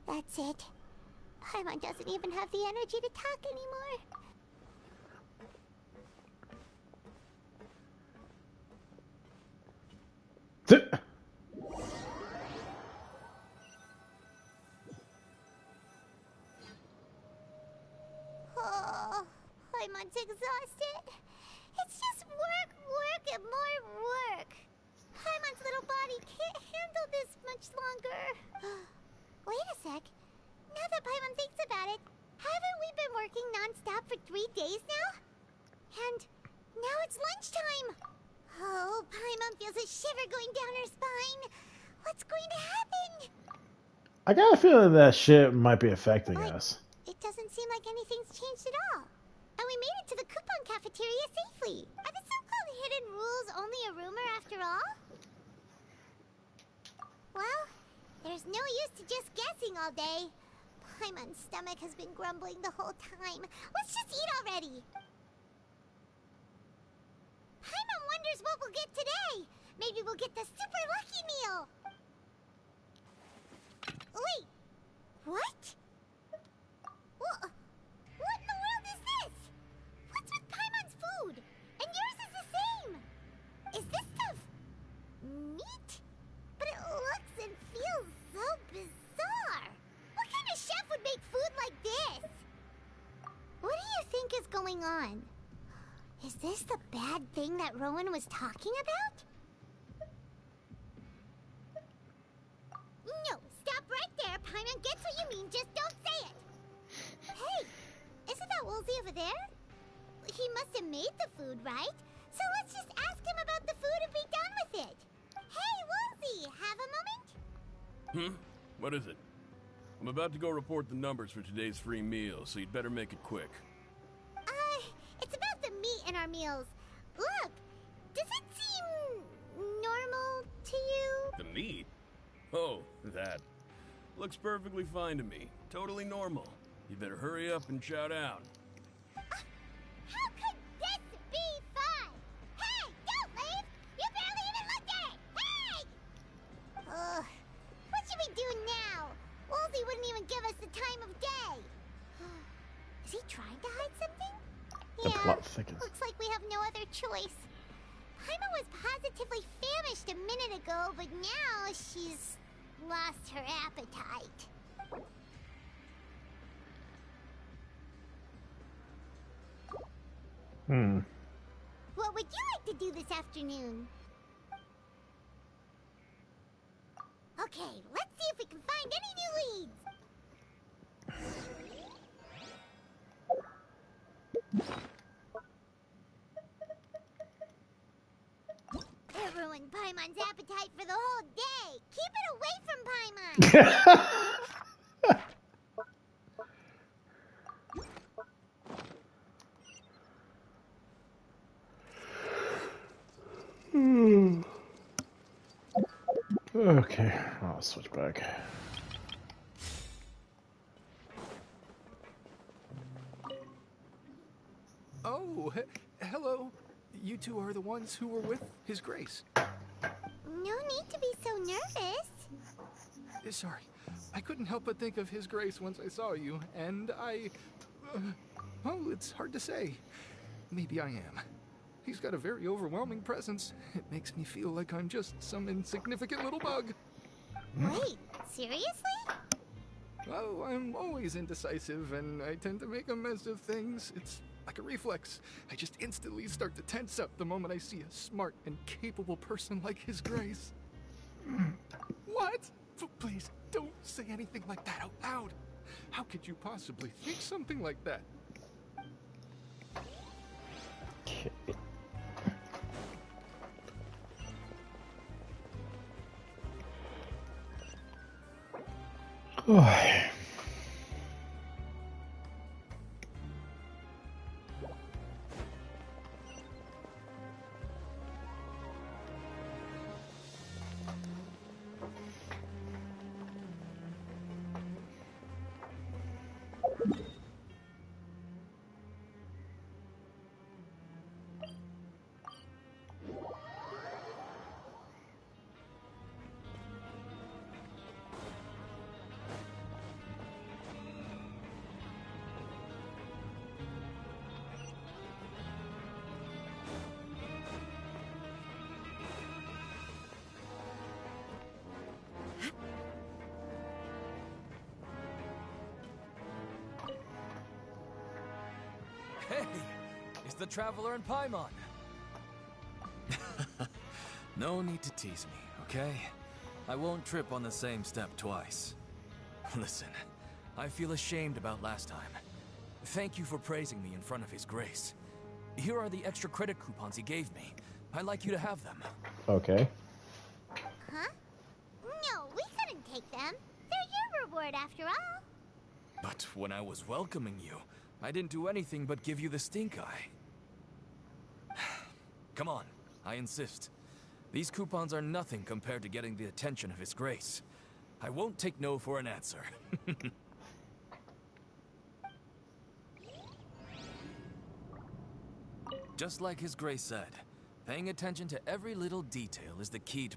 That's it. Paimon doesn't even have the energy to talk anymore. Oh, Paimon's exhausted. It's just work, work, and more work. shiver going down her spine. What's going to happen? I got a feeling that shit might be affecting us. It doesn't seem like anything's changed at all. And we made it to the coupon cafeteria safely. Are the so-called hidden rules only a rumor after all? Well, there's no use to just guessing all day. Paimon's stomach has been grumbling the whole time. Let's just eat already. Paimon wonders what we'll get today. Maybe we'll get the super lucky meal. Wait, what? What in the world is this? What's with Paimon's food? And yours is the same. Is this stuff meat? But it looks and feels so bizarre. What kind of chef would make food like this? What do you think is going on? Is this the bad thing that Rowan was talking about? No, stop right there. Paimon gets what you mean, just don't say it. Hey, isn't that Woolsey over there? He must have made the food, right? So let's just ask him about the food and be done with it. Hey, Woolsey, have a moment? What is it? I'm about to go report the numbers for today's free meal, so you'd better make it quick. It's about the meat in our meals. Look, does it seem normal to you? The meat? Oh, that. Looks perfectly fine to me. Totally normal. You better hurry up and shout out. How could this be fun? Hey, don't leave! You barely even looked at it! Hey! What should we do now? Woolsey wouldn't even give us the time of day. Is he trying to hide something? The plot thickens. Looks like we have no other choice. Paimon was positively famished a minute ago, but now she's lost her appetite. What would you like to do this afternoon? Okay, let's see if we can find any new leads. It ruined Paimon's appetite for the whole day. Keep it away from Paimon. Okay, I'll switch back. Oh, hello. You two are the ones who were with His Grace. No need to be so nervous. Sorry, I couldn't help but think of His Grace once I saw you, and well, it's hard to say. Maybe I am. He's got a very overwhelming presence. It makes me feel like I'm just some insignificant little bug. Wait, seriously? Oh, I'm always indecisive, and I tend to make a mess of things. It's like a reflex. I just instantly start to tense up the moment I see a smart and capable person like His Grace. What? Please, don't say anything like that out loud. How could you possibly think something like that? Okay. Oh. Hey, it's the Traveler and Paimon. No need to tease me, okay? I won't trip on the same step twice. Listen, I feel ashamed about last time. Thank you for praising me in front of His Grace. Here are the extra credit coupons he gave me. I'd like you to have them. Okay. it after all. But when I was welcoming you, I didn't do anything but give you the stink eye. Come on, I insist. These coupons are nothing compared to getting the attention of His Grace. I won't take no for an answer. Just like His Grace said, paying attention to every little detail is the key to...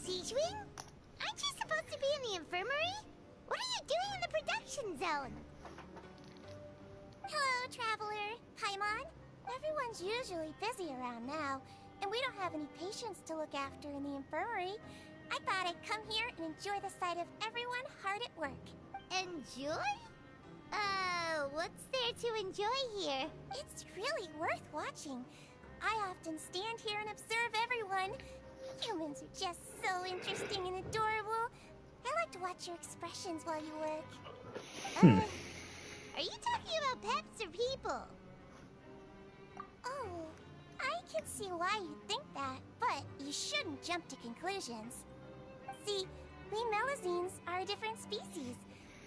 Siegewing? Aren't you supposed to be in the infirmary? What are you doing in the production zone? Hello, Traveler. Paimon. Everyone's usually busy around now, and we don't have any patients to look after in the infirmary. I thought I'd come here and enjoy the sight of everyone hard at work. Enjoy? What's there to enjoy here? It's really worth watching. I often stand here and observe everyone. Humans are just so interesting and adorable. I like to watch your expressions while you work. Are you talking about pets or people? Oh, I can see why you think that, but you shouldn't jump to conclusions. See, we Melazines are a different species,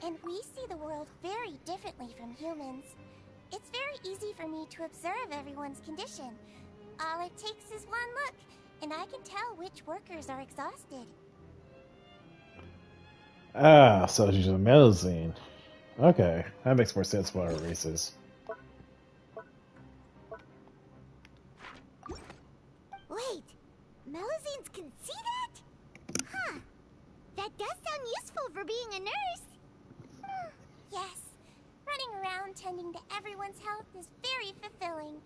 and we see the world very differently from humans. It's very easy for me to observe everyone's condition. All it takes is one look, and I can tell which workers are exhausted. Ah, so she's a Melazine. Okay, that makes more sense for our races. Wait, Melazines can see that? Huh. That does sound useful for being a nurse. Yes, running around tending to everyone's health is very fulfilling.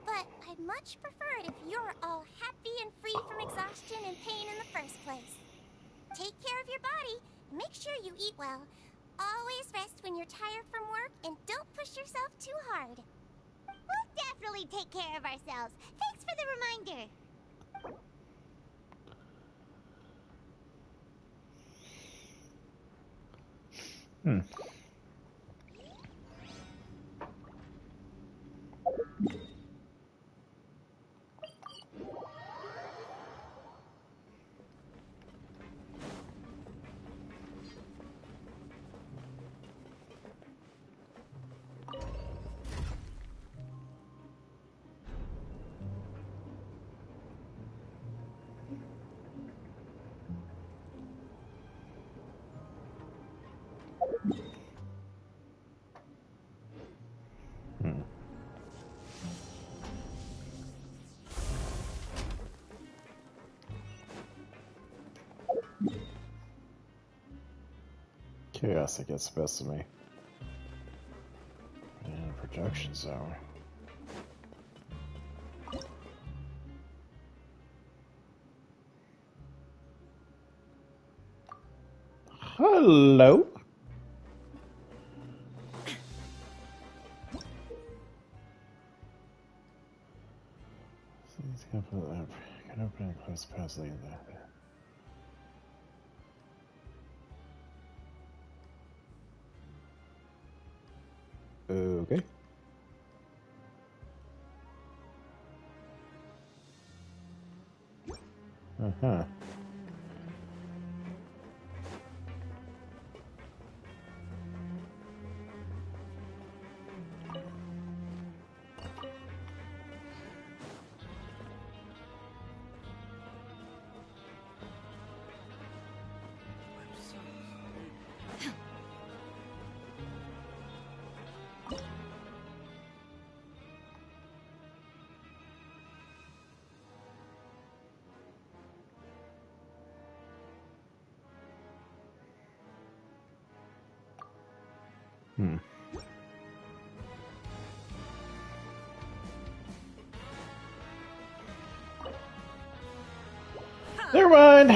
But I'd much prefer it if you're all happy and free from exhaustion and pain in the first place. Take care of your body, and make sure you eat well. Always rest when you're tired from work, and don't push yourself too hard. We'll definitely take care of ourselves. Thanks for the reminder. Chaos gets the best of me. And production zone. Hello. Can open and close passively in there. Okay. Uh-huh. Never mind.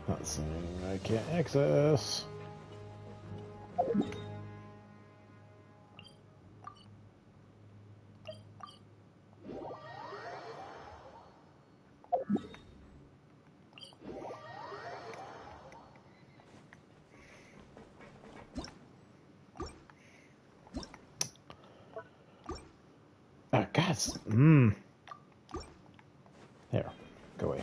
Not saying I can't access. That's Here, go away.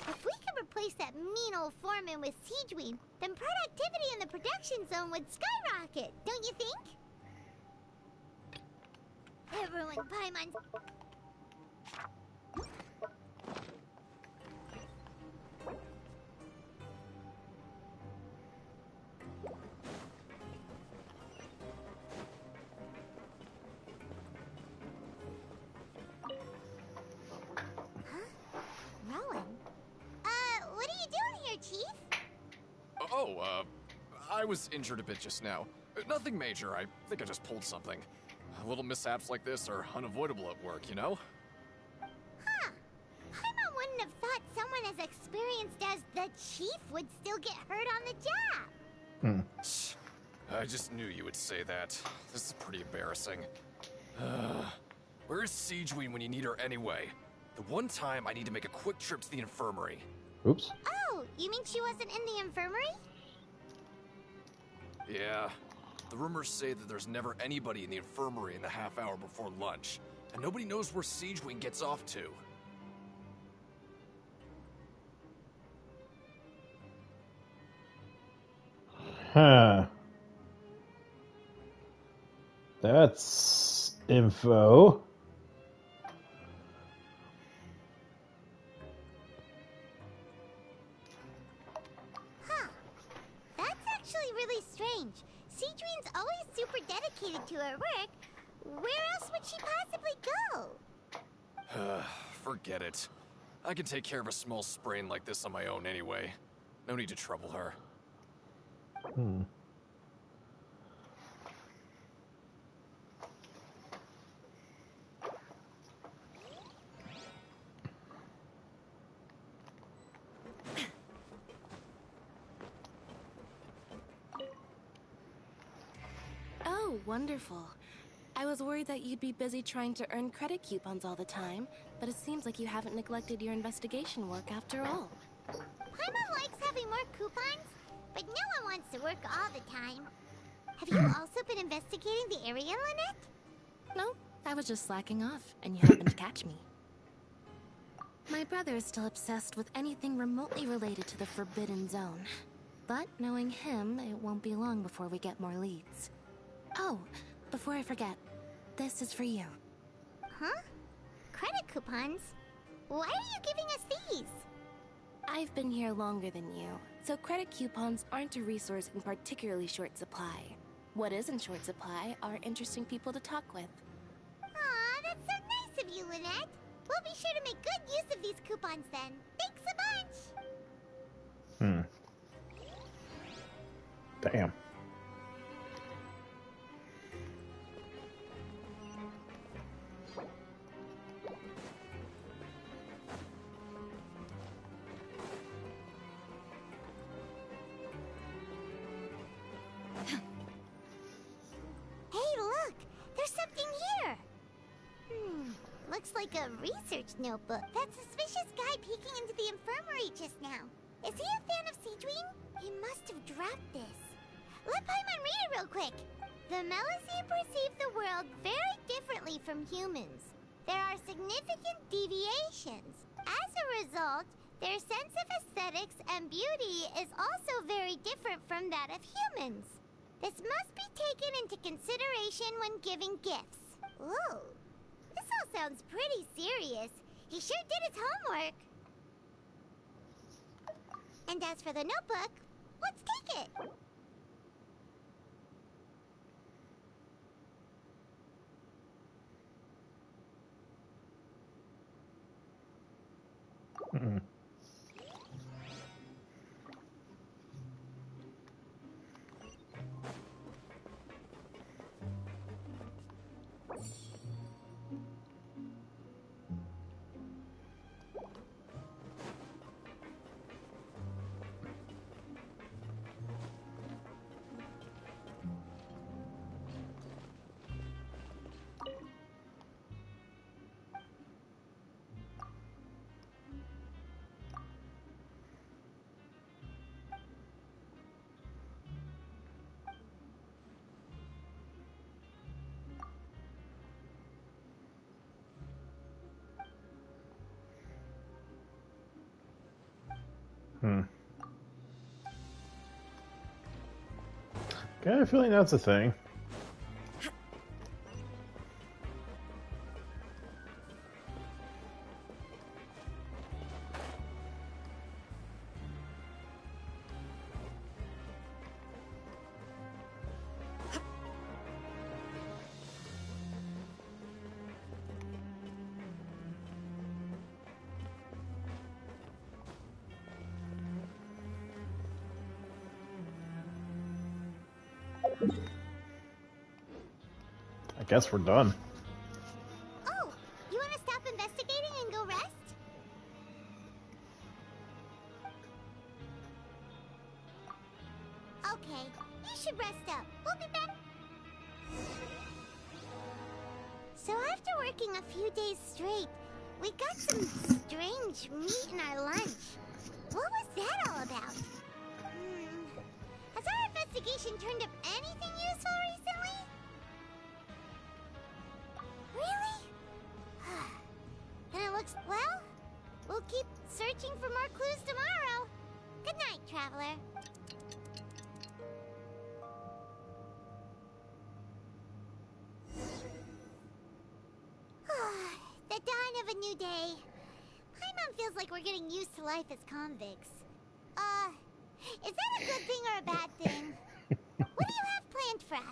If we could replace that mean old foreman with Siegeween, then productivity in the production zone would skyrocket, don't you think? Everyone, Paimon. Rowan? What are you doing here, Chief? Oh, I was injured a bit just now. Nothing major, I think I just pulled something. Little mishaps like this are unavoidable at work, you know? Huh. Paimon wouldn't have thought someone as experienced as the Chief would still get hurt on the job. I just knew you would say that. This is pretty embarrassing. Where's Siegeween when you need her anyway? The one time I need to make a quick trip to the infirmary. Oops. Oh, you mean she wasn't in the infirmary? Yeah. The rumors say that there's never anybody in the infirmary in the half hour before lunch, and nobody knows where Siegeween gets off to. Huh. That's info. Huh. That's actually really strange. Siegeween's always super dedicated to her work. Where else would she possibly go? Forget it. I can take care of a small sprain like this on my own anyway. No need to trouble her. Oh, wonderful. I was worried that you'd be busy trying to earn credit coupons all the time, but it seems like you haven't neglected your investigation work after all. Paimon likes having more coupons, but no one wants to work all the time. Have you also been investigating the area, Lynette? No, I was just slacking off, and you happened to catch me. My brother is still obsessed with anything remotely related to the Forbidden Zone. But knowing him, it won't be long before we get more leads. Oh, before I forget, this is for you. Huh? Credit coupons? Why are you giving us these? I've been here longer than you, so credit coupons aren't a resource in particularly short supply. What is in short supply are interesting people to talk with. Aw, that's so nice of you, Lynette. We'll be sure to make good use of these coupons then. Thanks a bunch! Damn. Hey, look! There's something here! Looks like a research notebook. That suspicious guy peeking into the infirmary just now. Is he a fan of Siegeween? He must have dropped this. Let Paimon read it real quick. The Melusine perceive the world very differently from humans. There are significant deviations. As a result, their sense of aesthetics and beauty is also very different from that of humans. This must be taken into consideration when giving gifts. Ooh, this all sounds pretty serious. He sure did his homework. And as for the notebook, let's take it. Got a feeling that's a thing. I guess we're done. Oh, you want to stop investigating and go rest? Okay, you should rest up. We'll be back. So after working a few days straight, we got some strange meat in our lunch. What was that all about? Has our investigation turned up anything useful recently? Really? And it looks, well, we'll keep searching for more clues tomorrow. Good night, Traveler. The dawn of a new day. Paimon feels like we're getting used to life as convicts. Is that a good thing or a bad thing? What do you have planned for us?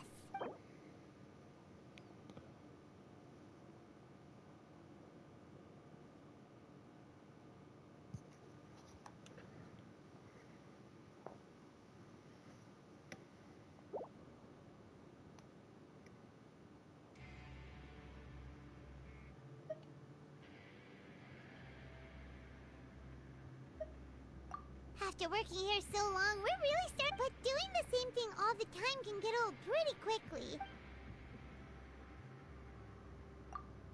After working here so long, we're really starting. But doing the same thing all the time can get old pretty quickly.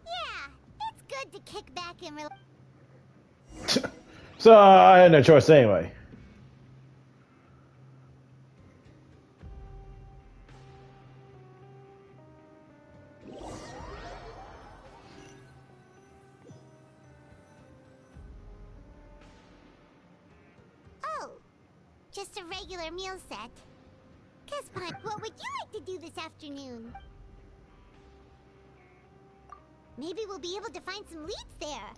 Yeah, it's good to kick back and relax. So I had no choice anyway. Oh, just a regular meal set. Guess what? What would you like to do this afternoon? Maybe we'll be able to find some leads there.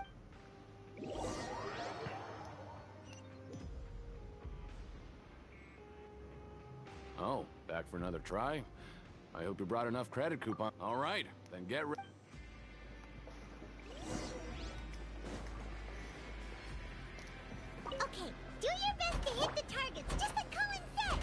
Oh, back for another try? I hope you brought enough credit coupon. All right, then get ready. Okay, do your best to hit the targets, just like Colin said.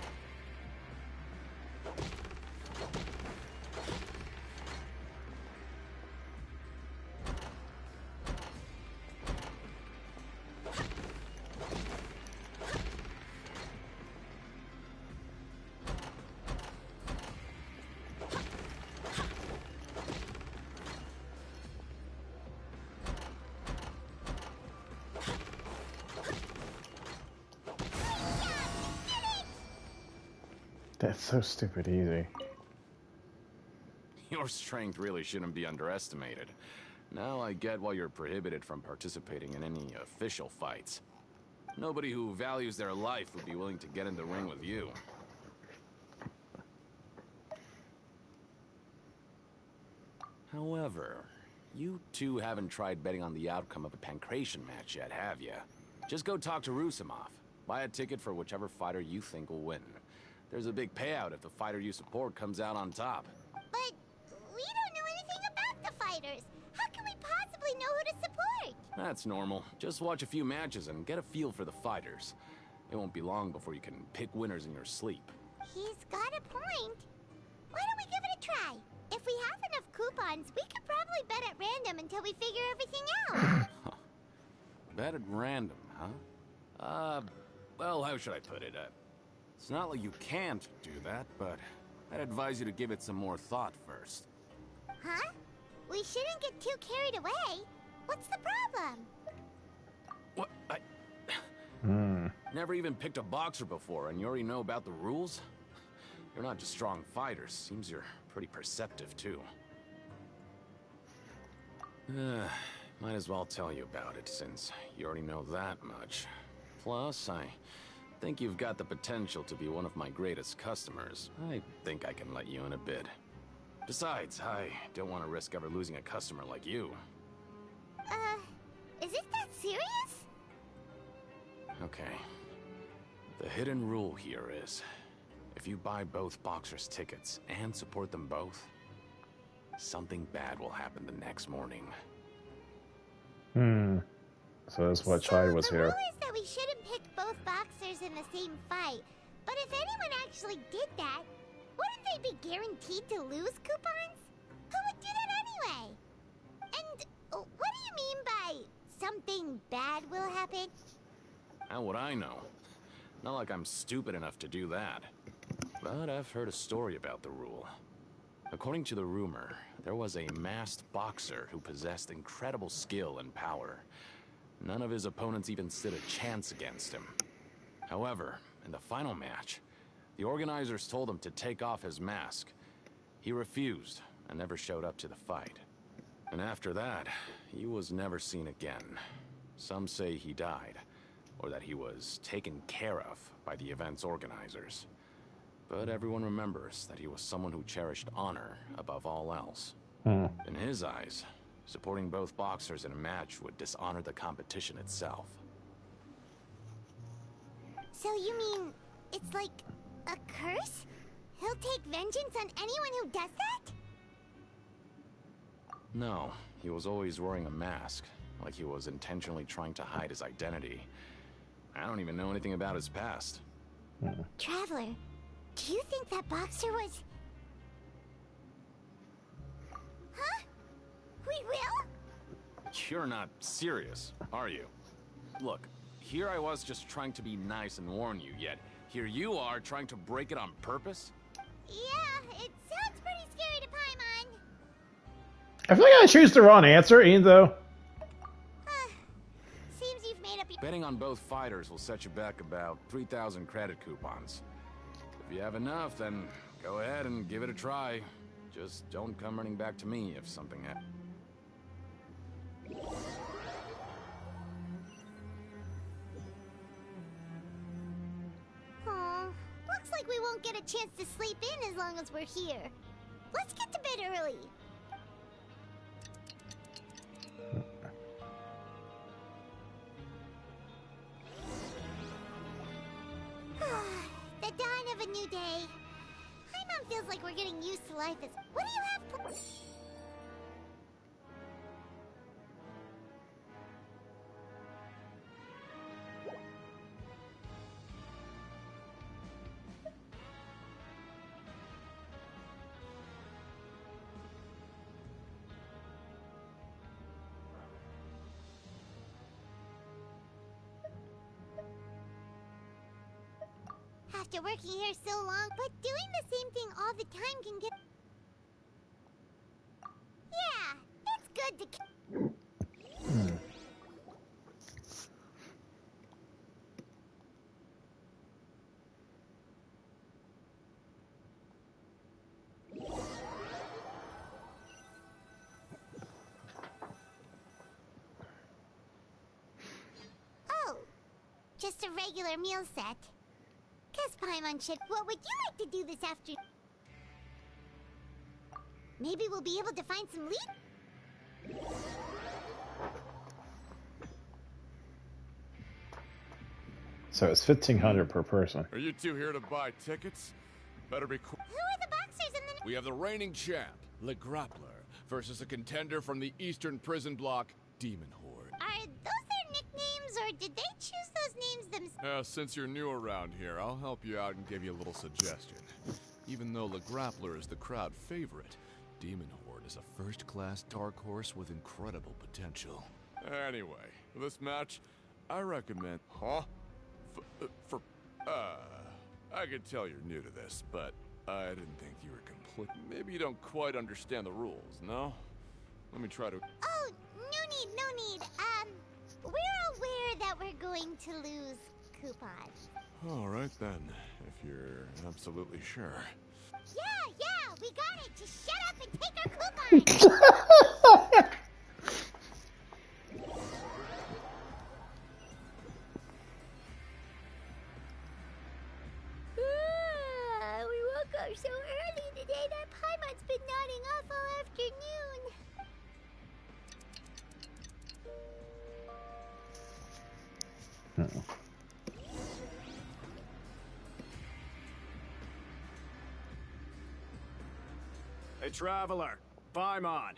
That's so stupid easy. Your strength really shouldn't be underestimated. Now I get why you're prohibited from participating in any official fights. Nobody who values their life would be willing to get in the ring with you. However, you two haven't tried betting on the outcome of a Pancration match yet, have you? Just go talk to Rusimov. Buy a ticket for whichever fighter you think will win. There's a big payout if the fighter you support comes out on top. But we don't know anything about the fighters. How can we possibly know who to support? That's normal. Just watch a few matches and get a feel for the fighters. It won't be long before you can pick winners in your sleep. He's got a point. Why don't we give it a try? If we have enough coupons, we could probably bet at random until we figure everything out. Bet at random, huh? Well, how should I put it? It's not like you can't do that, but I'd advise you to give it some more thought first. Huh? We shouldn't get too carried away. What's the problem? What? Never even picked a boxer before, and you already know about the rules? You're not just strong fighters. Seems you're pretty perceptive, too. Might as well tell you about it, since you already know that much. Plus, I think you've got the potential to be one of my greatest customers. I think I can let you in a bit. Besides, I don't want to risk ever losing a customer like you. Is it that serious? Okay. The hidden rule here is, if you buy both boxers' tickets and support them both, something bad will happen the next morning. So that's why Chai was The here. rule is that we shouldn't pick both boxers in the same fight. But if anyone actually did that, wouldn't they be guaranteed to lose coupons? Who would do that anyway? And what do you mean by something bad will happen? How would I know? Not like I'm stupid enough to do that. But I've heard a story about the rule. According to the rumor, there was a masked boxer who possessed incredible skill and power. None of his opponents even stood a chance against him. However, in the final match, the organizers told him to take off his mask. He refused and never showed up to the fight. And after that, he was never seen again. Some say he died, or that he was taken care of by the event's organizers. But everyone remembers that he was someone who cherished honor above all else. In his eyes, supporting both boxers in a match would dishonor the competition itself. So you mean it's like a curse? He'll take vengeance on anyone who does that? No, he was always wearing a mask, like he was intentionally trying to hide his identity. I don't even know anything about his past. Traveler, do you think that boxer was... Huh? We will? You're not serious, are you? Look, here I was just trying to be nice and warn you, yet here you are trying to break it on purpose? Yeah, it sounds pretty scary to Paimon. I feel like I choose the wrong answer, even though. Seems you've made up your... Betting on both fighters will set you back about 3,000 credit coupons. If you have enough, then go ahead and give it a try. Just don't come running back to me if something happens. Aw, looks like we won't get a chance to sleep in as long as we're here. Let's get to bed early. The dawn of a new day. Paimon feels like we're getting used to life as... What do you have... After working here so long, but doing the same thing all the time can get... Yeah, it's good to... Oh, just a regular meal set. Guess Paimon should... What would you like to do this afternoon? Maybe we'll be able to find some lead... So it's 1,500 per person. Are you two here to buy tickets? Better be quick. Who are the boxers in the... We have the reigning champ, Le Grappler, versus a contender from the Eastern Prison Block, Demon Horde. Are those their nicknames, or did they choose those names themselves? Since you're new around here, I'll help you out and give you a little suggestion. Even though Le Grappler is the crowd favorite, Demon Horde is a first-class dark horse with incredible potential. Anyway, for this match, I recommend... Huh? I could tell you're new to this, but I didn't think you were complete. Maybe you don't quite understand the rules, no? Let me try to... Oh, no need. We're aware that we're going to lose coupons. All right then, if you're absolutely sure. Yeah, we got it. Just shut up and take our coupons. Paimon's been nodding off all afternoon. Hey, Traveler. Paimon.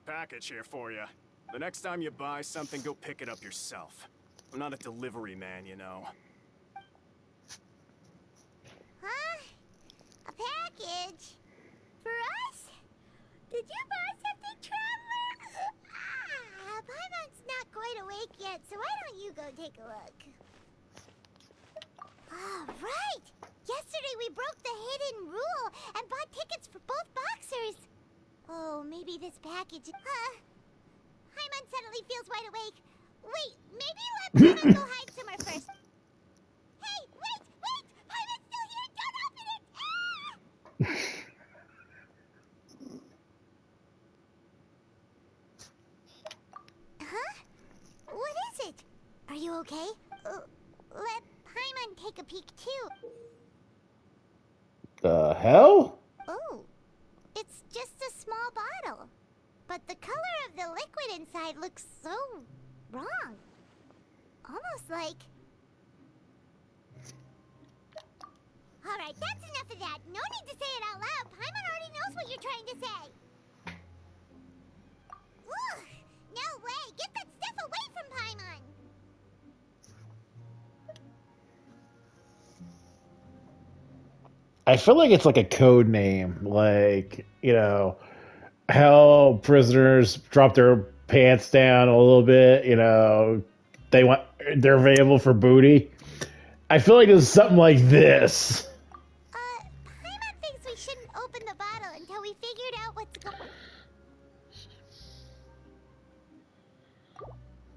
Package here for you. The next time you buy something, go pick it up yourself. I'm not a delivery man, you know. Huh? A package? For us? Did you buy something, Traveler? Paimon's not quite awake yet, so why don't you go take a look? All right! Yesterday we broke the hidden rule and bought tickets for both boxers. Oh, maybe this package... Paimon suddenly feels wide awake. Wait, maybe let Paimon go hide somewhere first. Hey, wait! Paimon's still here! Don't open it! Huh? What is it? Are you okay? Let Paimon take a peek too. The hell? Oh, it's just a small bottle. But the color of the liquid inside looks so wrong. Almost like... Alright, that's enough of that. No need to say it out loud. Paimon already knows what you're trying to say. Ugh, no way. Get that stuff away from Paimon. I feel like it's like a code name, like, you know, how prisoners drop their pants down a little bit, you know, they're available for booty. I feel like it's something like this. Paimon thinks we shouldn't open the bottle until we figured out what's going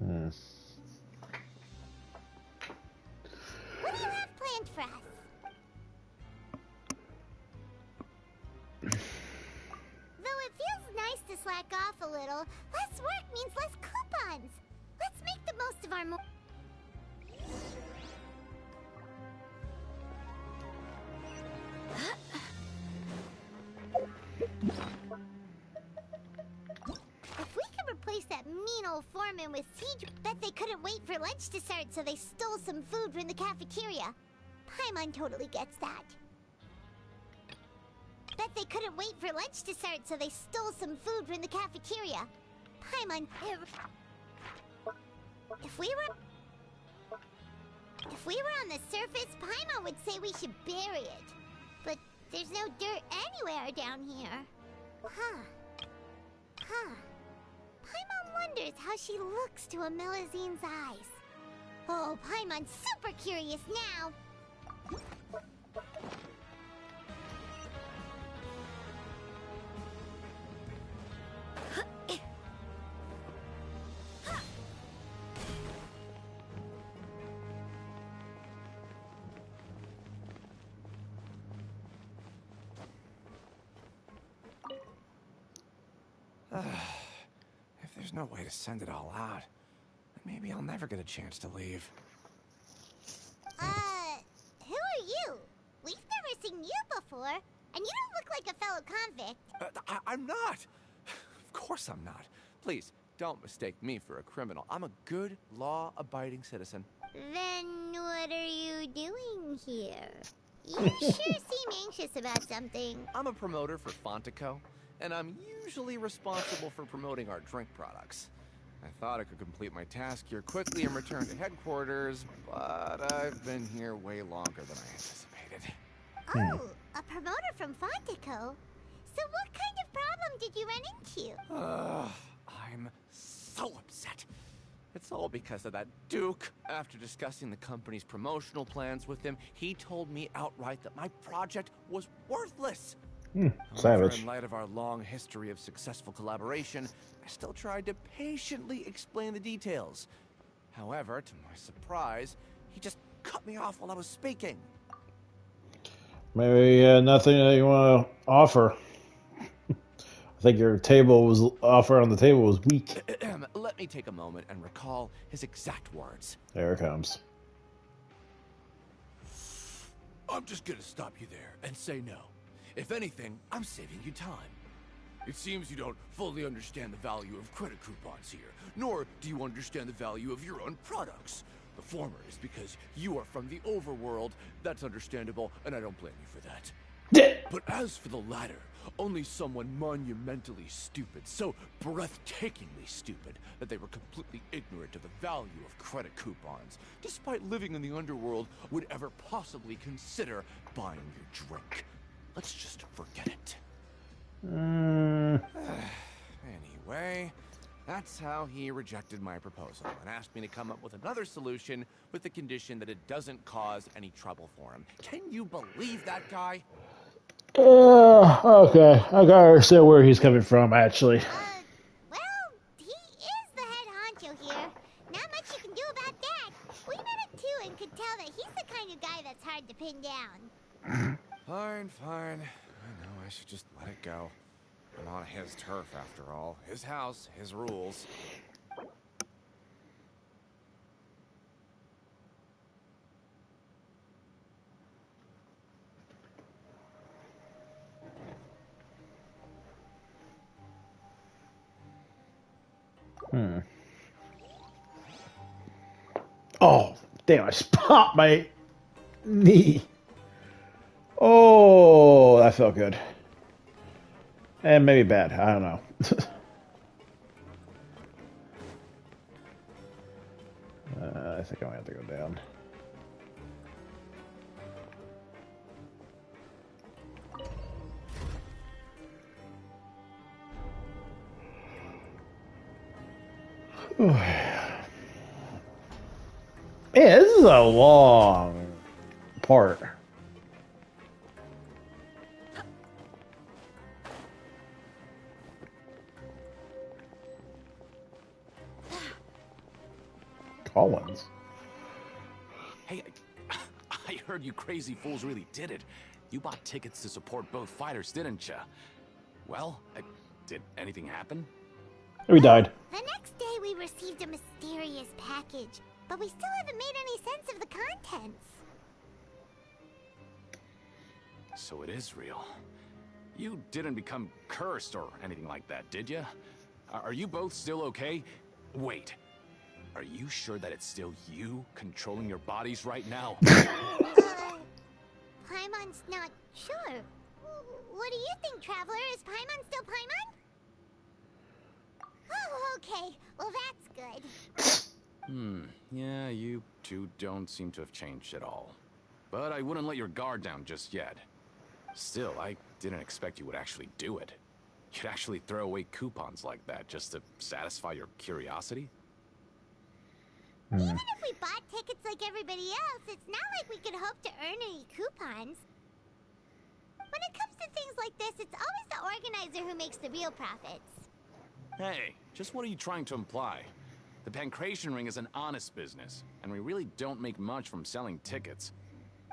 on. What do you have planned for us? Though it feels nice to slack off a little, less work means less coupons. Let's make the most of our If we could replace that mean old foreman with siege, bet they couldn't wait for lunch to start, so they stole some food from the cafeteria. Paimon totally gets that. Bet they couldn't wait for lunch to start, so they stole some food from the cafeteria. Paimon, if we were on the surface, Paimon would say we should bury it. But there's no dirt anywhere down here. Paimon wonders how she looks to a Melusine's eyes. Oh, Paimon's super curious now. If there's no way to send it all out, then maybe I'll never get a chance to leave. Who are you? We've never seen you before, and you don't look like a fellow convict. I'm not! Of course I'm not. Please, don't mistake me for a criminal. I'm a good, law-abiding citizen. Then what are you doing here? You sure seem anxious about something. I'm a promoter for Fontaine, and I'm usually responsible for promoting our drink products. I thought I could complete my task here quickly and return to headquarters, but I've been here way longer than I anticipated. Oh, a promoter from Fontaine? So what kind of problem did you run into? I'm so upset. It's all because of that Duke. After discussing the company's promotional plans with him, he told me outright that my project was worthless. However, Savage. in light of our long history of successful collaboration, I still tried to patiently explain the details. However, to my surprise, he just cut me off while I was speaking. Maybe nothing that you want to offer. I think your offer on the table was weak. Let me take a moment and recall his exact words. There it comes. I'm just gonna stop you there and say no. If anything, I'm saving you time. It seems you don't fully understand the value of credit coupons here, nor do you understand the value of your own products. The former is because you are from the overworld. That's understandable, and I don't blame you for that. But as for the latter, only someone monumentally stupid, so breathtakingly stupid, that they were completely ignorant of the value of credit coupons, despite living in the underworld, would ever possibly consider buying your drink. Let's just forget it. Anyway, that's how he rejected my proposal and asked me to come up with another solution with the condition that it doesn't cause any trouble for him. Can you believe that guy? Okay. I gotta understand where he's coming from, actually. Well, he is the head honcho here. Not much you can do about that. We met him too and could tell that he's the kind of guy that's hard to pin down. Fine. I know I should just let it go. I'm on his turf after all. His house, his rules. Oh, damn, I just popped my knee. Oh, that felt good. And maybe bad. I don't know. I think I'm going to have to go down. Man, this is a long part. Collins. Hey, I heard you crazy fools really did it. You bought tickets to support both fighters, didn't you? Well, did anything happen? We died. The next day we received a mysterious package, but we still haven't made any sense of the contents. So it is real. You didn't become cursed or anything like that, did you? Are you both still okay? Wait. Are you sure that it's still you controlling your bodies right now? Paimon's not sure. What do you think, Traveler? Is Paimon still Paimon? Oh, okay. Well, that's good. Yeah, you two don't seem to have changed at all. But I wouldn't let your guard down just yet. Still, I didn't expect you would actually do it. You'd actually throw away coupons like that just to satisfy your curiosity? Even if we bought tickets like everybody else, it's not like we could hope to earn any coupons. When it comes to things like this, it's always the organizer who makes the real profits. Hey, just what are you trying to imply? The Pancration Ring is an honest business, and we really don't make much from selling tickets.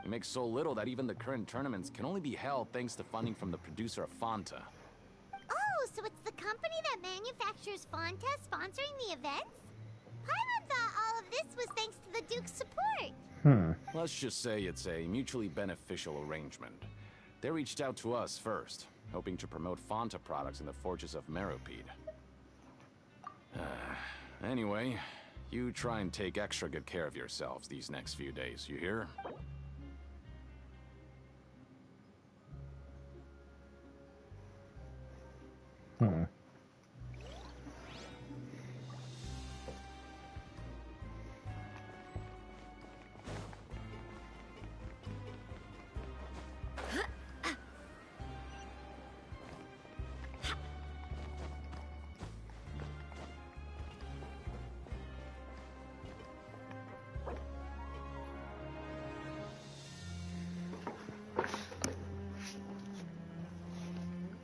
We make so little that even the current tournaments can only be held thanks to funding from the producer of Fanta. Oh, so it's the company that manufactures Fonta sponsoring the events? Paimon thought all of this was thanks to the Duke's support. Let's just say it's a mutually beneficial arrangement. They reached out to us first, hoping to promote Fonta products in the forges of Meropide. Anyway, you try and take extra good care of yourselves these next few days, you hear?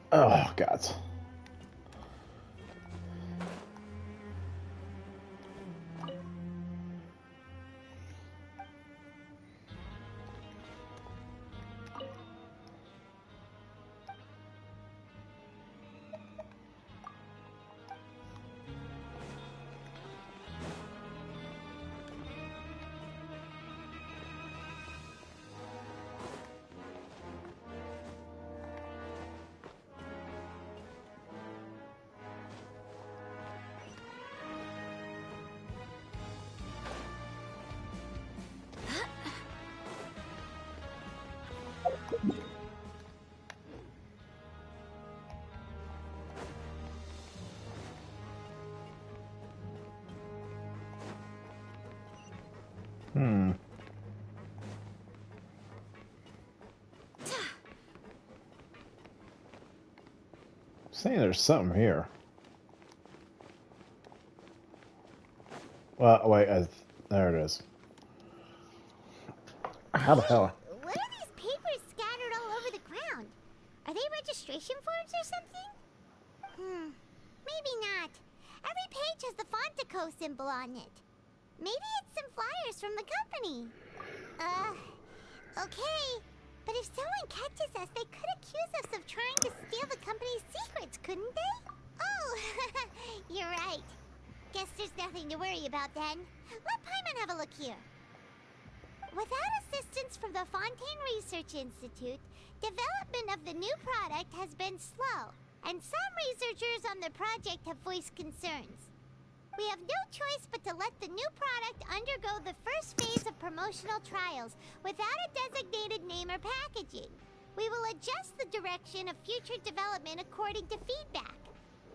Oh, God. Hmm. Saying there's something here. Well, wait, there it is. How the hell? What are these papers scattered all over the ground? Are they registration forms or something? Maybe not. Every page has the Fontaco symbol on it. Maybe it's some flyers from the company. Okay. But if someone catches us, they could accuse us of trying to steal the company's secrets, couldn't they? Oh, you're right. Guess there's nothing to worry about then. Let Paimon have a look here. Without assistance from the Fontaine Research Institute, development of the new product has been slow, and some researchers on the project have voiced concerns. We have no choice but to let the new product undergo the first phase of promotional trials without a designated name or packaging. We will adjust the direction of future development according to feedback.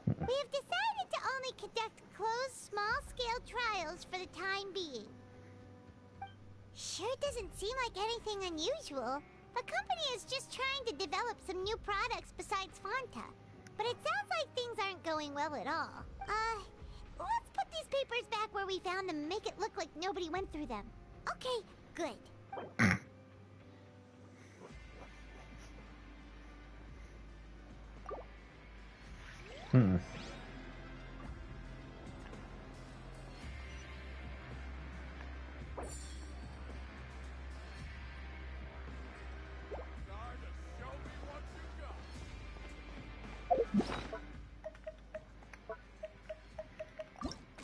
We have decided to only conduct closed, small-scale trials for the time being. Sure doesn't seem like anything unusual. The company is just trying to develop some new products besides Fanta. But it sounds like things aren't going well at all. Let's put these papers back where we found them and make it look like nobody went through them. Okay, good. Hmm.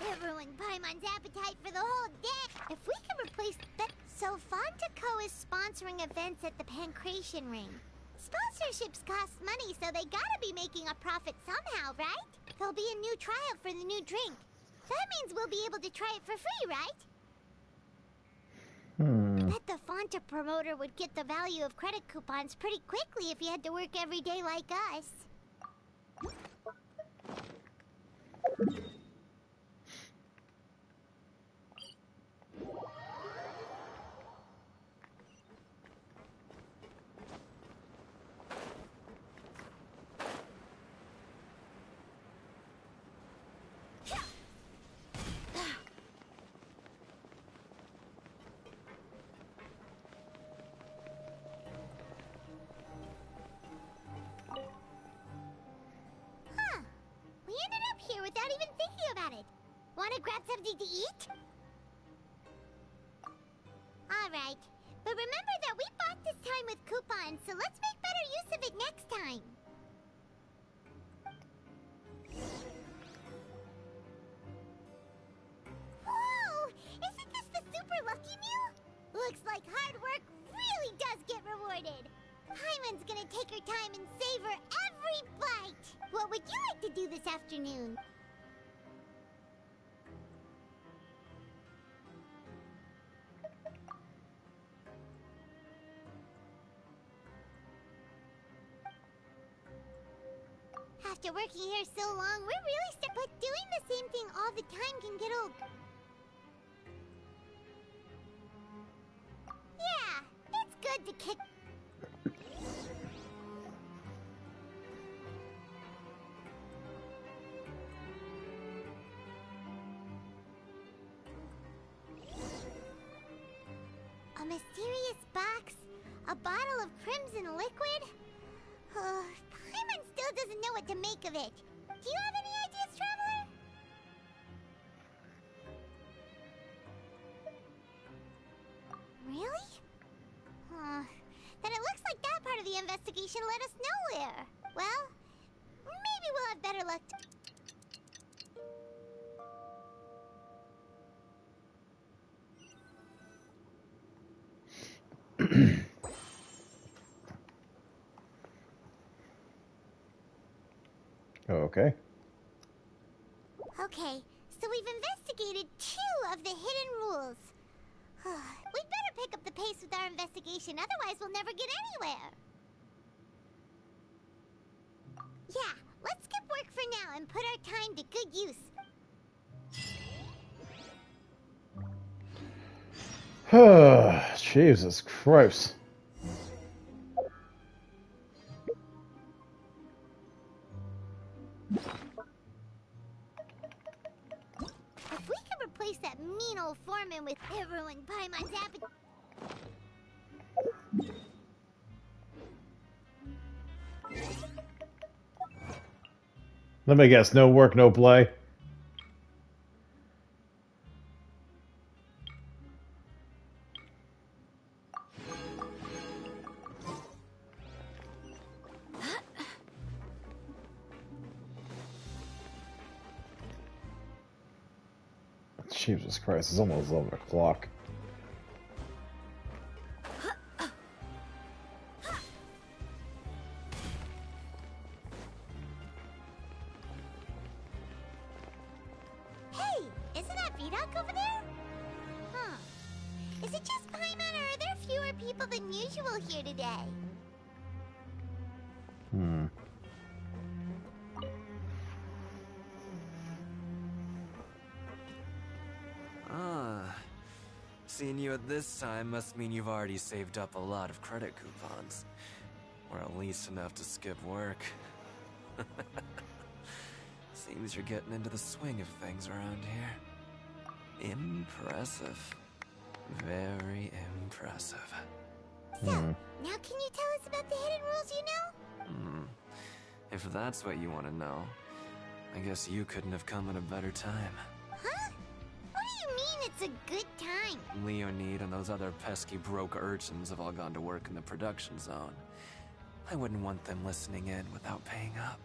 It ruined Paimon's appetite for the whole day. If we can replace that... So Fontaco is sponsoring events at the Pancration Ring. Sponsorships cost money, so they gotta be making a profit somehow, right? There'll be a new trial for the new drink. That means we'll be able to try it for free, right? I bet the Fanta promoter would get the value of credit coupons pretty quickly if he had to work every day like us. We ended up here without even thinking about it. Wanna grab something to eat? Alright, but remember that we bought this time with coupons, so let's make better use of it next time. Whoa! Isn't this the super lucky meal? Looks like hard work really does get rewarded. Paimon's gonna take her time and savor every bite. What would you like to do this afternoon? After working here so long, we're really stuck. But doing the same thing all the time can get old. Yeah, it's good to kick. A mysterious box? A bottle of crimson liquid? Paimon still doesn't know what to make of it. Do you have any ideas, Traveler? Really? Then it looks like that part of the investigation led us nowhere. Well, maybe we'll have better luck. Okay. Okay, so we've investigated 2 of the hidden rules. We'd better pick up the pace with our investigation, otherwise we'll never get anywhere. Yeah, let's skip work for now and put our time to good use. Jesus Christ. If we could replace that mean old foreman with everyone Paimon's appetite. Let me guess, no work, no play. Jesus Christ, it's almost 11 o'clock. Hey, isn't that Vidoc over there? Huh. Is it just Paimon, or are there fewer people than usual here today? Ah, seeing you at this time must mean you've already saved up a lot of credit coupons. Or at least enough to skip work. Seems you're getting into the swing of things around here. Impressive. Very impressive. So, now can you tell us about the hidden rules you know? If that's what you want to know, I guess you couldn't have come at a better time. Huh? What do you mean it's a good time? Leonid and those other pesky broke urchins have all gone to work in the production zone. I wouldn't want them listening in without paying up.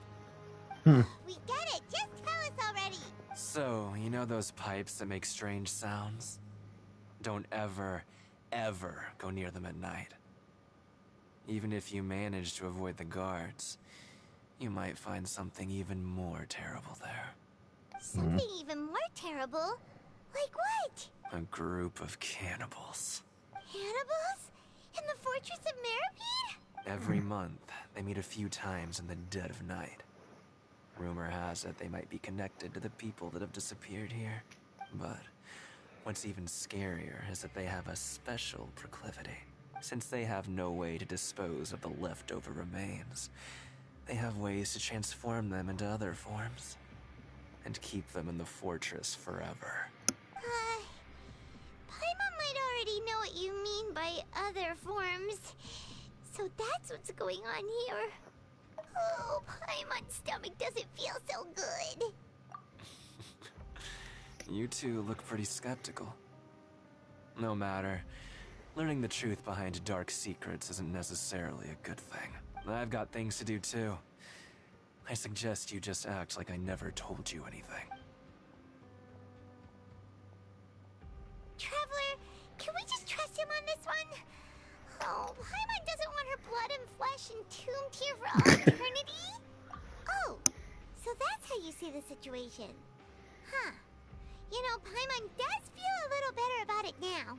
We get it! Just tell us already! So, you know those pipes that make strange sounds? Don't ever, ever go near them at night. Even if you manage to avoid the guards, you might find something even more terrible there. Something even more terrible? Like what? A group of cannibals. Cannibals? In the Fortress of Meripede? Every month, they meet a few times in the dead of night. Rumor has it they might be connected to the people that have disappeared here. But what's even scarier is that they have a special proclivity. Since they have no way to dispose of the leftover remains, they have ways to transform them into other forms and keep them in the fortress forever. Paimon might already know what you mean by other forms. So that's what's going on here. Oh, Paimon's stomach doesn't feel so good. You two look pretty skeptical. No matter. Learning the truth behind dark secrets isn't necessarily a good thing. I've got things to do too. I suggest you just act like I never told you anything. Traveler, can we just trust him on this one? Oh, Paimon doesn't want her blood and flesh entombed here for all eternity? Oh, so that's how you see the situation. Huh. You know, Paimon does feel a little better about it now.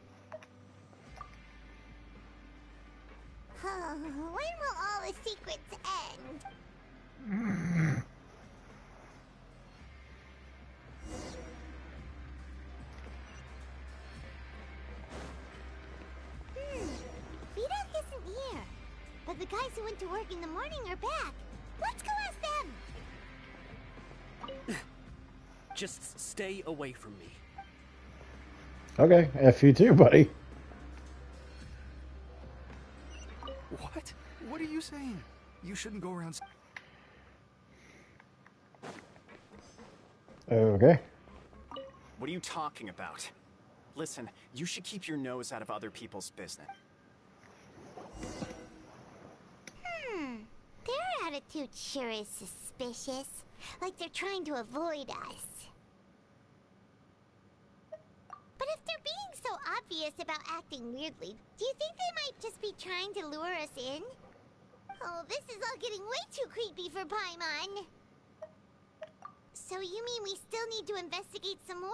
When will all the secrets end? Vidoc isn't here. But the guys who went to work in the morning are back. Let's go ask them! Just stay away from me. Okay, F you too, buddy. What? What are you saying? You shouldn't go around... Okay. What are you talking about? Listen, you should keep your nose out of other people's business. Their attitude sure is suspicious. Like they're trying to avoid us. But if they're being so obvious about acting weirdly, do you think they might just be trying to lure us in? Oh, this is all getting way too creepy for Paimon. So you mean we still need to investigate some more?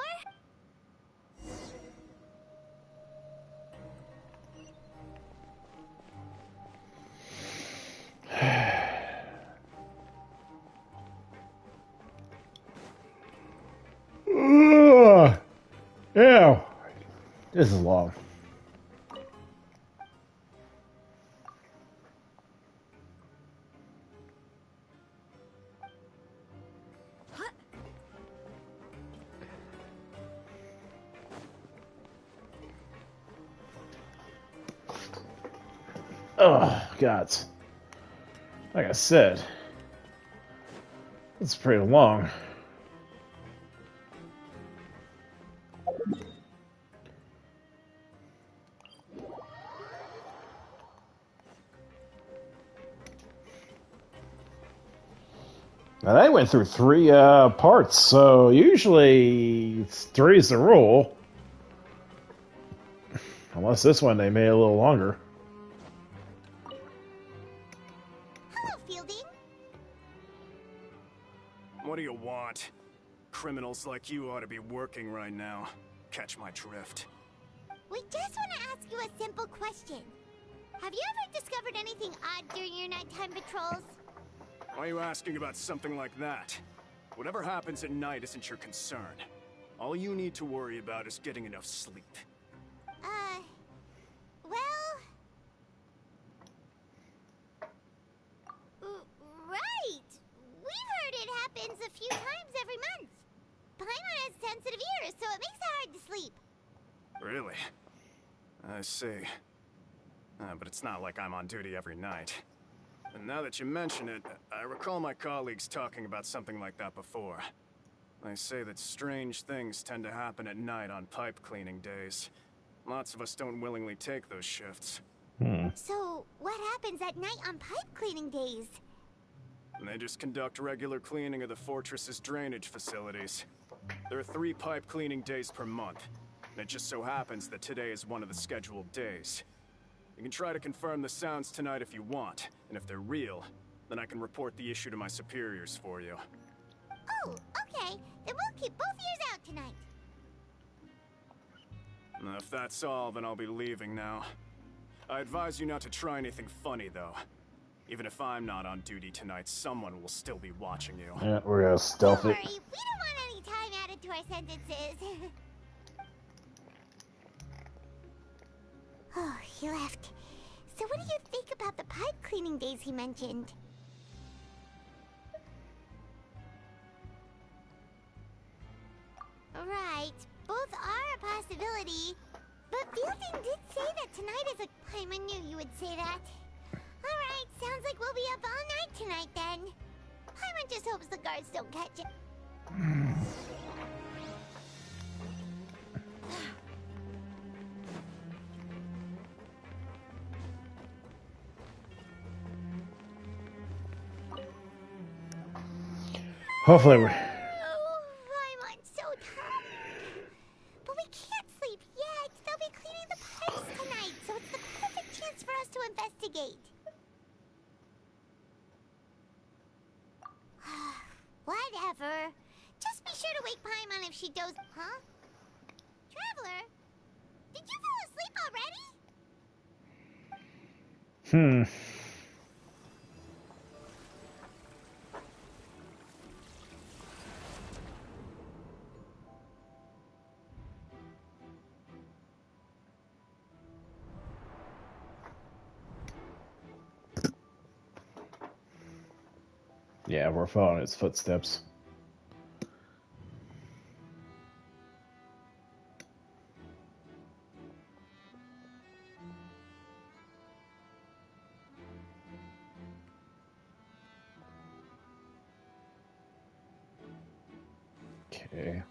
Ew. This is long. Oh, God. Like I said, it's pretty long. And I went through 3 parts, so usually 3 is the rule. Unless this one they made a little longer. Hello, Fielding. What do you want? Criminals like you ought to be working right now. Catch my drift. We just want to ask you a simple question. Have you ever discovered anything odd during your nighttime patrols? Why are you asking about something like that? Whatever happens at night isn't your concern. All you need to worry about is getting enough sleep. Right! We've heard it happens a few times every month. Paimon has sensitive ears, so it makes it hard to sleep. Really? I see. But it's not like I'm on duty every night. And now that you mention it, I recall my colleagues talking about something like that before. They say that strange things tend to happen at night on pipe cleaning days. Lots of us don't willingly take those shifts. So, what happens at night on pipe cleaning days? They just conduct regular cleaning of the fortress's drainage facilities. There are 3 pipe cleaning days per month, and it just so happens that today is one of the scheduled days. You can try to confirm the sounds tonight if you want, and if they're real, then I can report the issue to my superiors for you. Oh, okay. Then we'll keep both ears out tonight. If that's all, then I'll be leaving now. I advise you not to try anything funny, though. Even if I'm not on duty tonight, someone will still be watching you. Yeah, we're gonna stealth Don't it. worry, we don't want any time added to our sentences. Oh, he left. So what do you think about the pipe cleaning days he mentioned? Right, both are a possibility. But Fielding did say that tonight is a... Paimon knew you would say that. Alright, sounds like we'll be up all night tonight then. Paimon just hopes the guards don't catch it. Hopefully we're... Paimon's so tired. But we can't sleep yet. They'll be cleaning the pipes tonight, so it's the perfect chance for us to investigate. Whatever. Just be sure to wake Paimon if she does... Huh? Traveler? Did you fall asleep already? Yeah, we're following its footsteps. Okay.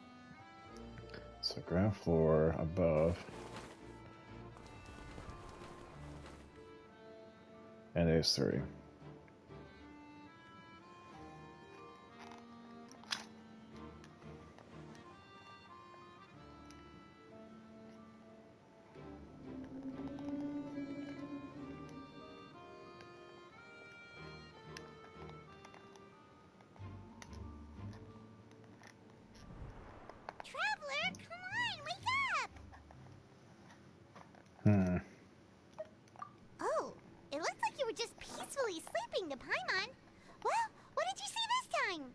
So ground floor above. And there's 3. Traveler, come on, wake up! Oh, it looks like you were just peacefully sleeping to Paimon. Well, what did you see this time?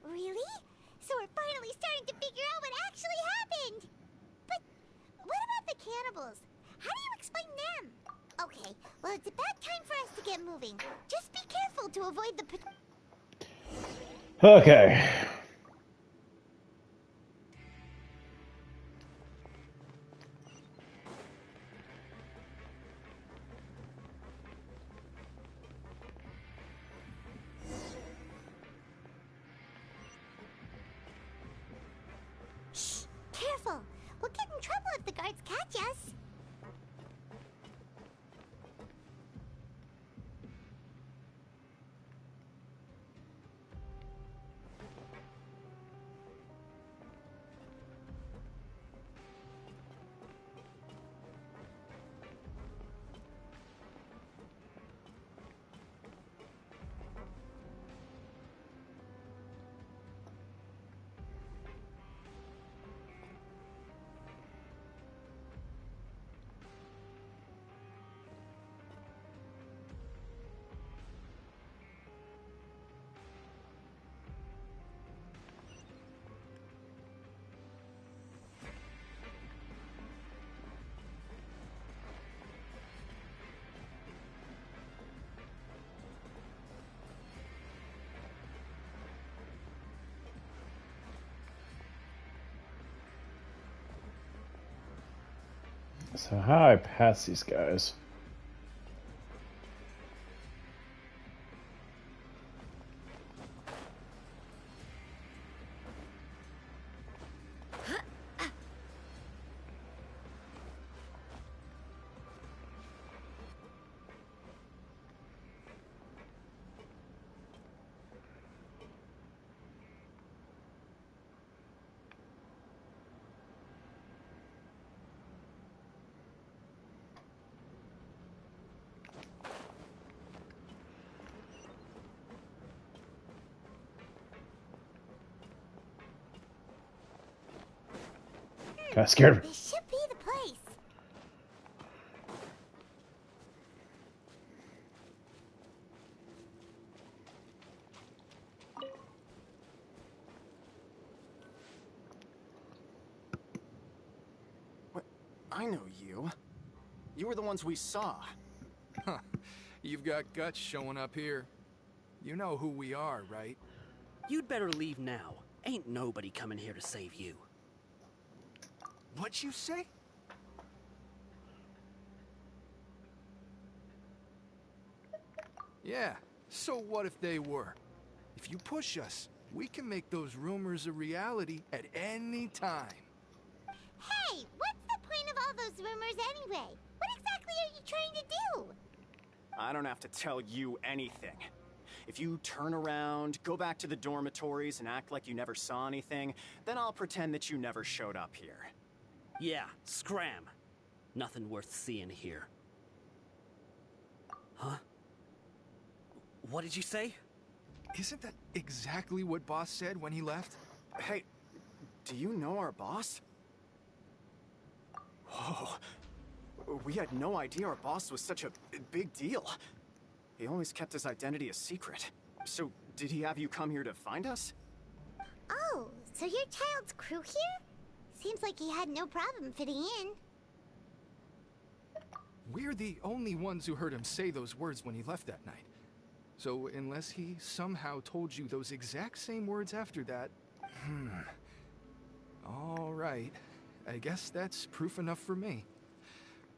Really? So we're finally starting to figure out what actually happened. But what about the cannibals? How do you explain them? Okay, well, it's about time for us to get moving. Just be careful to avoid the... Okay. So how do I pass these guys? Kind of scared me. This should be the place. What? I know you. You were the ones we saw. Huh. You've got guts showing up here. You know who we are, right? You'd better leave now. Ain't nobody coming here to save you. What'd you say? Yeah, so what if they were? If you push us, we can make those rumors a reality at any time. Hey, what's the point of all those rumors anyway? What exactly are you trying to do? I don't have to tell you anything. If you turn around, go back to the dormitories and act like you never saw anything, then I'll pretend that you never showed up here. Yeah, scram. Nothing worth seeing here. Huh? What did you say? Isn't that exactly what Boss said when he left? Hey, do you know our boss? Whoa. We had no idea our boss was such a big deal. He always kept his identity a secret. So, did he have you come here to find us? Oh, so your child's crew here? Seems like he had no problem fitting in. We're the only ones who heard him say those words when he left that night. So unless he somehow told you those exact same words after that... All right. I guess that's proof enough for me.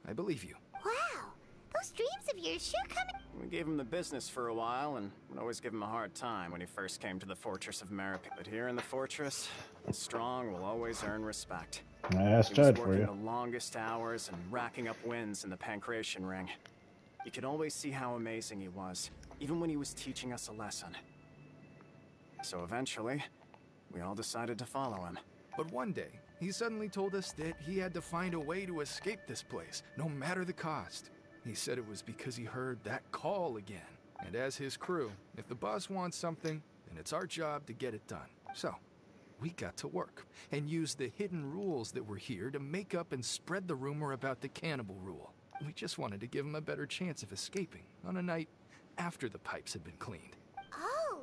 I believe you. Wow, those dreams of yours sure come... We gave him the business for a while and would always give him a hard time when he first came to the Fortress of Merrick. But here in the fortress, the strong will always earn respect. That's he was for working you. the longest hours and racking up wins in the Pancration Ring. You could always see how amazing he was, even when he was teaching us a lesson. So eventually, we all decided to follow him. But one day, he suddenly told us that he had to find a way to escape this place, no matter the cost. He said it was because he heard that call again. And as his crew, if the boss wants something, then it's our job to get it done. So, we got to work, and used the hidden rules that were here to make up and spread the rumor about the cannibal rule. We just wanted to give him a better chance of escaping on a night after the pipes had been cleaned. Oh,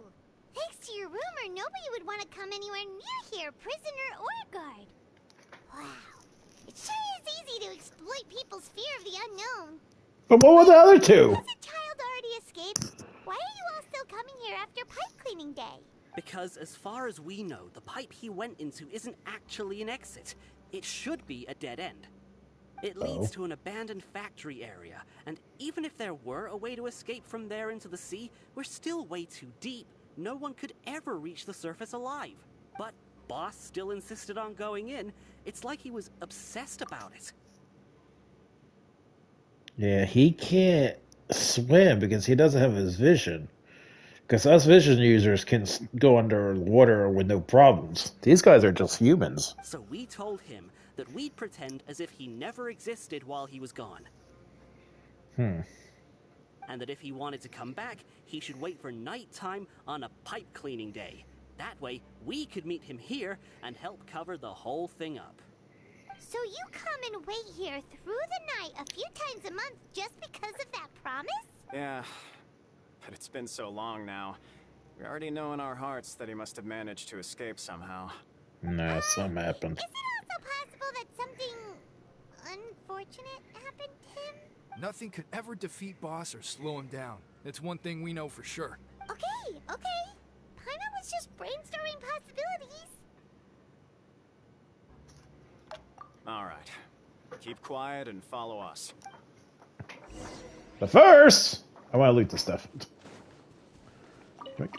thanks to your rumor, nobody would want to come anywhere near here, prisoner or guard. Wow, it sure is easy to exploit people's fear of the unknown. But what were the other two? Has a child already escaped? Why are you all still coming here after pipe cleaning day? Because as far as we know, the pipe he went into isn't actually an exit. It should be a dead end. It leads to an abandoned factory area, and even if there were a way to escape from there into the sea, we're still way too deep. No one could ever reach the surface alive. But Boss still insisted on going in. It's like he was obsessed about it. Yeah, he can't swim because he doesn't have his vision. Because us vision users can go underwater with no problems. These guys are just humans. So we told him that we'd pretend as if he never existed while he was gone. And that if he wanted to come back, he should wait for nighttime on a pipe cleaning day. That way, we could meet him here and help cover the whole thing up. So you come and wait here through the night a few times a month just because of that promise? Yeah, but it's been so long now. We already know in our hearts that he must have managed to escape somehow. Nah, something happened. Is it also possible that something unfortunate happened to him? Nothing could ever defeat Boss or slow him down. It's one thing we know for sure. Okay. Paimon was just brainstorming possibilities. All right. Keep quiet and follow us. But first, I want to loot this stuff. Quick.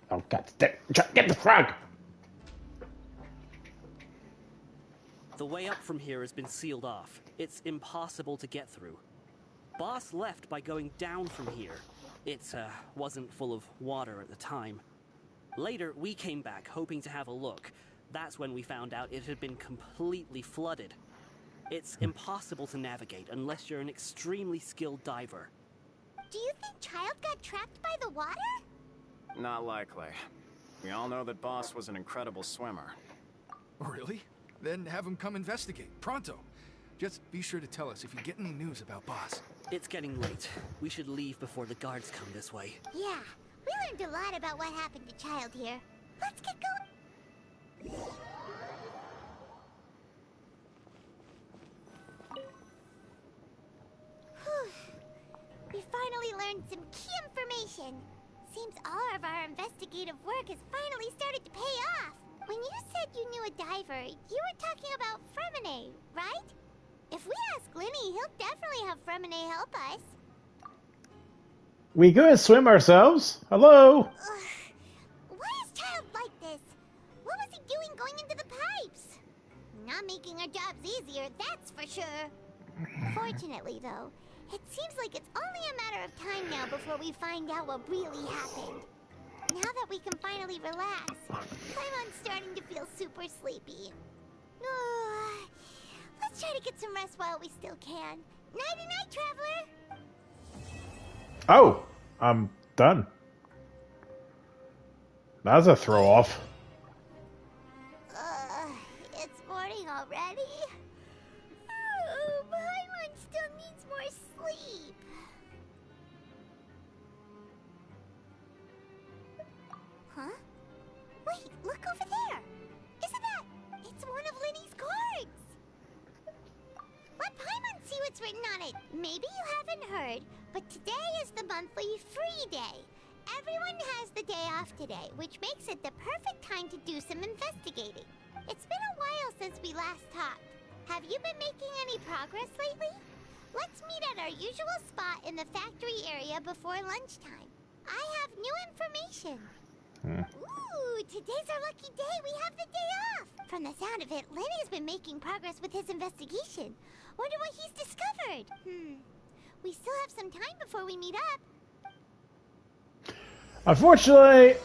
Oh, God. Get the frog! The way up from here has been sealed off. It's impossible to get through. Boss left by going down from here. It wasn't full of water at the time. Later, we came back hoping to have a look. That's when we found out it had been completely flooded. It's impossible to navigate unless you're an extremely skilled diver. Do you think Child got trapped by the water? Not likely. We all know that Boss was an incredible swimmer. Really? Then have him come investigate, pronto. Just be sure to tell us if you get any news about Boss. It's getting late. We should leave before the guards come this way. Yeah, we learned a lot about what happened to Child here. Let's get going. We finally learned some key information. Seems all of our investigative work has finally started to pay off. When you said you knew a diver, you were talking about Fremine, right? If we ask Linny, he'll definitely have Fremine help us. We gonna swim ourselves? Hello? Why is Child like this? What was he doing going into the pipes? Not making our jobs easier, that's for sure. Fortunately, though, it seems like it's only a matter of time now before we find out what really happened. Now that we can finally relax, I'm starting to feel super sleepy. Let's try to get some rest while we still can. Nighty-night, traveler! Oh, I'm done. That's a throw off. It's morning already? Paimon still needs more sleep. Huh? Wait, look over there! Isn't that... It's one of Linny's cards! Let Paimon see what's written on it. Maybe you haven't heard, but today is the monthly free day. Everyone has the day off today, which makes it the perfect time to do some investigating. It's been a while since we last talked. Have you been making any progress lately? Let's meet at our usual spot in the factory area before lunchtime. I have new information. Ooh, today's our lucky day. We have the day off. From the sound of it, Lenny's been making progress with his investigation. Wonder what he's discovered. We still have some time before we meet up. Unfortunately...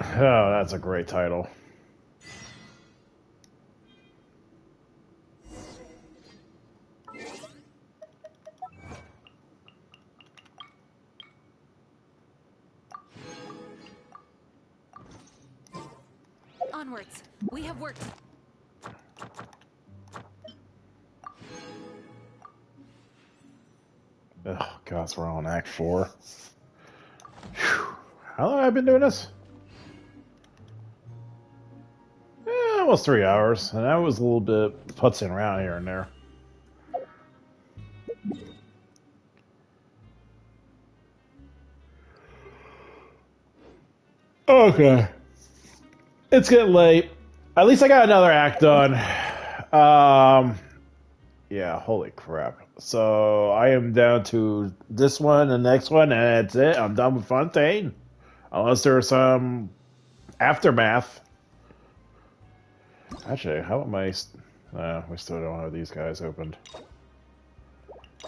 Oh, that's a great title. Onwards. We have work. Oh, God, we're on Act 4. Whew. How long have I been doing this? Almost 3 hours. And that was a little bit putzing around here and there. Okay. It's getting late. At least I got another act done. Yeah, holy crap. So I am down to this one and the next one, and that's it. I'm done with Fontaine. Unless there's some aftermath. Actually, how am I... we still don't have these guys opened.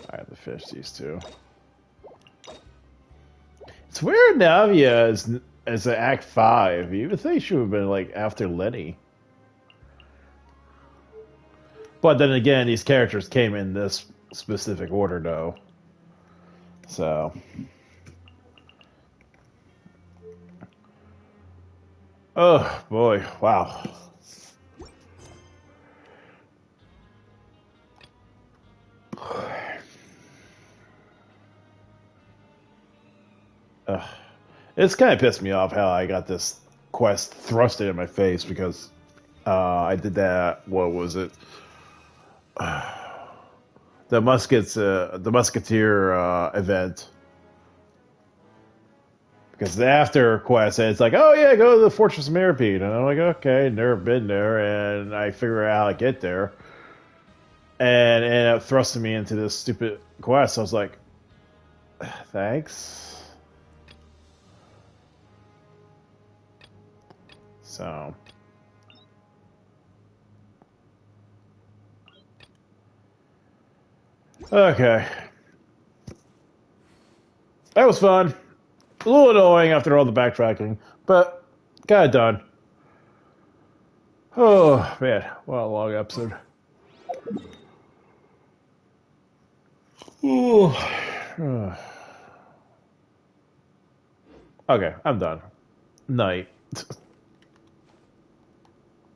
I have to fish these two. It's weird Navia is at Act 5. You would think she would have been, like, after Lenny. But then again, these characters came in this specific order, though. So... Oh, boy. Wow. It's kind of pissed me off how I got this quest thrusted in my face because I did that. What was it? The Musketeer event. Because the after quest, it's like, oh yeah, go to the Fortress of Mirapede. And I'm like, okay, never been there. And I figure out how to get there. And it ended up thrusting me into this stupid quest. I was like, thanks. So. Okay. That was fun. A little annoying after all the backtracking, but got it done. Oh, man. What a long episode. Ooh. Okay, I'm done. Night.